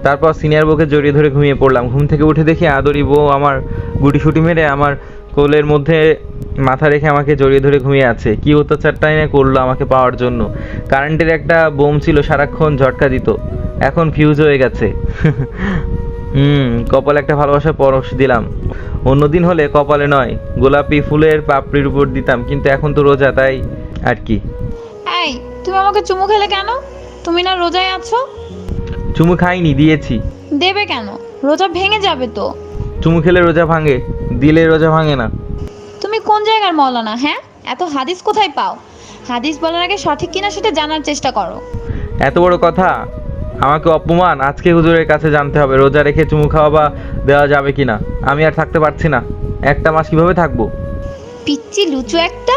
তারপর সিনিয়র বউকে জড়িয়ে ধরে ঘুমিয়ে পড়লাম। ঘুম থেকে উঠে দেখি আদরি বউ আমার গুটিসুটি মেরে আমার কোলের মধ্যে মাথা রেখে আমাকে জড়িয়ে ধরে ঘুমিয়ে আছে। কি অত্যাচারটাই না করলো আমাকে পাওয়ার জন্য। কারেন্টের একটা বোম ছিল, সারাক্ষণ ঝটকা দিত, এখন ফিউজ হয়ে গেছে। কপালে একটা ভালোবাসার পরশ দিলাম। অন্যদিন হলে কপালে নয়, গোলাপি ফুলের পাপড়ির উপর দিতাম, কিন্তু এখন তো রোজা, তাই আর কি। এই তুমি আমাকে চুমু খেলে কেন? তুমি না রোজায় আছো? চুমু খাইনি, দিয়েছি। দেবে কেন? রোজা ভেঙে যাবে তো। চুমু খেলে রোজা ভাঙে, দিলে রোজা ভাঙে না। তুমি কোন জায়গার মওলানা? হ্যাঁ, এত হাদিস কোথায় পাও? হাদিস বলার আগে সঠিক কিনা সেটা জানার চেষ্টা করো। এত বড় কথা, আমাকে অপমান আজকে হুজুরের কাছে জানতে হবে। রোজা রেখে চুমু খাওয়া বা দেওয়া যাবে কিনা। আমি আর থাকতে পারছি না, একটা মাস কিভাবে থাকবো? পিচ্চি লুচু একটা।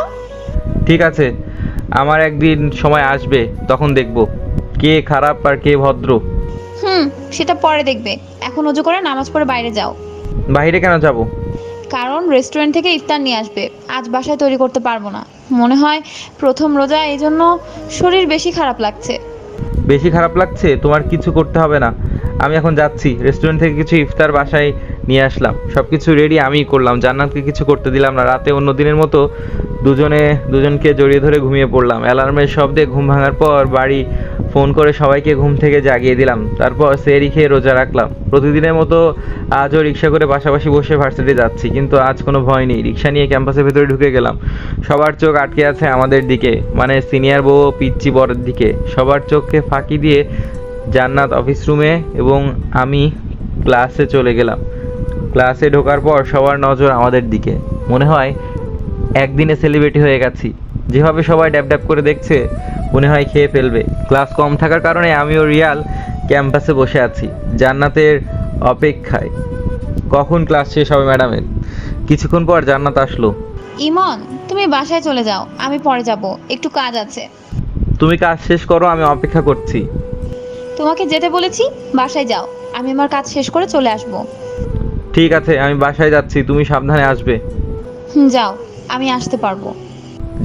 ঠিক আছে, আমার একদিন সময় আসবে, তখন দেখব কে খারাপ আর কে ভদ্র। সেটা পরে দেখবে। এখন ওযু করে নামাজ পড়ে বাইরে যাও। বাইরে কেন যাব? কারণ রেস্টুরেন্ট থেকে ইফতার নিয়ে আসবে। আজ বাসায় তৈরি করতে পারবো না। মনে হয় প্রথম রোজা, এই জন্য শরীর বেশি খারাপ লাগছে। বেশি খারাপ লাগছে? তোমার কিছু করতে হবে না, আমি এখন যাচ্ছি। রেস্টুরেন্ট থেকে কিছু ইফতার বাসায় নিয়ে আসলাম, সব কিছু রেডি আমিই করলাম। জান্নাতকে কিছু করতে দিলাম না। রাতে অন্য দিনের মতো দুজনকে জড়িয়ে ধরে ঘুমিয়ে পড়লাম। অ্যালার্মের শব্দে ঘুম ভাঙার পর বাড়ি ফোন করে সবাইকে ঘুম থেকে জাগিয়ে দিলাম। তারপর সেহরি খেয়ে রোজা রাখলাম। প্রতিদিনের মতো আজও রিক্সা করে পাশাপাশি বসে ভার্সিটি যাচ্ছি, কিন্তু আজ কোনো ভয় নেই। রিক্সা নিয়ে ক্যাম্পাসের ভেতরে ঢুকে গেলাম। সবার চোখ আটকে আছে আমাদের দিকে, মানে সিনিয়র বউ পিচ্চি বরের দিকে। সবার চোখকে ফাঁকি দিয়ে জান্নাত অফিস রুমে এবং আমি ক্লাসে চলে গেলাম। ক্লাসে ঢোকার পর সবার নজর আমাদের দিকে। মনে হয় একদিনে সেলিব্রিটি হয়ে গেছি। যেভাবে সবাই ড্যাব ড্যাব করে দেখছে, মনে হয় খেয়ে ফেলবে। ক্লাস কম থাকার কারণে আমিও রিয়াল ক্যাম্পাসে বসে আছি জান্নাতের অপেক্ষায়। কখন ক্লাস শেষ হবে ম্যাডামের? কিছুক্ষণ পর জান্নাত আসলো। ইমন, তুমি বাসায় চলে যাও, আমি পরে যাব, একটু কাজ আছে। তুমি কাজ শেষ করো, আমি অপেক্ষা করছি। তোমাকে যেতে বলেছি, বাসায় যাও। আমি আমার কাজ শেষ করে চলে আসব। ঠিক আছে, আমি বাসায় যাচ্ছি, তুমি সাবধানে আসবে। যাও, আমি আসতে পারবো।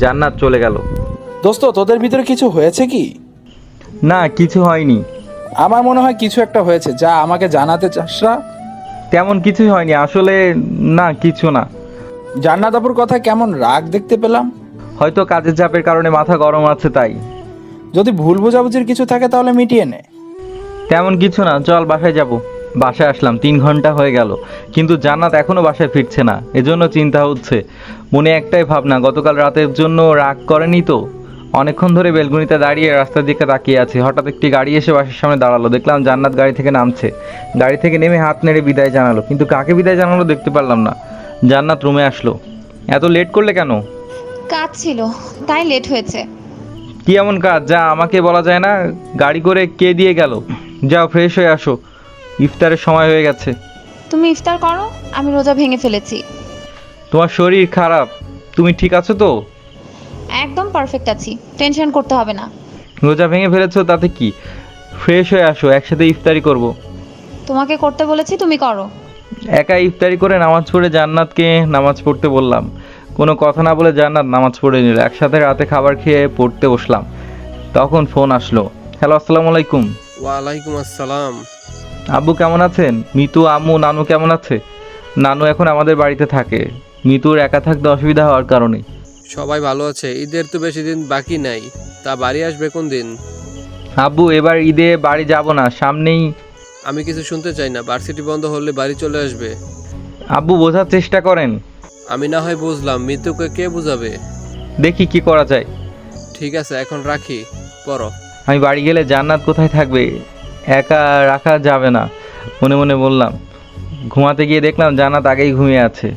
জান্নাত চলে গেল। দোস্ত তোদের ভিতরে কিছু হয়েছে কি? না, কিছু হয়নি। আমার মনে হয় কিছু একটা হয়েছে, যা আমাকে জানাতে চাস না? তেমন কিছুই হয়নি আসলে। না, কিছু না। জান্নাত আপুর কথা কেমন রাগ দেখতে পেলাম। হয়তো কাজের চাপের কারণে মাথা গরম আছে, তাই। যদি ভুল বোঝাবুঝির কিছু থাকে তাহলে মিটিয়ে নে। তেমন কিছু না, চল বাসায় যাব। বাসায় আসলাম, 3 ঘন্টা হয়ে গেল, কিন্তু জান্নাত এখনও বাসায় ফিরছে না। এজন্য চিন্তা হচ্ছে। মনে একটাই ভাবনা, গতকাল রাতের জন্য রাগ করেনি তো? অনেকক্ষণ ধরে বেলকুনিতে দাঁড়িয়ে রাস্তার দিকে তাকিয়ে আছি। হঠাৎ একটি গাড়ি এসে বাসার সামনে দাঁড়ালো। দেখলাম জান্নাত গাড়ি থেকে নামছে। গাড়ি থেকে নেমে হাত নেড়ে বিদায় জানালো, কিন্তু কাকে বিদায় জানালো দেখতে পারলাম না। জান্নাত রুমে আসলো। এত লেট করলে কেন? কাজ ছিল, তাই লেট হয়েছে। কি এমন কাজ যা আমাকে বলা যায় না? গাড়ি করে কে দিয়ে গেল? যাও ফ্রেশ হয়ে আসো, ইফতারের সময় হয়ে গেছে। তুমি ইফতার করো, আমি রোজা ভেঙে ফেলেছি। তোমার শরীর খারাপ, তুমি ঠিক আছো তো? একদম পারফেক্ট আছি, টেনশন করতে হবে না। রোজা ভেঙে ফেলেছো তাতে কি? ফ্রেশ হয়ে আসো, একসাথে ইফতারি করব। তোমাকে করতে বলেছি, তুমি করো। একা ইফতারি করে নামাজ পড়ে জান্নাতকে নামাজ পড়তে বললাম। কোনো কথা না বলে জান্নাত নামাজ পড়ে নিল। একসাথে রাতে খাবার খেয়ে পড়তে বসলাম। তখন ফোন আসলো। হ্যালো, আসসালামু আলাইকুম। ওয়ালাইকুম আসসালাম। আব্বু কেমন আছেন? মিতু, আম্মু, নানু কেমন আছে? নানু এখন আমাদের বাড়িতে থাকে, মিতুর একা থাকতে অসুবিধা হওয়ার কারণে। সবাই ভালো আছে। ঈদের তো বেশি দিন বাকি নাই, তা বাড়ি আসবে কোন দিন? আব্বু এবার ঈদে বাড়ি যাব না, সামনেই। আমি কিছু শুনতে চাই না, ভার্সিটি বন্ধ হলে বাড়ি চলে আসবে। আব্বু বোঝার চেষ্টা করেন। আমি না হয় বুঝলাম, মৃত্যুকে কে বুঝাবে? দেখি কি করা যায়। ঠিক আছে, এখন রাখি, পড়ো। আমি বাড়ি গেলে জান্নাত কোথায় থাকবে? একা রাখা যাবে না, মনে মনে বললাম। ঘুমাতে গিয়ে দেখলাম জান্নাত আগেই ঘুমিয়ে আছে।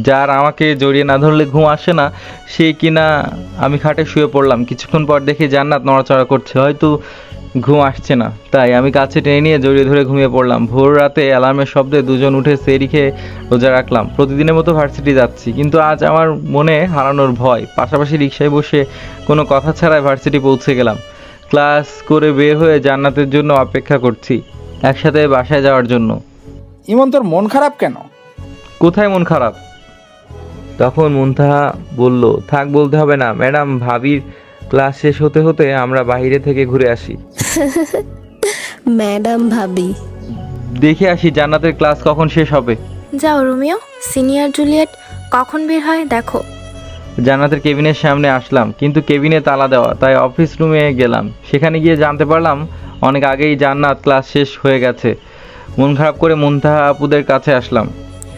যার আমাকে জড়িয়ে না ধরলে ঘুম আসে না, সে কিনা। আমি খাটে শুয়ে পড়লাম। কিছুক্ষণ পর দেখি জান্নাত নড়াচড়া করছে, হয়তো ঘুম আসছে না, তাই আমি কাছে টেনে নিয়ে জড়িয়ে ধরে ঘুমিয়ে পড়লাম। ভোর রাতে অ্যালার্মের শব্দে দুজন উঠে সেরি খেয়ে রোজা রাখলাম। প্রতিদিনের মতো ভার্সিটি যাচ্ছি, কিন্তু আজ আমার মনে হারানোর ভয়। পাশাপাশি রিকশায় বসে কোনো কথা ছাড়াই ভার্সিটি পৌঁছে গেলাম। ক্লাস করে বের হয়ে জান্নাতের জন্য অপেক্ষা করছি, একসাথে বাসায় যাওয়ার জন্য। ইমন, তোর মন খারাপ কেন? কোথায় মন খারাপ? তখন মুনতাহা বলল, থাক বলতে হবে না ম্যাডাম, ভাবির ক্লাস শেষ হতে হতে আমরা বাইরে থেকে ঘুরে আসি। ম্যাডাম ভাবি। দেখে আসি জান্নাতের ক্লাস কখন শেষ হবে। যাও রোমিও, সিনিয়র জুলিয়েট কখন বের হয় দেখো। জান্নাতের কেবিনের সামনে আসলাম, কিন্তু কেবিনে তালা দেওয়া, তাই অফিস রুমে গেলাম। সেখানে গিয়ে জানতে পারলাম অনেক আগেই জান্নাত ক্লাস শেষ হয়ে গেছে। মন খারাপ করে মুনতাহা আপুদের কাছে আসলাম।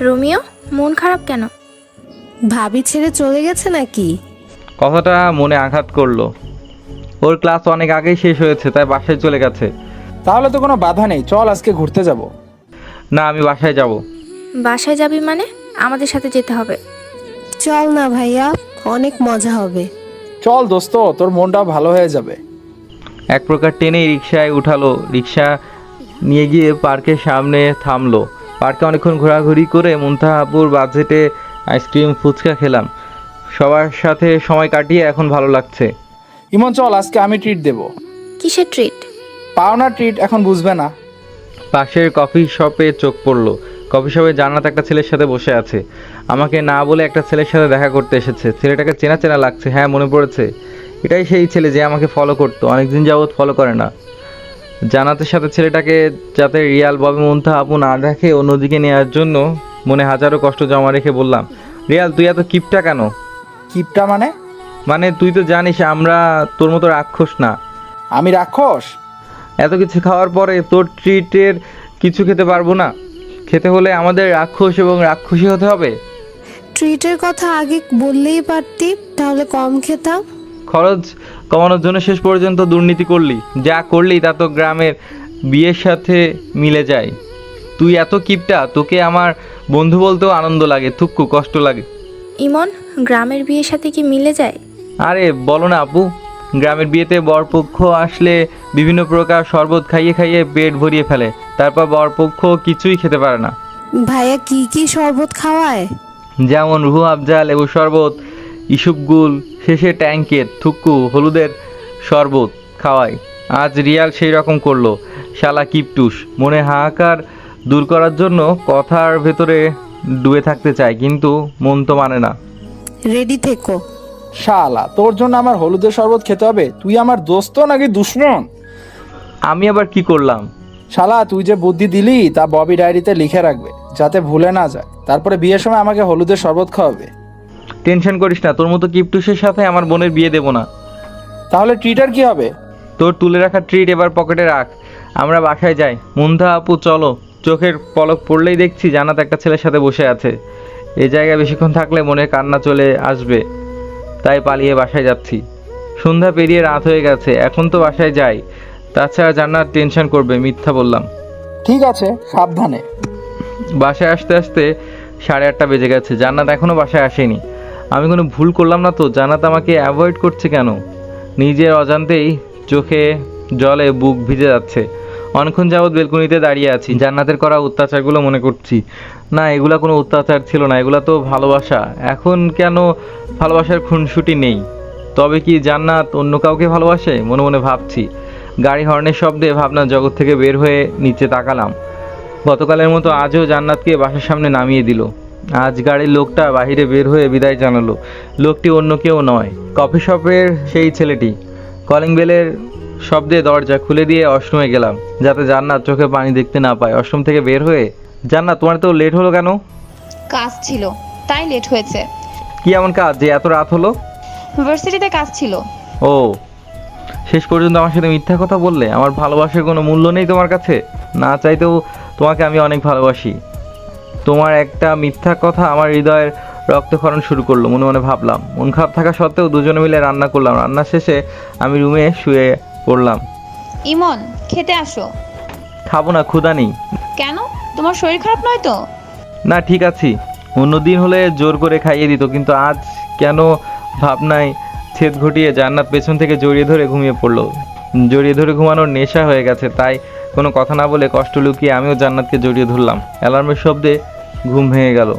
রোমিও, মন খারাপ কেন? ভাবি ছেড়ে চলে গেছে নাকি? কথাটা মনে আঘাত করলো। ওর ক্লাস অনেক আগেই শেষ হয়েছে, তাই বাসায় চলে গেছে। তাহলে তো কোনো বাধা নেই, চল আজকে ঘুরতে যাব। না, আমি বাসায় যাব। বাসায় যাবি মানে? আমাদের সাথে যেতে হবে। চল না ভাইয়া, অনেক মজা হবে। চল দোস্ত, তোর মনটাও ভালো হয়ে যাবে। এক প্রকার টেনেই রিক্সায় উঠালো। রিক্সা নিয়ে গিয়ে পার্কের সামনে থামলো। পার্কে অনেকক্ষণ ঘোরাঘুরি করে মুনতাহা আপুর বাজেটে আইসক্রিম ফুচকা খেলাম। সবার সাথে সময় কাটিয়ে এখন ভালো লাগছে। ইমন চল, আজকে আমি ট্রিট দেব। কিসের ট্রিট? পাওনা ট্রিট, এখন বুঝবে না। পাশের কফি শপে চোখ পড়লো। কফি শপে জান্নাত একটা ছেলের সাথে বসে আছে। আমাকে না বলে একটা ছেলের সাথে দেখা করতে এসেছে। ছেলেটাকে চেনা চেনা লাগছে। হ্যাঁ, মনে পড়েছে, এটাই সেই ছেলে যে আমাকে ফলো করতো। অনেকদিন যাবৎ ফলো করে না। জান্নাতের সাথে ছেলেটাকে যাতে রিয়াল ববে মুনতাহা আপু না দেখে অন্যদিকে নেওয়ার জন্য মনে হাজারো কষ্ট জমা রেখে বললাম, রিয়াল তুই এত কিপটা কেন? কিপটা মানে? মানে তুই তো জানিস আমরা তোর মতো রাক্ষস না। আমি রাক্ষস? এত কিছু খাওয়ার পরে তোর ট্রিটের কিছু খেতে পারবো না? খেতে হলে আমাদের রাক্ষস এবং রাক্ষসী হতে হবে। ট্রিটের কথা আগে বললেই পারতি, তাহলে কম খেতাম। খরচ কমানোর জন্য শেষ পর্যন্ত দুর্নীতি করলি। যা করলি তা তো গ্রামের বিয়ের সাথে মিলে যায়। তুই এত কিপটা, তোকে আমার বন্ধু বলতেও আনন্দ লাগে, থুক্কু কষ্ট লাগে। ইমন, গ্রামের বিয়ের সাথে কি মিলে যায়? আরে বলো না আপু, গ্রামের বিয়েতে বরপক্ষ আসলে বিভিন্ন প্রকার শরবত খাইয়ে খাইয়ে পেট ভরিয়ে ফেলে, তারপর বরপক্ষ কিছুই খেতে পারে না। ভাইয়া কি কি শরবত খাওয়ায়? যেমন রুহু আফজা, লেবু শরবত, ইসুপগুল, শেষে ট্যাঙ্কের থুক্কু হলুদের শরবত খাওয়ায়। আজ রিয়াল সেই রকম করলো। শালা কিপটুস। মনে হাহাকার দূর করার জন্য কথার ভেতরে ডুবে থাকতে চায়, কিন্তু মন তো মানে না। রেডি থেকো। শালা, তোর জন্য আমার হলুদের শরবত খেতে হবে? তুই আমার দোস্ত নাকি দুশমন? আমি আবার কি করলাম? শালা, তুই যে বুদ্ধি দিলি তা ববি ডায়েরিতে লিখে রাখবে, যাতে ভুলে না যায়। তারপরে বিয়ের সময় আমাকে হলুদের শরবত খাওয়াবে। টেনশন করিস না, তোর মতো কিপটুসের সাথে আমার বোনের বিয়ে দেবো না। তাহলে ট্রিটার কি হবে? তোর তুলে রাখা ট্রিট এবার পকেটে রাখ। আমরা বাসায় যাই। মুন্থা আপু চলো। চোখের পলক পড়লেই দেখছি জান্নাত একটা ছেলের সাথে বসে আছে। এই জায়গায় বেশিক্ষণ থাকলে মনে কান্না চলে আসবে, তাই পালিয়ে বাসায় যাচ্ছি। সন্ধ্যা পেরিয়ে রাত হয়ে গেছে, এখন তো বাসায় যাই। তাছাড়া জান্নাত টেনশন করবে, মিথ্যা বললাম। ঠিক আছে, সাবধানে। বাসায় আসতে আসতে 8:30 বেজে গেছে। জান্নাত এখনও বাসায় আসেনি। আমি কোনো ভুল করলাম না তো? জান্নাত আমাকে অ্যাভয়েড করছে কেন? নিজের অজান্তেই চোখে জলে বুক ভিজে যাচ্ছে। অনেকক্ষণ যাবৎ বেলকনিতে দাঁড়িয়ে আছি, জান্নাতের করা অত্যাচারগুলো মনে করছি। না, এগুলা কোনো অত্যাচার ছিল না, এগুলা তো ভালোবাসা। এখন কেন ভালোবাসার খুনসুটি নেই? তবে কি জান্নাত অন্য কাউকে ভালোবাসে? মনে মনে ভাবছি। গাড়ি হর্নের শব্দে ভাবনার জগৎ থেকে বের হয়ে নিচে তাকালাম। গতকালের মতো আজও জান্নাতকে বাসার সামনে নামিয়ে দিল। আজ গাড়ির লোকটা বাইরে বের হয়ে বিদায় জানালো। লোকটি অন্য কেউ নয়, কফি শপের সেই ছেলেটি। কলিং বেলের শব্দে দরজা খুলে দিয়ে ওয়াশরুমে গেলাম, যাতে জান্নাত চোখে পানি দেখতে না পায়। ওয়াশরুম থেকে বের হয়ে, জান্নাত তোমার তো লেট হলো কেন? কাজ ছিল, তাই লেট হয়েছে। কি এমন কাজ যে এত রাত হলো? ইউনিভার্সিটিতে কাজ ছিল। ও, শেষ পর্যন্ত আমার সাথে মিথ্যা কথা বললে? আমার ভালোবাসার কোনো মূল্য নেই তোমার কাছে? না চাইতেও তোমাকে আমি অনেক ভালোবাসি। তোমার একটা মিথ্যা কথা আমার হৃদয়ের রক্তক্ষরণ শুরু করলো। মনে মনে ভাবলাম। মন খারাপ থাকা সত্ত্বেও দুজনে মিলে রান্না করলাম। রান্না শেষে আমি রুমে শুয়ে পড়লাম। ইমন, খেতে আসো। খাবো না, ক্ষুধা নেই। কেন? তোমার শরীর খারাপ নয় তো? না, ঠিক আছি। অন্যদিন হলে জোর করে খাইয়ে দিত, কিন্তু আজ কেন ভাবনায় ছেদ ঘটিয়ে জান্নাত পেছন থেকে জড়িয়ে ধরে ঘুমিয়ে পড়লো। জড়িয়ে ধরে ঘুমানোর নেশা হয়ে গেছে, তাই কোনো কথা না বলে কষ্ট লুকিয়ে আমিও জান্নাতকে জড়িয়ে ধরলাম। অ্যালার্মের শব্দে ঘুম ভেঙে গেল।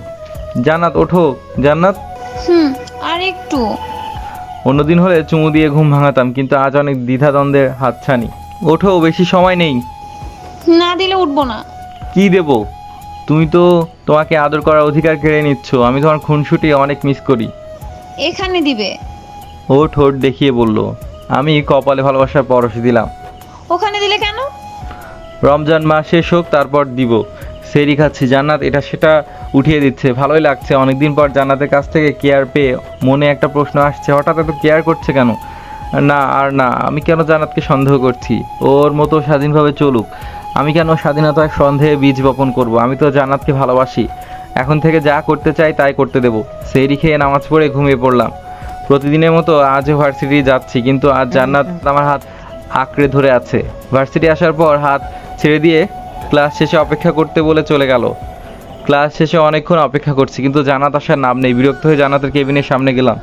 জান্নাত ওঠো। জান্নাত। আর একটু। অন্যদিন হলে চুমু দিয়ে ঘুম ভাঙাতাম, কিন্তু আজ অনেক দ্বিধাদ্বন্দ্বের হাতছানি। ওঠো, বেশি সময় নেই। না দিলে উঠবো না। কি দেব? তুমি তো তোমাকে আদর করার অধিকার কেড়ে নিচ্ছ। আমি তোমার খুনসুটি অনেক মিস করি। এখানে দিবে। ও ঠোঁট দেখিয়ে বলল। আমি কপালে ভালোবাসার পরশ দিলাম। ওখানে দিলে কেন? রমজান মাস শেষ হোক, তারপর দিব। সেরি খাচ্ছি। জান্নাত এটা সেটা উঠিয়ে দিচ্ছে, ভালোই লাগছে। অনেকদিন পর জান্নাতের কাছ থেকে কেয়ার পেয়ে মনে একটা প্রশ্ন আসছে, হঠাৎ এত কেয়ার করছে কেন? না আর না, আমি কেন জান্নাতকে সন্দেহ করছি? ওর মতো স্বাধীনভাবে চলুক। আমি কেন স্বাধীনতার সন্দেহে বীজ বপন করব? আমি তো জান্নাতকে ভালোবাসি। এখন থেকে যা করতে চাই তাই করতে দেব। সেরি খেয়ে নামাজ পড়ে ঘুমিয়ে পড়লাম। প্রতিদিনের মতো আজও ভার্সিটি যাচ্ছি, কিন্তু আজ জান্নাত আমার হাত আঁকড়ে ধরে আছে। ভার্সিটি আসার পর হাত ছেড়ে দিয়ে ক্লাস শেষে অপেক্ষা করতে বলে চলে গেল। ক্লাস শেষে অনেকক্ষণ অপেক্ষা করছি, কিন্তু জান্নাত আসার নাম নেই। বিরক্ত হয়ে জান্নাতের কেবিনের সামনে গেলাম।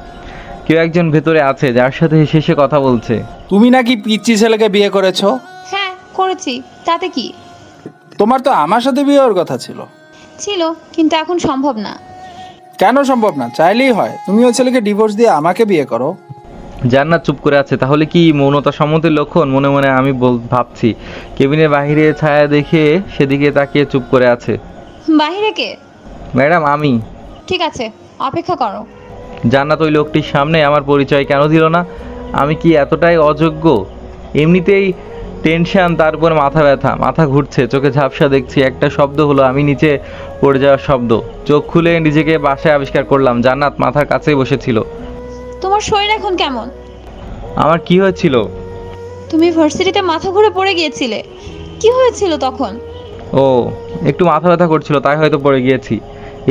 কেউ একজন ভেতরে আছে, যার সাথে শেষে কথা বলছে। তুমি নাকি পিচ্চি ছেলেকে বিয়ে করেছো? হ্যাঁ, করেছি। তাতে কি? তোমার তো আমার সাথে বিয়ে হওয়ার কথা ছিল। ছিল, কিন্তু এখন সম্ভব না। কেন সম্ভব না? চাইলেই হয়। তুমি ওই ছেলেকে ডিভোর্স দিয়ে আমাকে বিয়ে করো। জান্নাত চুপ করে আছে। তাহলে কি মৌনতা সম্মতির লক্ষণ? মনে মনে আমি ভাবছি। কেবিনের বাহিরে ছায়া দেখে সেদিকে তাকিয়ে চুপ করে আছে। বাহিরে কে? ম্যাডাম, আমি। ঠিক আছে, অপেক্ষা করো। জান্নাত ওই লোকটির সামনে আমার পরিচয় কেন দিল না? আমি কি এতটাই অযোগ্য? এমনিতেই টেনশন, তারপর মাথা ব্যথা, মাথা ঘুরছে, চোখে ঝাপসা দেখছি। একটা শব্দ হলো, আমি নিচে পড়ে যাওয়ার শব্দ। চোখ খুলে নিজেকে বাসায় আবিষ্কার করলাম। জান্নাত মাথার কাছেই বসেছিল। তোমার শরীর এখন কেমন? আমার কি হয়েছিল? তুমি ভার্সিটিতে মাথা ঘুরে পড়ে গিয়েছিলে। কি হয়েছিল তখন? ও, একটু মাথা ব্যথা করছিল, তাই হয়তো পড়ে গিয়েছি।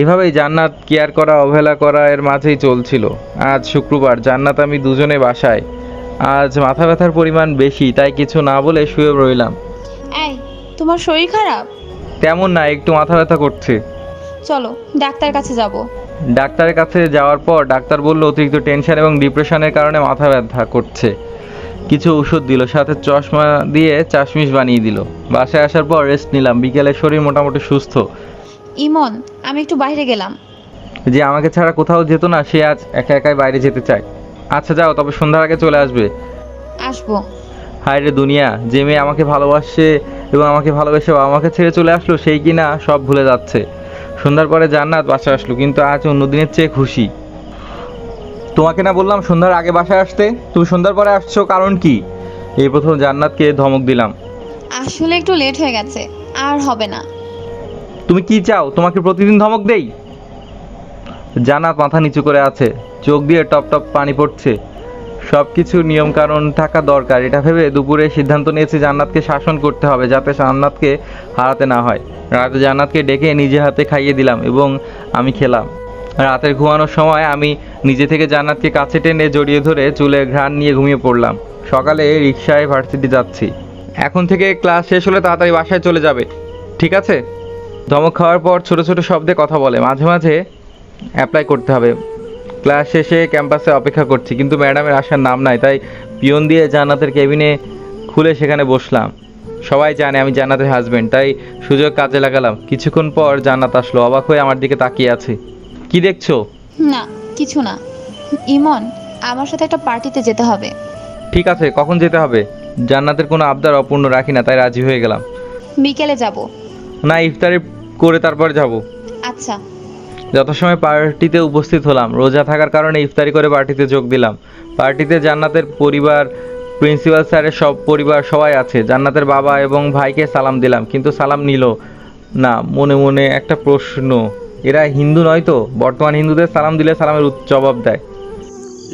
এভাবেই জান্নাত কেয়ার করা অবহেলা করা এর মাঝেই চলছিল। আজ শুক্রবার, জান্নাত আমি দুজনে বাসায়। আজ মাথা ব্যথার পরিমাণ বেশি, তাই কিছু না বলে শুয়ে রইলাম। এই, তোমার শরীর খারাপ? তেমন না, একটু মাথা ব্যথা করছে। চলো ডাক্তার কাছে যাব। ডাক্তারের কাছে যাওয়ার পর ডাক্তার বলল অতিরিক্ত টেনশন এবং ডিপ্রেশনের কারণে মাথা ব্যথা করছে। কিছু ওষুধ দিল, সাথে চশমা দিয়ে চাশমিশ বানিয়ে দিল। বাসায় আসার পর রেস্ট নিলাম। বিকেলে শরীর মোটামুটি সুস্থ। ইমন, আমি একটু বাইরে গেলাম। যে আমাকে ছাড়া কোথাও যেত না, সে আজ একা একাই বাইরে যেতে চায়। আচ্ছা যাও, তবে সন্ধ্যার আগে চলে আসবে। আসবো। হায় রে দুনিয়া, যে মেয়ে আমাকে ভালোবাসে এবং আমাকে ভালোবেসে আমাকে ছেড়ে চলে আসলো, সেই কিনা সব ভুলে যাচ্ছে। সন্ধ্যার পরে জান্নাত বাসায় আসলো, কিন্তু আজ অন্য দিনের চেয়ে খুশি। তোমাকে না বললাম সন্ধ্যার আগে বাসায় আসতে? তুমি সন্ধ্যার পরে আসছো, কারণ কি? এই প্রথম জান্নাতকে ধমক দিলাম। আসলে একটু লেট হয়ে গেছে, আর হবে না। তুমি কি চাও তোমাকে প্রতিদিন ধমক দেই? জান্নাত মাথা নিচু করে আছে, চোখ দিয়ে টপ টপ পানি পড়ছে। সব কিছু নিয়মকানুন থাকা দরকার, এটা ভেবে দুপুরে সিদ্ধান্ত নিয়েছি জান্নাতকে শাসন করতে হবে যাতে জান্নাতকে হারাতে না হয়। রাতে জান্নাতকে ডেকে নিজে হাতে খাইয়ে দিলাম এবং আমি খেলাম। রাতের ঘুমানোর সময় আমি নিজে থেকে জান্নাতকে কাছে টেনে জড়িয়ে ধরে চুলে ঘ্রাণ নিয়ে ঘুমিয়ে পড়লাম। সকালে রিকশায় ভার্সিটি যাচ্ছি। এখন থেকে ক্লাস শেষ হলে তাড়াতাড়ি বাসায় চলে যাবে, ঠিক আছে? ধমক খাওয়ার পর ছোট ছোট শব্দে কথা বলে, মাঝে মাঝে অ্যাপ্লাই করতে হবে। ক্লাস শেষে ক্যাম্পাসে অপেক্ষা করছি, কিন্তু ম্যাডামের আসার নাম নাই, তাই পিয়ন দিয়ে জান্নাতের কেবিনে খুলে সেখানে বসলাম। সবাই জানে আমি জান্নাতের হাজবেন্ড, তাই সুযোগ কাজে লাগালাম। কিছুক্ষণ পর জান্নাত আসলো, অবাক হয়ে আমার দিকে তাকিয়ে আছে। কি দেখছো? না কিছু না। ইমন, আমার সাথে একটা পার্টিতে যেতে হবে। ঠিক আছে, কখন যেতে হবে? জান্নাতের কোনো আবদার অপূর্ণ রাখি না, তাই রাজি হয়ে গেলাম। বিকেলে যাব। না, ইফতারি করে তারপর যাব। আচ্ছা। যথাসময়ে পার্টিতে উপস্থিত হলাম। রোজা থাকার কারণে ইফতারি করে পার্টিতে যোগ দিলাম। পার্টিতে জান্নাতের পরিবার, প্রিন্সিপাল স্যারের সব পরিবার সবাই আছে। জান্নাতের বাবা এবং ভাইকে সালাম দিলাম, কিন্তু সালাম নিল না। মনে মনে একটা প্রশ্ন, এরা হিন্দু নয় তো? বর্তমান হিন্দুদের সালাম দিলে সালামের জবাব দেয়।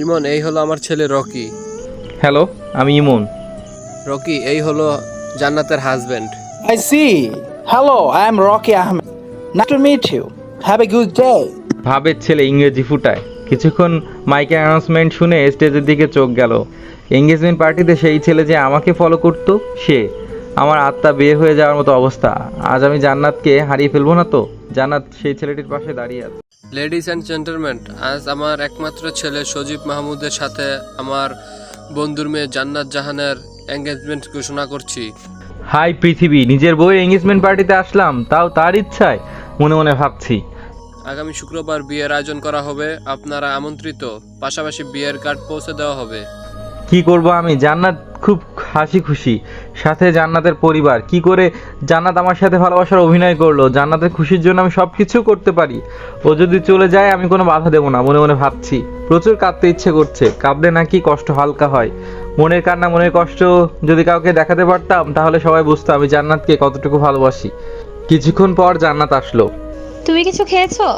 ইমন, এই হলো আমার ছেলে রকি। হ্যালো, আমি ইমন। রকি, এই হলো জান্নাতের husband. I see. Hello, I am Rocky Ahmed. Nice to meet you. Have a good day. ভাবের ছেলে ইংরেজি ফুটায়। কিছুক্ষণ মাইকে অ্যানাউন্সমেন্ট শুনে স্টেজের দিকে চোখ গেল। এঙ্গেজমেন্ট পার্টিতে সেই ছেলে যে আমাকে ফলো করতো, সে। আমার আত্মা বের হয়ে যাওয়ার মতো অবস্থা। আজ আমি জান্নাতকে হারিয়ে ফেলবো না তো? জান্নাত সেই ছেলেটির পাশে দাঁড়িয়ে আছে। লেডিস অ্যান্ড জেন্টলম্যান, আজ আমার একমাত্র ছেলে সজীব মাহমুদের সাথে আমার বন্ধুর মেয়ে জান্নাত জাহানের এঙ্গেজমেন্ট ঘোষণা করছি। হাই পৃথিবী, নিজের বউয়ের এঙ্গেজমেন্ট পার্টিতে আসলাম, তাও তার ইচ্ছায়। মনে মনে ভাবছি। আগামী শুক্রবার বিয়ের আয়োজন করা হবে, আপনারা আমন্ত্রিত। পাশাপাশি বিয়ের কার্ড পৌঁছে দেওয়া হবে। কি করব আমি? জান্নাত খুব হাসি খুশি, সাথে জান্নাতের পরিবার। কি করে জান্নাত আমার সাথে ভালোবাসার অভিনয় করলো? জান্নাতের খুশির জন্য আমি সব কিছু করতে পারি। ও যদি চলে যায় আমি কোনো বাধা দেবো না, মনে মনে ভাবছি। প্রচুর কাঁদতে ইচ্ছে করছে, কাঁদলে নাকি কষ্ট হালকা হয়। মনের কান্না, মনের কষ্ট যদি কাউকে দেখাতে পারতাম তাহলে সবাই বুঝতো আমি জান্নাতকে কতটুকু ভালোবাসি। কিছুক্ষণ পর জান্নাত আসলো। তুমি কিছু খেয়েছো?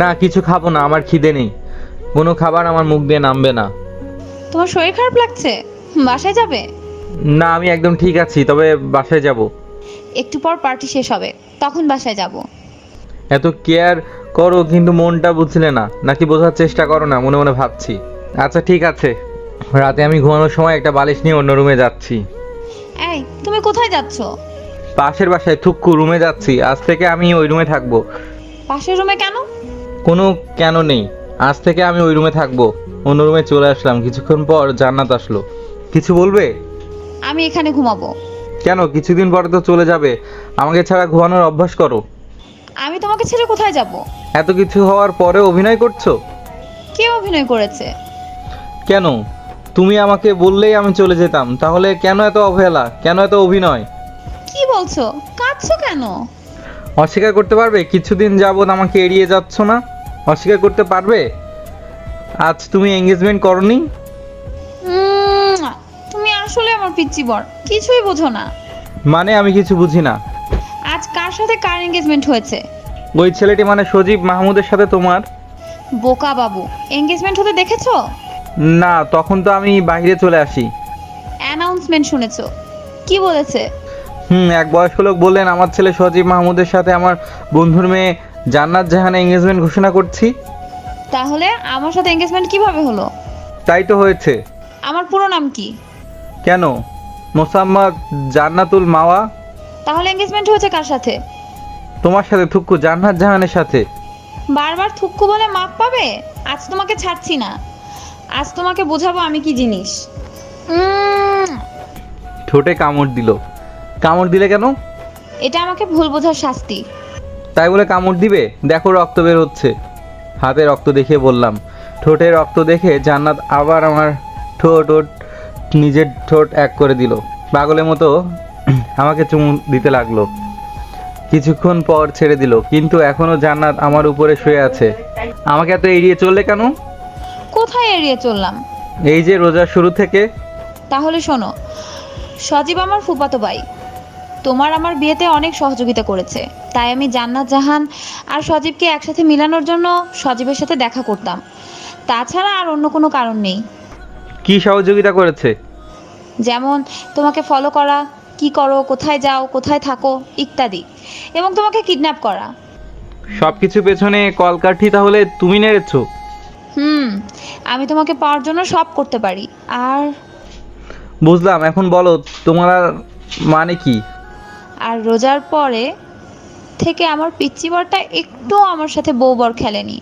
না, কিছু খাবো না, আমার খিদে নেই। কোনো খাবার আমার মুখ দিয়ে নামবে না। তোমার শরীর খারাপ লাগছে? বাসায় যাবে? না, আমি একদম ঠিক আছি, তবে বাসায় যাব। একটু পর পার্টি শেষ হবে, তখন বাসায় যাব। এত কেয়ার করো কিন্তু মনটা বুঝলে না, নাকি বোঝার চেষ্টা করো না, মনে মনে ভাবছি। আচ্ছা ঠিক আছে। রাতে আমি ঘুমানোর সময় একটা বালিশ নিয়ে অন্য রুমে যাচ্ছি। এই, তুমি কোথায় যাচ্ছ? পাশের বাসায় থুক্কু রুমে যাচ্ছি। আজ থেকে আমি ওই রুমে থাকবো। পাশের রুমে কেন? কোনো কেন নেই, আজ থেকে আমি ওই রুমে থাকবো। অন্য রুমে চলে আসলাম। কিছুক্ষণ পর জান্নাত আসলো। কিছু বলবে? আমি এখানে ঘুমাবো। কেন? কিছুদিন পরে তো চলে যাবে। আমাকে ছাড়া ঘুমানোর অভ্যাস করো। আমি তোমাকে ছেড়ে কোথায় যাব? এত কিছু হওয়ার পরে অভিনয় করছো? কে অভিনয় করেছে? কেন? তুমি আমাকে বললেই আমি চলে যেতাম, তাহলে কেন এত অবহেলা, কেন এত অভিনয়? কি বলছো? কাঁদছো কেন? অস্বীকার করতে পারবে কিছুদিন যাবত আমাকে এড়িয়ে যাচ্ছ না? অস্বীকার করতে পারবে আজ তুমি এঙ্গেজমেন্ট করনি? তুমি আসলে আমার পিচ্চি বর, কিছুই বোঝো না। মানে আমি কিছু বুঝি না। আজ কার সাথে কার এঙ্গেজমেন্ট হয়েছে? ওই ছেলেটি মানে সজীব মাহমুদের সাথে তোমার? বোকা বাবু, এঙ্গেজমেন্ট হতে দেখেছো? না, তখন তো আমি বাইরে চলে আসি। অ্যানাউন্সমেন্ট শুনেছো? কি বলেছে? এক বয়স্ক লোক বললেন আমার ছেলে সজীব মাহমুদের সাথে আমার বন্ধুর মেয়ে জান্নাত জাহানের এঙ্গেজমেন্ট ঘোষণা করছি। তাহলে আমার সাথে এঙ্গেজমেন্ট কিভাবে হলো? তাই তো হয়েছে। আমার পুরো নাম কি? কেন? মোসাম্মদ জান্নাতুল মাওয়া। তাহলে এঙ্গেজমেন্ট হয়েছে কার সাথে? তোমার সাথে থুক্কু জান্নাত জাহানের সাথে। বারবার থুক্কু বলে মাপ পাবে? আজ তোমাকে ছাড়ছি না, আজ তোমাকে বোঝাবো আমি কি জিনিস। ঠোঁটে কামড় দিল। কামড় দিলে কেন? এটা আমাকে ভুল বোঝার শাস্তি। তাই বলে কামড় দিবে? দেখো রক্ত বের হচ্ছে। হাতে রক্ত দেখে বললাম। ঠোঁটে রক্ত দেখে জান্নাত আবার আমার নিজের ঠোঁট এক করে দিল। পাগলের মতো আমাকে চুমু দিতে লাগলো। কিছুক্ষণ পর ছেড়ে দিল, কিন্তু এখনো জান্নাত আমার উপরে শুয়ে আছে। আমাকে এত এড়িয়ে চললে কেন? কোথায় এড়িয়ে চললাম? এই যে রোজার শুরু থেকে। তাহলে শোনো, সজীব আমার ফুফাতো ভাই। তোমার আমার বিয়েতে অনেক সহযোগিতা করেছে, তাই আমি জান্নাত জাহান আর সজীবকে একসাথে মিলানোর জন্য সজীবের সাথে দেখা করতাম। তাছাড়া আর অন্য কোনো কারণ নেই। কি সহযোগিতা করেছে? যেমন তোমাকে ফলো করা, কি করো, কোথায় যাও, কোথায় থাকো ইত্যাদি, এবং তোমাকে কিডন্যাপ করা। সব কিছু পেছনে কলকাঠি তাহলে তুমি নেড়েছো? আমি তোমাকে পাওয়ার জন্য সব করতে পারি। আর বুঝলাম, এখন বলো তোমার আর মানে কি? আর রোজার পরে থেকে আমার পিচ্চি বরটা একটু আমার সাথে বউ বর খেলেনি,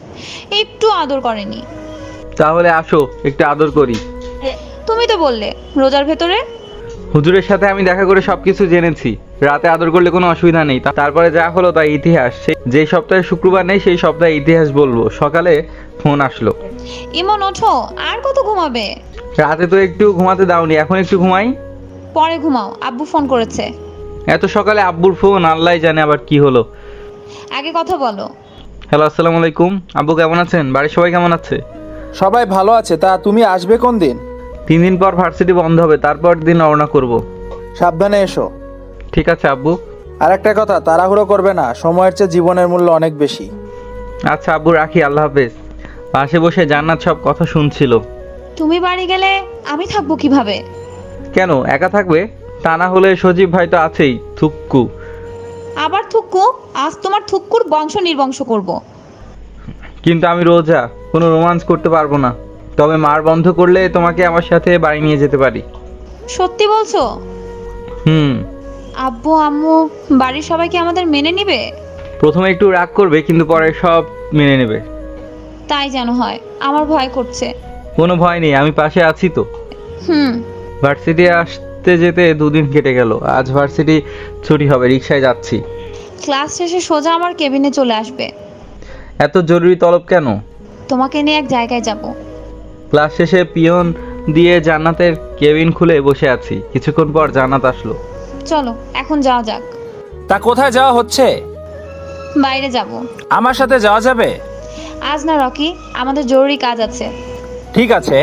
একটু আদর করেনি। তাহলে আসো একটু আদর করি। তুমি তো বললে রোজার ভেতরে। হুজুরের সাথে আমি দেখা করে সবকিছু জেনেছি, রাতে আদর করলে কোনো অসুবিধা নেই। তারপরে যা হলো তাই ইতিহাস। যে সপ্তাহে শুক্রবার নেই সেই সপ্তাহে ইতিহাস বলবো। সকালে ফোন আসলো। ইমন ওঠো, আর কত ঘুমাবে? রাতে তো একটু ঘুমাতে দাওনি, এখন একটু ঘুমাই। পরে ঘুমাও, আব্বু ফোন করেছে। এত সকালে আব্বুর ফোন? আল্লাহ জানে আবার কি হলো। আগে কথা বলো। হ্যালো, আসসালামু আলাইকুম। আব্বু কেমন আছেন? বাড়ির সবাই কেমন আছে? সবাই ভালো আছে। তা তুমি আসবে কোন দিন? 3 দিন পর ভার্সিটি বন্ধ হবে, তারপর দিন রওনা করব। সাবধানে এসো। ঠিক আছে আব্বু। আর একটা কথা, তাড়াহুড়ো করবে না, সময়ের চেয়ে জীবনের মূল্য অনেক বেশি। আচ্ছা আব্বু, রাখি, আল্লাহ হাফেজ। পাশে বসে জান্নাত সব কথা শুনছিল। তুমি বাড়ি গেলে আমি থাকবো কিভাবে? কেন একা থাকবে? তা না হলে সজীব ভাই তো আছেই, থুক্কু। আবার থুক্কু? আজ তোমার থুক্কুর বংশ নির্বংশ করব। কিন্তু আমি রোজা, কোনো রোমান্স করতে পারবো না। তবে মার বন্ধ করলে তোমাকে আমার সাথে বাড়ি নিয়ে যেতে পারি। সত্যি বলছো? হুম। আব্বু আম্মু বাড়ির সবাইকে আমাদের মেনে নিবে? প্রথমে একটু রাগ করবে, কিন্তু পরে সব মেনে নেবে। তাই যেন হয়, আমার ভয় করছে। কোনো ভয় নেই, আমি পাশে আছি তো। ভার্সিটি আসতে যেতে 2 দিন কেটে গেল। আজ ভার্সিটি ছুটি হবে, রিকশায় যাচ্ছি। ক্লাস শেষে সোজা আমার কেবিনে চলে আসবে। এত জরুরি তলব কেন? তোমাকে নিয়ে এক জায়গায় যাব। ক্লাস শেষে পিয়ন দিয়ে জান্নাতের কেবিন খুলে বসে আছি। কিছুক্ষণ পর জান্নাত আসলো। চলো এখন যাওয়া যাক। তা কোথায় যাওয়া হচ্ছে? বাইরে যাব। আমার সাথে যাওয়া যাবে? আজ না রকি, আমাদের জরুরি কাজ আছে। ঠিক আছে।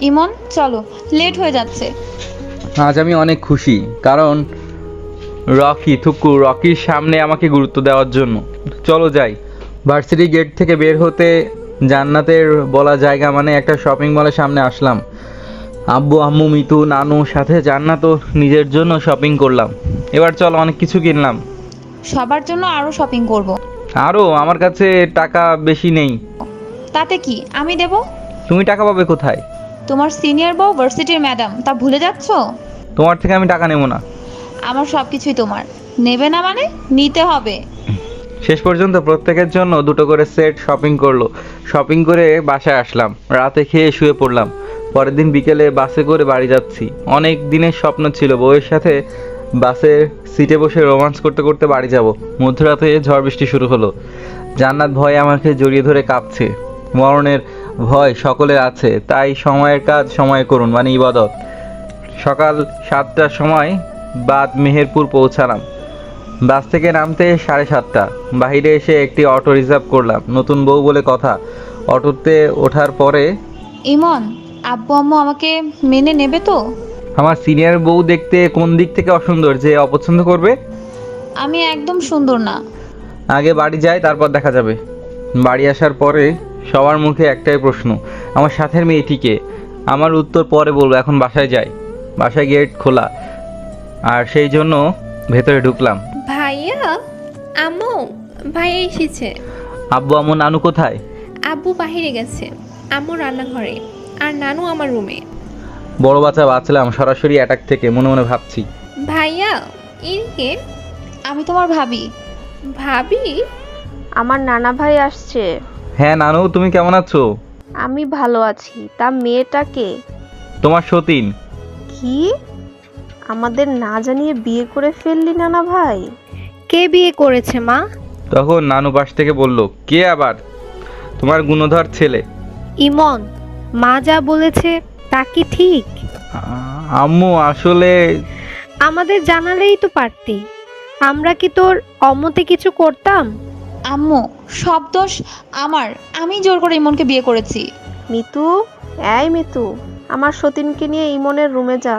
ইমন চলো, লেট হয়ে যাচ্ছে। আজ আমি অনেক খুশি, কারণ রকির সামনে আমাকে গুরুত্ব দেওয়ার জন্য। চলো যাই। ভার্সিটি গেট থেকে বের হতে জান্নাতের বলা জায়গা মানে একটা শপিং মলের সামনে আসলাম। আব্বু আম্মু মিতু নানু সাথে জান্নাতও নিজের জন্য শপিং করলাম। এবার চলো, অনেক কিছু কিনলাম। সবার জন্য আরো শপিং করব। আরও? আমার কাছে টাকা বেশি নেই। তাতে কি, আমি দেব। তুমি টাকা পাবে কোথায়? তোমার সিনিয়র বউ ভার্সিটির ম্যাডাম, তা ভুলে যাচ্ছ? তোমার থেকে আমি টাকা নেব না। আমার সব কিছুই তোমার। নেবে না মানে নিতে হবে। শেষ পর্যন্ত প্রত্যেকের জন্য 2টো করে সেট শপিং করলো। শপিং করে বাসায় আসলাম, রাতে খেয়ে শুয়ে পড়লাম। পরের দিন বিকেলে বাসে করে বাড়ি যাচ্ছি। অনেক দিনের স্বপ্ন ছিল বউয়ের সাথে বাসের সিটে বসে রোমান্স করতে করতে বাড়ি যাব। মধ্যরাতে ঝড় বৃষ্টি শুরু হলো। জান্নাত ভয়ে আমাকে জড়িয়ে ধরে কাঁপছে। মরণের ভয় সকলের আছে, তাই সময়ের কাজ সময়ে করুন মানে ইবাদত। সকাল 7টার সময় বাদ মেহেরপুর পৌঁছালাম। বাস থেকে নামতে 7:30। বাইরে এসে একটি অটো রিজার্ভ করলাম। নতুন বউ বলে কথা। অটোতে ওঠার পরে ইমন, আব্বু আম্মু আমাকে মেনে নেবে তো? আমার সিনিয়র বউ দেখতে কোন দিক থেকে অসুন্দর যে অপছন্দ করবে? আমি একদম সুন্দর না। আগে বাড়ি যাই, তারপর দেখা যাবে। বাড়ি আসার পরে সবার মুখে একটাই প্রশ্ন, আমার সাথের মেয়েটিকে। আমার উত্তর পরে বলবো, এখন বাসায় যাই। বাসায় গেট খোলা, আর সেই জন্য ভেতরে ঢুকলাম। ভাইয়া, আম্মু, ভাইয়া এসেছে। আব্বু আম্মু নানু কোথায়? আব্বু বাহিরে গেছে, আম্মু রান্নাঘরে, আর নানু আমার রুমে। বড় বাচ্চা বাঁচলাম সরাসরি অ্যাটাক থেকে, মনে মনে ভাবছি। ভাইয়া, ইনকে। আমি তোমার ভাবি। ভাবি? আমার নানা ভাই আসছে। হ্যাঁ নানু, তুমি কেমন আছো? আমি ভালো আছি। তা মেয়েটাকে? তোমার সতীন। কি? আমাদের না জানিয়ে বিয়ে করে ফেললি নানা ভাই? কে বিয়ে করেছে মা? তখন নানু পাশ থেকে বলল, কে আবার? তোমার গুণধর ছেলে। ইমন, মা যা বলেছে তা কি ঠিক? আম্মু আসলে আমাদের জানালেই তো পারতি, আমরা কি তোর অমতে কিছু করতাম? আম্মু, সব দোষ আমার। আমি জোর করে ইমনকে বিয়ে করেছি। মিতু, এই মিতু, আমার সতীনকে নিয়ে ইমনের রুমে যা।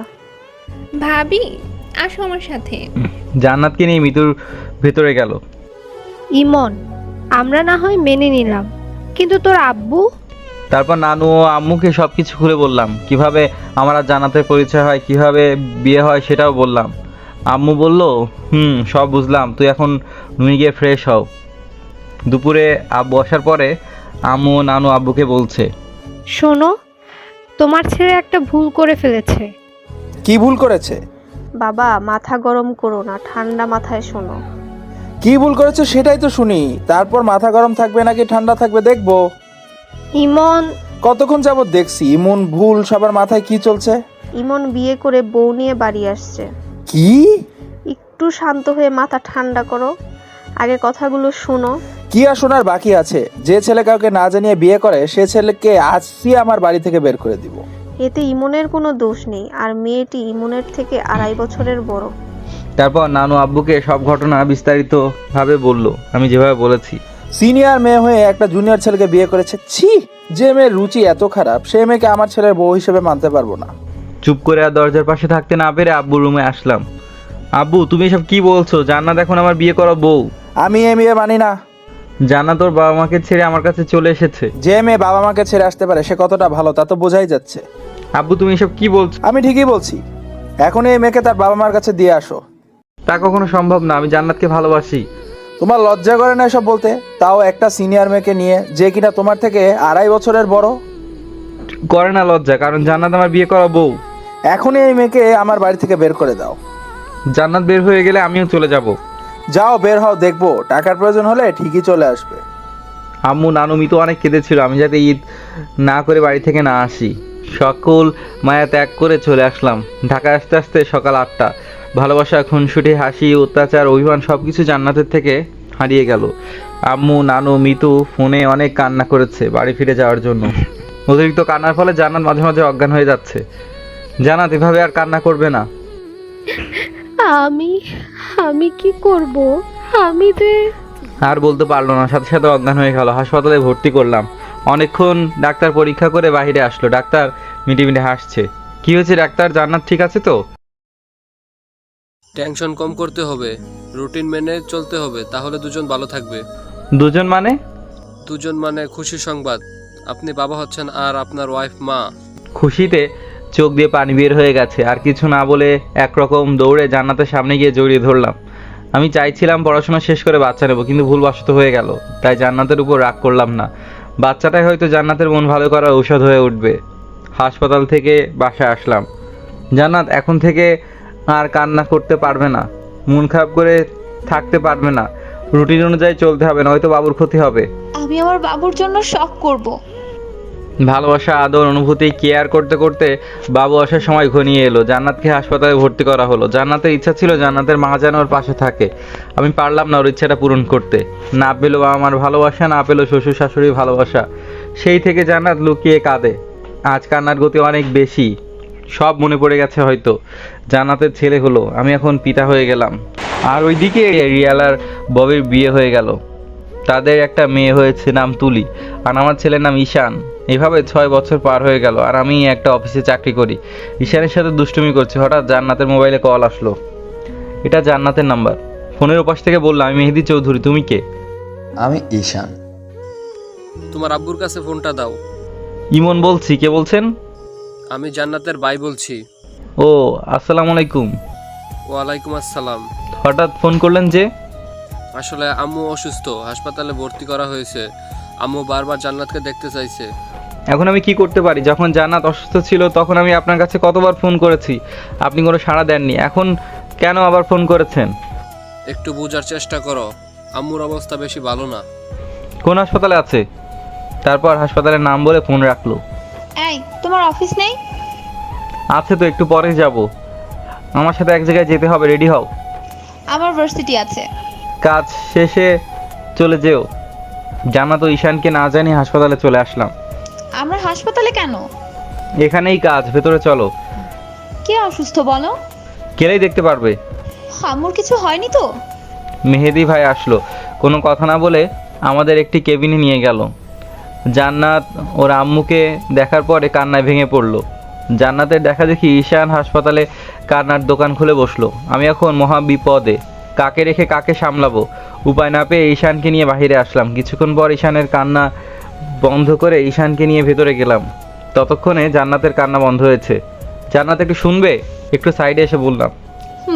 ভাবি, আসো আমার সাথে। জান্নাতকে নিয়ে মিতুর ভেতরে গেল। ইমন, আমরা না হয় মেনে নিলাম, কিন্তু তোর আব্বু? তারপর নানু ও আম্মুকে সব কিছু খুলে বললাম, কিভাবে আমার আর জান্নাতের পরিচয় হয়, কিভাবে বিয়ে হয় সেটাও বললাম। আম্মু বলল, সব বুঝলাম, তুই এখন রুমে গিয়ে ফ্রেশ হও। দুপুরে আব্বু আসার পরে আম্মু ও নানু আব্বুকে বলছে, শোনো, তোমার ছেলে একটা ভুল করে ফেলেছে। কি ভুল করেছে? বাবা মাথা গরম করো না, ঠান্ডা মাথায় শোনো। কি ভুল করেছে সেটাই তো শুনি, তারপর মাথা গরম থাকবে নাকি ঠান্ডা থাকবে দেখবো। ইমন কতক্ষণ যাবত দেখছি ইমন ভুল, সবার মাথায় কি চলছে? ইমন বিয়ে করে বউ নিয়ে বাড়ি আসছে। কি? একটু শান্ত হয়ে মাথা ঠান্ডা করো, আগে কথাগুলো শোনো। কি আর শোনার বাকি আছে? যে ছেলে কাউকে না জানিয়ে বিয়ে করে সে ছেলেকে আজই আমার বাড়ি থেকে বের করে দিব। এতে ইমনের কোনো দোষ নেই, আর মেয়েটি ইমনের থেকে 2.5 বছরের বড়। তারপর নানু আব্বুকে সব ঘটনা বিস্তারিতভাবে বলল, আমি যেভাবে বলেছি। সিনিয়র মেয়ে হয়ে একটা জুনিয়র ছেলেকে বিয়ে করেছে, ছি! যে মেয়ের রুচি এত খারাপ সে মেয়েকে আমার ছেলের বউ হিসেবে মানতে পারবো না। চুপ করে আর দরজার পাশে থাকতে না পেরে আব্বুর রুমে আসলাম। আব্বু, তুমি এসব কি বলছো? জান্নাত এখন আমার বিয়ে করা বউ। আমি এই মেয়ে মানি না। জান্নাত ওর বাবা মাকে ছেড়ে আমার কাছে চলে এসেছে। যে মেয়ে বাবা মাকে ছেড়ে আসতে পারে সে কতটা ভালো তা তো বোঝাই যাচ্ছে। আব্বু, তুমি এসব কি বলছো? আমি ঠিকই বলছি, এখন এই মেয়েকে তার বাবা মার কাছে দিয়ে আসো। তা কখনো সম্ভব না, আমি জান্নাতকে ভালোবাসি। তোমার লজ্জা করে না এসব বলতে? তাও একটা সিনিয়র মেয়েকে নিয়ে, যে কিনা তোমার থেকে 2.5 বছরের বড়। করে না লজ্জা, কারণ জান্নাত আমার বিয়ে করা বউ। এখনই এই মেয়েকে আমার বাড়ি থেকে বের করে দাও। জান্নাত বের হয়ে গেলে আমিও চলে যাব। যাও, বের হও, দেখবো টাকার প্রয়োজন হলে ঠিকই চলে আসবে। আম্মু নানু মিতু অনেক কেঁদেছিল আমি যাতে ঈদ না করে বাড়ি থেকে না আসি। সকল মায়া ত্যাগ করে চলে আসলাম। ঢাকা আসতে আসতে সকাল 8টা। ভালোবাসা, খুনসুটি, হাসি, অত্যাচার, অভিমান সবকিছু জান্নাতের থেকে হারিয়ে গেল। আম্মু নানু মিতু ফোনে অনেক কান্না করেছে বাড়ি ফিরে যাওয়ার জন্য। অতিরিক্ত কান্নার ফলে জান্নাত মাঝে মাঝে অজ্ঞান হয়ে যাচ্ছে। জান্নাত এভাবে আর কান্না করবে না। আমি কি করব? আমি যে আর বলতে পারলো না, সাথে সাথে অজ্ঞান হয়ে গেল। হাসপাতালে ভর্তি করলাম। অনেকক্ষণ ডাক্তার পরীক্ষা করে বাইরে আসলো। ডাক্তার মিটিমিটি হাসছে। কি হয়েছে ডাক্তার? জান্নাত ঠিক আছে তো? টেনশন কম করতে হবে, রুটিন মেনে চলতে হবে, তাহলে দুজন ভালো থাকবে। দুজন মানে? দুজন মানে খুশি সংবাদ, আপনি বাবা হচ্ছেন আর আপনার ওয়াইফ মা। খুশিতে চোখ দিয়ে পানি বের হয়ে গেছে। আর কিছু না বলে একরকম দৌড়ে জান্নাতের সামনে গিয়ে জড়িয়ে ধরলাম। আমি চাইছিলাম পড়াশোনা শেষ করে বাচ্চা নেব, কিন্তু ভুলবশত হয়ে গেল। তাই জান্নাতের উপর রাগ করলাম না। বাচ্চাটাই হয়তো জান্নাতের মন ভালো করার ঔষধ হয়ে উঠবে। হাসপাতাল থেকে বাসায় আসলাম। জান্নাত এখন থেকে আর কান্না করতে পারবে না, মন খারাপ করে থাকতে পারবে না। রুটিন অনুযায়ী চলতে হবে, নয়তো বাবুর ক্ষতি হবে। আমি আমার বাবুর জন্য শখ করব। ভালোবাসা, আদর, অনুভূতি, কেয়ার করতে করতে বাবু আসার সময় ঘনিয়ে এলো। জান্নাতকে হাসপাতালে ভর্তি করা হলো। জান্নাতের ইচ্ছা ছিল জান্নাতের মা যেন ওর পাশে থাকে। আমি পারলাম না ওর ইচ্ছাটা পূরণ করতে। না পেলো আমার ভালোবাসা, না পেলো শ্বশুর শাশুড়ির ভালোবাসা। সেই থেকে জান্নাত লুকিয়ে কাঁদে। আজ কান্নার গতি অনেক বেশি। সব মনে পড়ে গেছে হয়তো। জান্নাতের ছেলে হলো, আমি এখন পিতা হয়ে গেলাম। আর ওইদিকে রিয়াল আর ববির বিয়ে হয়ে গেল। তাদের একটা মেয়ে হয়েছে, নাম তুলি। আর আমার ছেলের নাম ঈশান। এভাবে 6 বছর পার হয়ে গেল। আর আমি একটা অফিসে চাকরি করি। ঈশানের সাথে দুষ্টুমি করছি। হঠাৎ জান্নাতের মোবাইলে কল আসলো। এটা জান্নাতের নাম্বার। ফোনের ওপাশ থেকে বললাম, আমি মেহেদি চৌধুরী। তুমি কে? আমি ঈশান। তোমার আব্বুর কাছে ফোনটা দাও। ইমন বলছি। কে বলছেন? আমি জান্নাতের ভাই বলছি। ও, আসসালামু আলাইকুম। ওয়ালাইকুম আসসালাম। হঠাৎ ফোন করলেন যে? আসলে আম্মু অসুস্থ, হাসপাতালে ভর্তি করা হয়েছে। আম্মু বারবার জান্নাতকে দেখতে চাইছে। এখন আমি কি করতে পারি? যখন জান্নাত অসুস্থ ছিল তখন আমি আপনার কাছে কতবার ফোন করেছি, আপনি কোনো সাড়া দেননি। এখন কেন আবার ফোন করেছেন? একটু বোঝার চেষ্টা করো, আম্মুর অবস্থা বেশি ভালো না। কোন হাসপাতালে আছে? তারপর হাসপাতালের নাম বলে ফোন রাখলো। এই, তোমার অফিস নেই? আছে তো, একটু পরে যাব। আমার সাথে এক জায়গায় যেতে হবে, রেডি হও। আমার ভার্সিটি আছে। কাজ শেষে চলে যেও। জান্নাত ও ঈশানকে না জানি হাসপাতালে চলে আসলাম। আমরা হাসপাতালে কেন? এখানেই কাজ, ভেতরে চলো। কে অসুস্থ বলো? গেলেই দেখতে পারবে। আম্মুর কিছু হয়নি তো? মেহেদি ভাই আসলো। কোনো কথা না বলে আমাদের একটি কেবিনে নিয়ে গেল। জান্নাত ওর আম্মুকে দেখার পরে কান্নায় ভেঙে পড়লো। জান্নাতের দেখা দেখি ঈশান হাসপাতালে কান্নার দোকান খুলে বসলো। আমি এখন মহা বিপদে। কাকে রেখে কাকে সামলাবো? উপায় না পেয়ে ঈশানকে নিয়ে বাইরে আসলাম। কিছুক্ষণ পর ঈশানের কান্না বন্ধ করে ঈশানকে নিয়ে ভেতরে গেলাম। ততক্ষণে জান্নাতের কান্না বন্ধ হয়েছে। জান্নাত একটু শুনবে? একটু সাইডে এসে বললাম।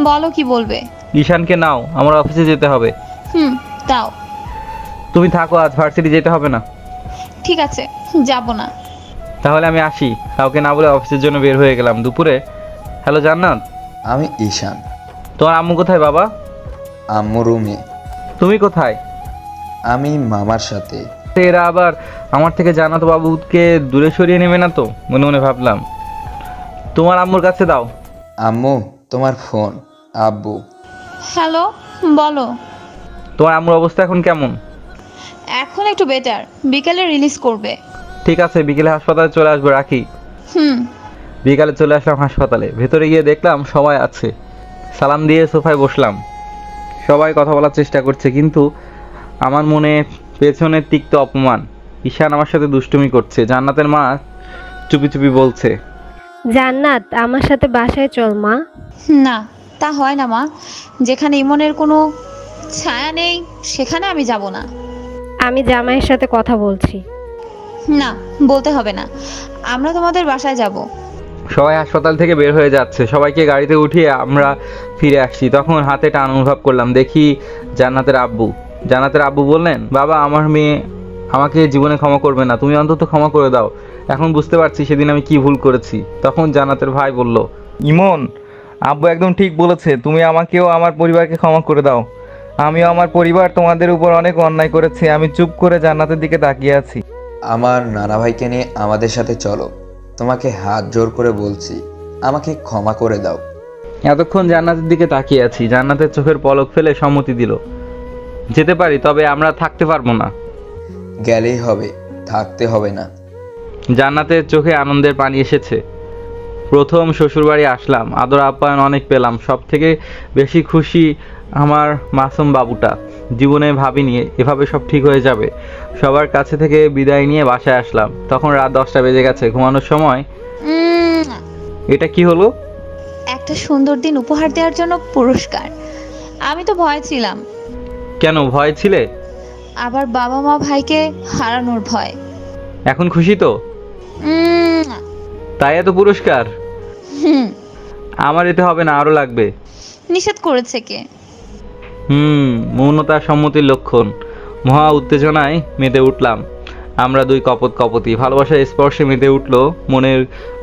বলো কি বলবে। ঈশানকে নাও, আমার অফিসে যেতে হবে। তাও তুমি থাকো, আজ ভার্সিটি যেতে হবে না। ঠিক আছে, যাব না। তাহলে আমি আসি। কাউকে না বলে অফিসের জন্য বের হয়ে গেলাম। দুপুরে হ্যালো জান্নাত, আমি ঈশান। তোমার আম্মু কোথায় বাবা? আম্মু রুমে। তুমি কোথায়? আমি মামার সাথে। এরা আবার আমার থেকে জান্নাত বাবুকে দূরে সরিয়ে নেবে না তো, মনে মনে ভাবলাম। তোমার আম্মুর কাছে দাও। আম্মু তোমার ফোন। আব্বু। হ্যালো, বলো। তোমার আম্মুর অবস্থা এখন কেমন? এখন একটু বেটার, বিকেলে রিলিজ করবে। ঠিক আছে, বিকেলে হাসপাতালে চলে আসবো, রাখি। বিকালে চলে আসলাম হাসপাতালে। ভেতরে গিয়ে দেখলাম সবাই আছে। সালাম দিয়ে সোফায় বসলাম। সবাই কথা বলার চেষ্টা করছে, কিন্তু আমার মনে পেছনে তিক্ত অপমান। ঈশান আমার সাথে দুষ্টুমি করছে। জান্নাতের মা চুপি চুপি বলছে, জান্নাত আমার সাথে বাসায় চল মা। না, তা হয় না মা। যেখানে ইমনের কোনো ছায়া নেই সেখানে আমি যাব না। আমি জামাইয়ের সাথে কথা বলছি। না, বলতে হবে না, আমরা তোমাদের বাসায় যাব। সবাই হাসপাতাল থেকে বের হয়ে যাচ্ছে। সবাইকে গাড়িতে উঠিয়ে আমরা ফিরে আসছি। তখন হাতে টান অনুভব করলাম। দেখি জান্নাতের আব্বু। জান্নাতের আব্বু বললেন, বাবা, আমার মেয়ে আমাকে জীবনে ক্ষমা করবে না, তুমি অন্তত ক্ষমা করে দাও। এখন বুঝতে পারছি সেদিন আমি কি ভুল করেছি। তখন জান্নাতের ভাই বলল, ইমন, আব্বু একদম ঠিক বলেছে, তুমি আমাকেও আমার পরিবারকে ক্ষমা করে দাও। আমিও আমার পরিবার তোমাদের উপর অনেক অন্যায় করেছি। আমি চুপ করে জান্নাতের দিকে তাকিয়ে আছি। আমার নানা ভাইকে নিয়ে আমাদের সাথে চলো। তোমাকে হাত জোর করে বলছি, আমাকে ক্ষমা করে দাও। এতক্ষণ জান্নাতের দিকে তাকিয়ে আছি। জান্নাতের চোখের পলক ফেলে সম্মতি দিল। যেতে পারি, তবে আমরা থাকতে পারবো না। গেলেই হবে, থাকতে হবে না। জান্নাতের চোখে আনন্দের পানি এসেছে। প্রথম শ্বশুরবাড়ি আসলাম, আদর আপ্যায়ন অনেক পেলাম। সব থেকে বেশি খুশি আমার মাসুম বাবুটা। জীবনে ভাবিনি এভাবে সব ঠিক হয়ে যাবে। সবার কাছে থেকে বিদায় নিয়ে বাসায় আসলাম। তখন রাত 10টা বেজে গেছে। ঘুমানোর সময় এটা কি হলো? একটা সুন্দর দিন উপহার দেওয়ার জন্য পুরস্কার। আমি তো ভয় ছিলাম। কেন ভয় ছিলে? আবার বাবা মা ভাইকে হারানোর ভয়। এখন খুশি তো? তাই এত পুরস্কার? আমার এতে হবে না, আরো লাগবে। নিষেধ করেছে কে? মৌনতা সম্মতির লক্ষণ। মহা উত্তেজনায় মেতে উঠলাম। আমরা দুই কপতি ভালোবাসার স্পর্শে মেতে উঠল মনের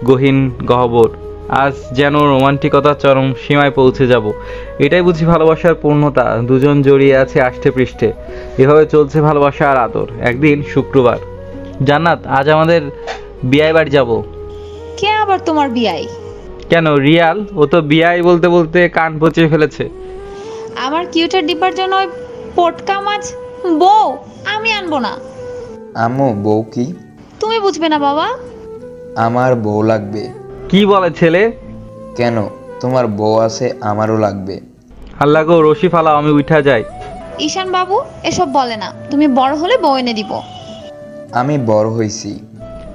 গহীন গহ্বর। আজ যেন রোমান্টিকতার চরম সীমায় পৌঁছে যাব। এটাই বুঝি ভালোবাসার পূর্ণতা। দুজন জড়িয়ে আছে আষ্টে পৃষ্ঠে। এভাবে চলছে ভালোবাসা আর আদর। একদিন শুক্রবার। জান্নাত, আজ আমাদের বিয়ে বাড়ি যাব। কে আবার তোমার বিয়াই? কেন, রিয়াল। ও তো বিয়াই বলতে বলতে কান পচিয়ে ফেলেছে। আমার কিউটের ডিব্বার জন্য ওই পটকা মাছ বউ আমি আনবো না। আম্মু, বউ কি? তুমি বুঝবে না বাবা। আমার বউ লাগবে। কি বলে ছেলে? কেন, তোমার বউ আছে, আমারও লাগবে। আল্লাহ গো, রশি ফালাও, আমি উঠা যাই। ঈশান বাবু এসব বলে না। তুমি বড় হলে বউ এনে দিব। আমি বড় হইছি।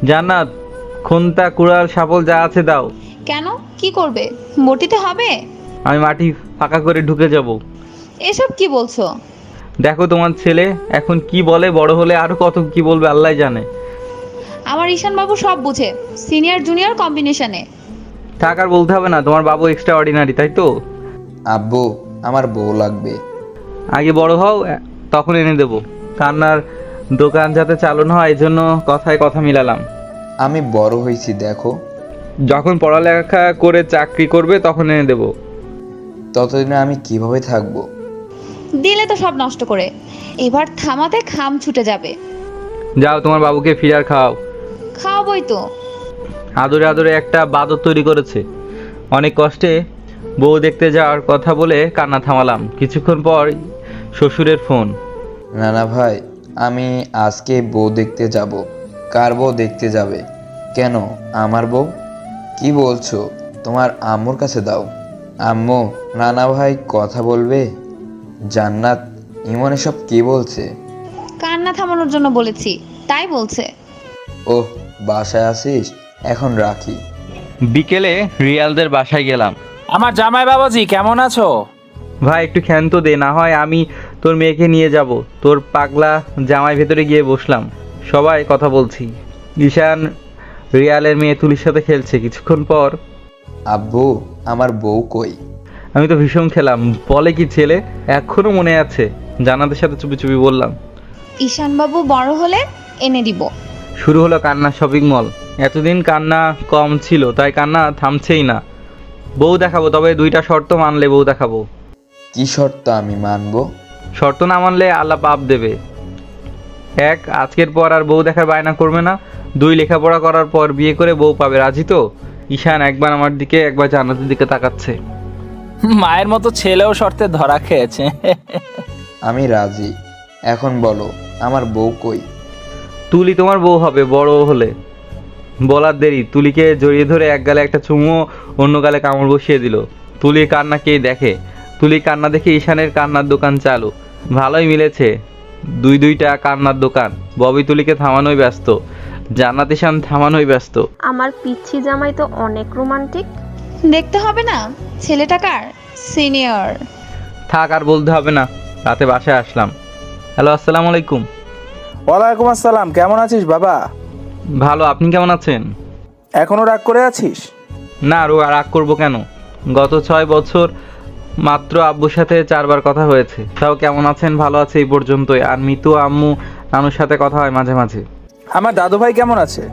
জান্নাত, খুন্তা কুড়াল শাবল যা আছে দাও। কেন, কি করবে? বটিতে হবে? আমি মাটি ফাঁকা করে ঢুকে যাব। এসব কি বলছো? দেখো তোমার ছেলে এখন কি বলে, বড় হলে আরো কত কি বলবে আল্লাহ জানে। আমার ঈশান বাবু সব বুঝে, সিনিয়র জুনিয়র কম্বিনেশনে। থাক, আর বলতে হবে না, তোমার বাবু এক্সট্রা অর্ডিনারি, তাই তো? আব্বু, আমার বউ লাগবে। আগে বড় হও, তখন এনে দেবো। কান্নার দোকান যাতে চালু না হয় এজন্য কথায় কথা মিলালাম। আমি বড় হইছি, দেখো। যখন পড়ালেখা করে চাকরি করবে তখন এনে দেবো। ততদিনে আমি কিভাবে থাকবো? দিলে তো সব নষ্ট করে। এবার থামাতে খাম ছুটে যাবে। যাও, তোমার বাবুকে ফিরার খাওয়াও। খাওয়াবই তো। আদরে আদরে একটা বাদর তৈরি করেছে। অনেক কষ্টে বউ দেখতে যাওয়ার কথা বলে কান্না থামালাম। কিছুক্ষণ পর শ্বশুরের ফোন। নানা ভাই, আমি আজকে বউ দেখতে যাব। কার বউ দেখতে যাবে? কেন, আমার বউ? কি বলছো? তোমার আম্মুর কাছে দাও। আম্মু, নানা ভাই কথা বলবে। জান্নাত, ইমন এসব কি বলছে? কান্না থামানোর জন্য বলেছি, তাই বলছে। ওহ, বাসায় আসিস? এখন রাখি। বিকেলে রিয়ালদের বাসায় গেলাম। আমার জামাই বাবাজি কেমন আছো? ভাই একটু ক্ষান্ত দে, না হয় আমি তোর মেয়েকে নিয়ে যাব। তোর পাগলা জামাই ভেতরে গিয়ে বসলাম। সবাই কথা বলছি। ঈশান রিয়ালের মেয়ে তুলির সাথে খেলছে। কিছুক্ষণ পর আব্বু আমার বউ কই? আমি তো ভীষণ খেলাম। বলে কি ছেলে, এখনো মনে আছে। জান্নাতের সাথে চুপি চুপি বললাম। ঈশান বাবু বড় হলে এনে দিব। শুরু হলো কান্না শপিং মল। এতদিন কান্না কম ছিল, তাই কান্না থামছেই না। বউ দেখাবো, তবে 2টা শর্ত মানলে বউ দেখাবো। কি শর্ত আমি মানবো? শর্ত না মানলে আল্লাহ পাপ দেবে। 1, আজকের পর আর বউ দেখার বায়না করবে না। 2, লেখাপড়া করার পর বিয়ে করে বউ পাবে। রাজি তো? ঈশান একবার আমার দিকে একবার জান্নাতের দিকে তাকাচ্ছে। মায়ের মতো ছেলেও শর্তে ধরা খেয়েছে। আমি রাজি। এখন বলো আমার বউ কই? তুলি তোমার বউ হবে বড় হলে। বলার দেরি, তুলিকে জড়িয়ে ধরে এক গালে একটা চুমু, অন্য গালে কামড় বসিয়ে দিল। তুলির কান্না কে দেখে? তুলির কান্না দেখে ঈশানের কান্নার দোকান চালু। ভালোই মিলেছে, 2টা কান্নার দোকান। ববি তুলিকে থামানোই ব্যস্ত, জান্নাত ঈশান থামানোই ব্যস্ত। আমার পিচ্ছি জামাই তো অনেক রোমান্টিক। দেখতে হবে না ছেলেটা কার? সিনিয়র। থাক, আর বলতে হবে না। রাতে বাসায় আসলাম। হ্যালো, আসসালামু আলাইকুম। ওয়ালাইকুম আসসালাম, কেমন আছিস বাবা? ভালো, আপনি কেমন আছেন? এখনো রাগ করে আছিস? না, রাগ করবো কেন? গত 6 বছর মাত্র আব্বুর সাথে 4 বার কথা হয়েছে। তাও কেমন আছেন, ভালো আছে এই পর্যন্তই। আর মিতু, আম্মু, নানুর সাথে কথা হয় মাঝে মাঝে। আমার দাদু ভাই কেমন আছে?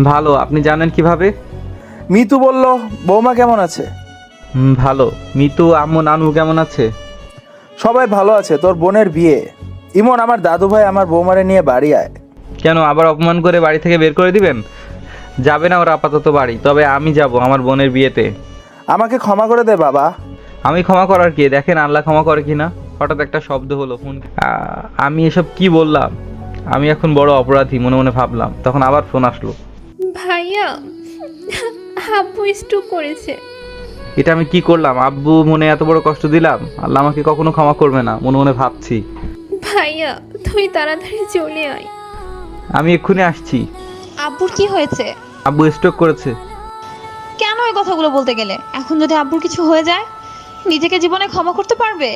ভালো। আপনি জানেন কিভাবে? মিতু বলল। বৌমা কেমন আছে? ভালো। মিতু, আম্মু, নানু কেমন আছে? সবাই ভালো আছে। তোর বোনের বিয়ে। ইমন, আমার দাদু ভাই আমার বৌমারে নিয়ে বাড়ি আয়। কেন, আবার অপমান করে বাড়ি থেকে বের করে দিবেন? যাবে না ওরা আপাতত বাড়ি, তবে আমি যাব আমার বোনের বিয়েতে। আমাকে ক্ষমা করে দে বাবা। আমি ক্ষমা করার কি? দেখেন আল্লাহ ক্ষমা করে কিনা। হঠাৎ একটা শব্দ হলো ফোন। আমি এসব কি বললাম? আমি এখন বড় অপরাধী মনে মনে ভাবলাম। তখন আবার ফোন আসলো। ভাইয়া, আব্বু স্ট্রোক করেছে। এটা আমি কি করলাম? আব্বু মনে এত বড় কষ্ট দিলাম? আল্লাহ আমাকে কখনো ক্ষমা করবে না মনে মনে ভাবছি। ভাইয়া তুই তাড়াতাড়ি চলে আয়। আমি এক্ষুনি আসছি। আব্বুর কি হয়েছে? আব্বু স্ট্রোক করেছে। কেন এই কথাগুলো বলতে গেলে? এখন যদি আব্বুর কিছু হয়ে যায়, নিজেকে জীবনে ক্ষমা করতে পারবে?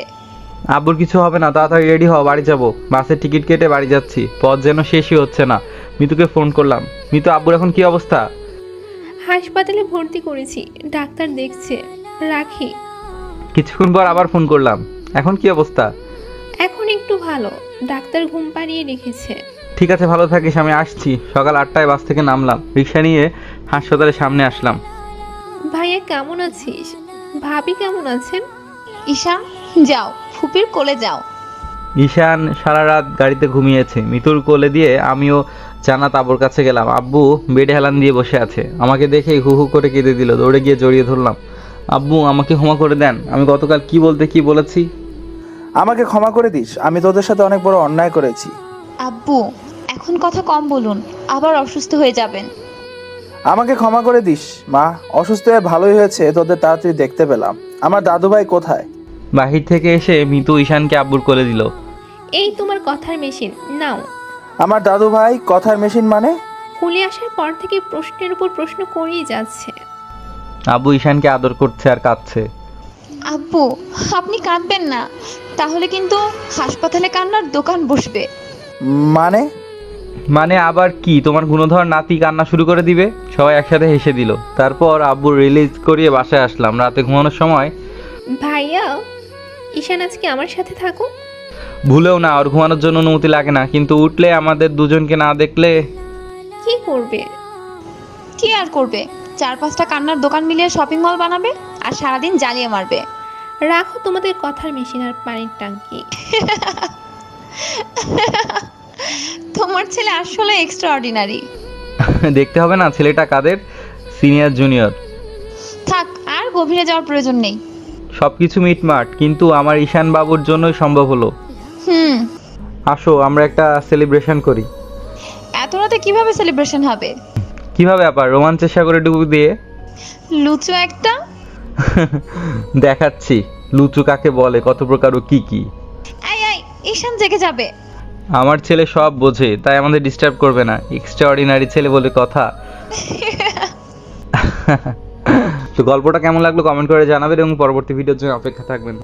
আব্বুর কিছু হবে না, তাড়াতাড়ি রেডি হও, বাড়ি যাব। বাসের টিকিট কেটে বাড়ি যাচ্ছি। পথ যেন শেষই হচ্ছে না। মিতুকে ফোন করলাম। মিতু, আব্বুর এখন কি অবস্থা? হাসপাতালে ভর্তি করেছি, ডাক্তার দেখছে। রাখি। কিছুক্ষণ পর আবার ফোন করলাম। এখন কি অবস্থা? এখন একটু ভালো, ডাক্তার ঘুম পাড়িয়ে রেখেছে। ঠিক আছে, ভালো থাকিস। আমি আসছি। সকাল 8টায় বাস থেকে নামলাম, রিক্সা নিয়ে হাসপাতালের সামনে আসলাম। ভাইয়া কেমন আছিস? ভাবি কেমন আছেন? ঈশান, যাও ফুপির কোলে যাও। ঈশান সারা রাত গাড়িতে ঘুমিয়েছে। মিতুর কোলে দিয়ে আমিও জান্নাত আব্বুর কাছে গেলাম। আব্বু বেডে হেলান দিয়ে বসে আছে। আমাকে দেখেই হু হু করে কেঁদে দিল। দৌড়ে গিয়ে জড়িয়ে ধরলাম। আব্বু, আমাকে ক্ষমা করে দেন। আমি গতকাল কি বলেছি? আমাকে ক্ষমা করে দিস। আমি তোদের সাথে অনেক বড় অন্যায় করেছি। আব্বু, এখন কথা কম বলুন, আবার অসুস্থ হয়ে যাবেন। আমাকে ক্ষমা করে দিস মা। অসুস্থ হয়ে ভালোই হয়েছে তোদের তাড়াতাড়ি দেখতে পেলাম। আমার দাদু ভাই কোথায়? বাহির থেকে এসে মিতু ঈশানকে আব্বুর কোলে দিল। এই তোমার কথার মেশিন নাও। আমার দাদু ভাই কথার মেশিন মানে? কুলে আসার পর থেকে প্রশ্নের উপর প্রশ্ন করেই যাচ্ছে। আব্বু ঈশানকে আদর করছে আর কাঁদছে। আব্বু, আপনি কাঁদবেন না, তাহলে কিন্তু হাসপাতালে কান্নার দোকান বসবে। মানে আবার কি? তোমার গুণধর নাতি কান্না শুরু করে দিবে? সবাই একসাথে হেসে দিল। তারপর আব্বু রিলিজ করিয়ে বাসায় আসলাম। রাতে ঘুমানোর সময়, ভাইয়া, ঈশান আজকে আমার সাথে থাকো। ভুলেও না, ওর ঘুমানোর জন্য অনুমতি লাগে না, কিন্তু উঠলে আমাদের দুজনকে না দেখলে। কি করবে? কি আর করবে? 4-5টা কান্নার দোকান মিলিয়ে শপিং মল বানাবে আর সারাদিন জ্বালিয়ে মারবে। রাখো তোমাদের কথার মেশিন আর পানির ট্যাঙ্কি। তোমার ছেলে আসলে এক্সট্রা অর্ডিনারি। দেখতে হবে না ছেলেটা কাদের? Senior junior. থাক, আর গভীরে যাওয়ার প্রয়োজন নেই। সবকিছু মিটমাট, কিন্তু আমার ঈশান বাবুর জন্যই সম্ভব হলো। আসো আমরা একটা সেলিব্রেশন করি। এত রাতে কিভাবে সেলিব্রেশন হবে? কিভাবে আবার? রোমাঞ্চের সাগরে ডুবু দিয়ে। লুচু একটা। দেখাচ্ছি লুচু কাকে বলে, কত প্রকার ও কি কি। এই ঈশান জেগে যাবে। আমার ছেলে সব বোঝে, তাই আমাদের ডিস্টার্ব করবে না। এক্সট্রা অর্ডিনারি ছেলে বলে কথা। তো গল্পটা কেমন লাগলো কমেন্ট করে জানাবেন এবং পরবর্তী ভিডিওর জন্য অপেক্ষা থাকবেন।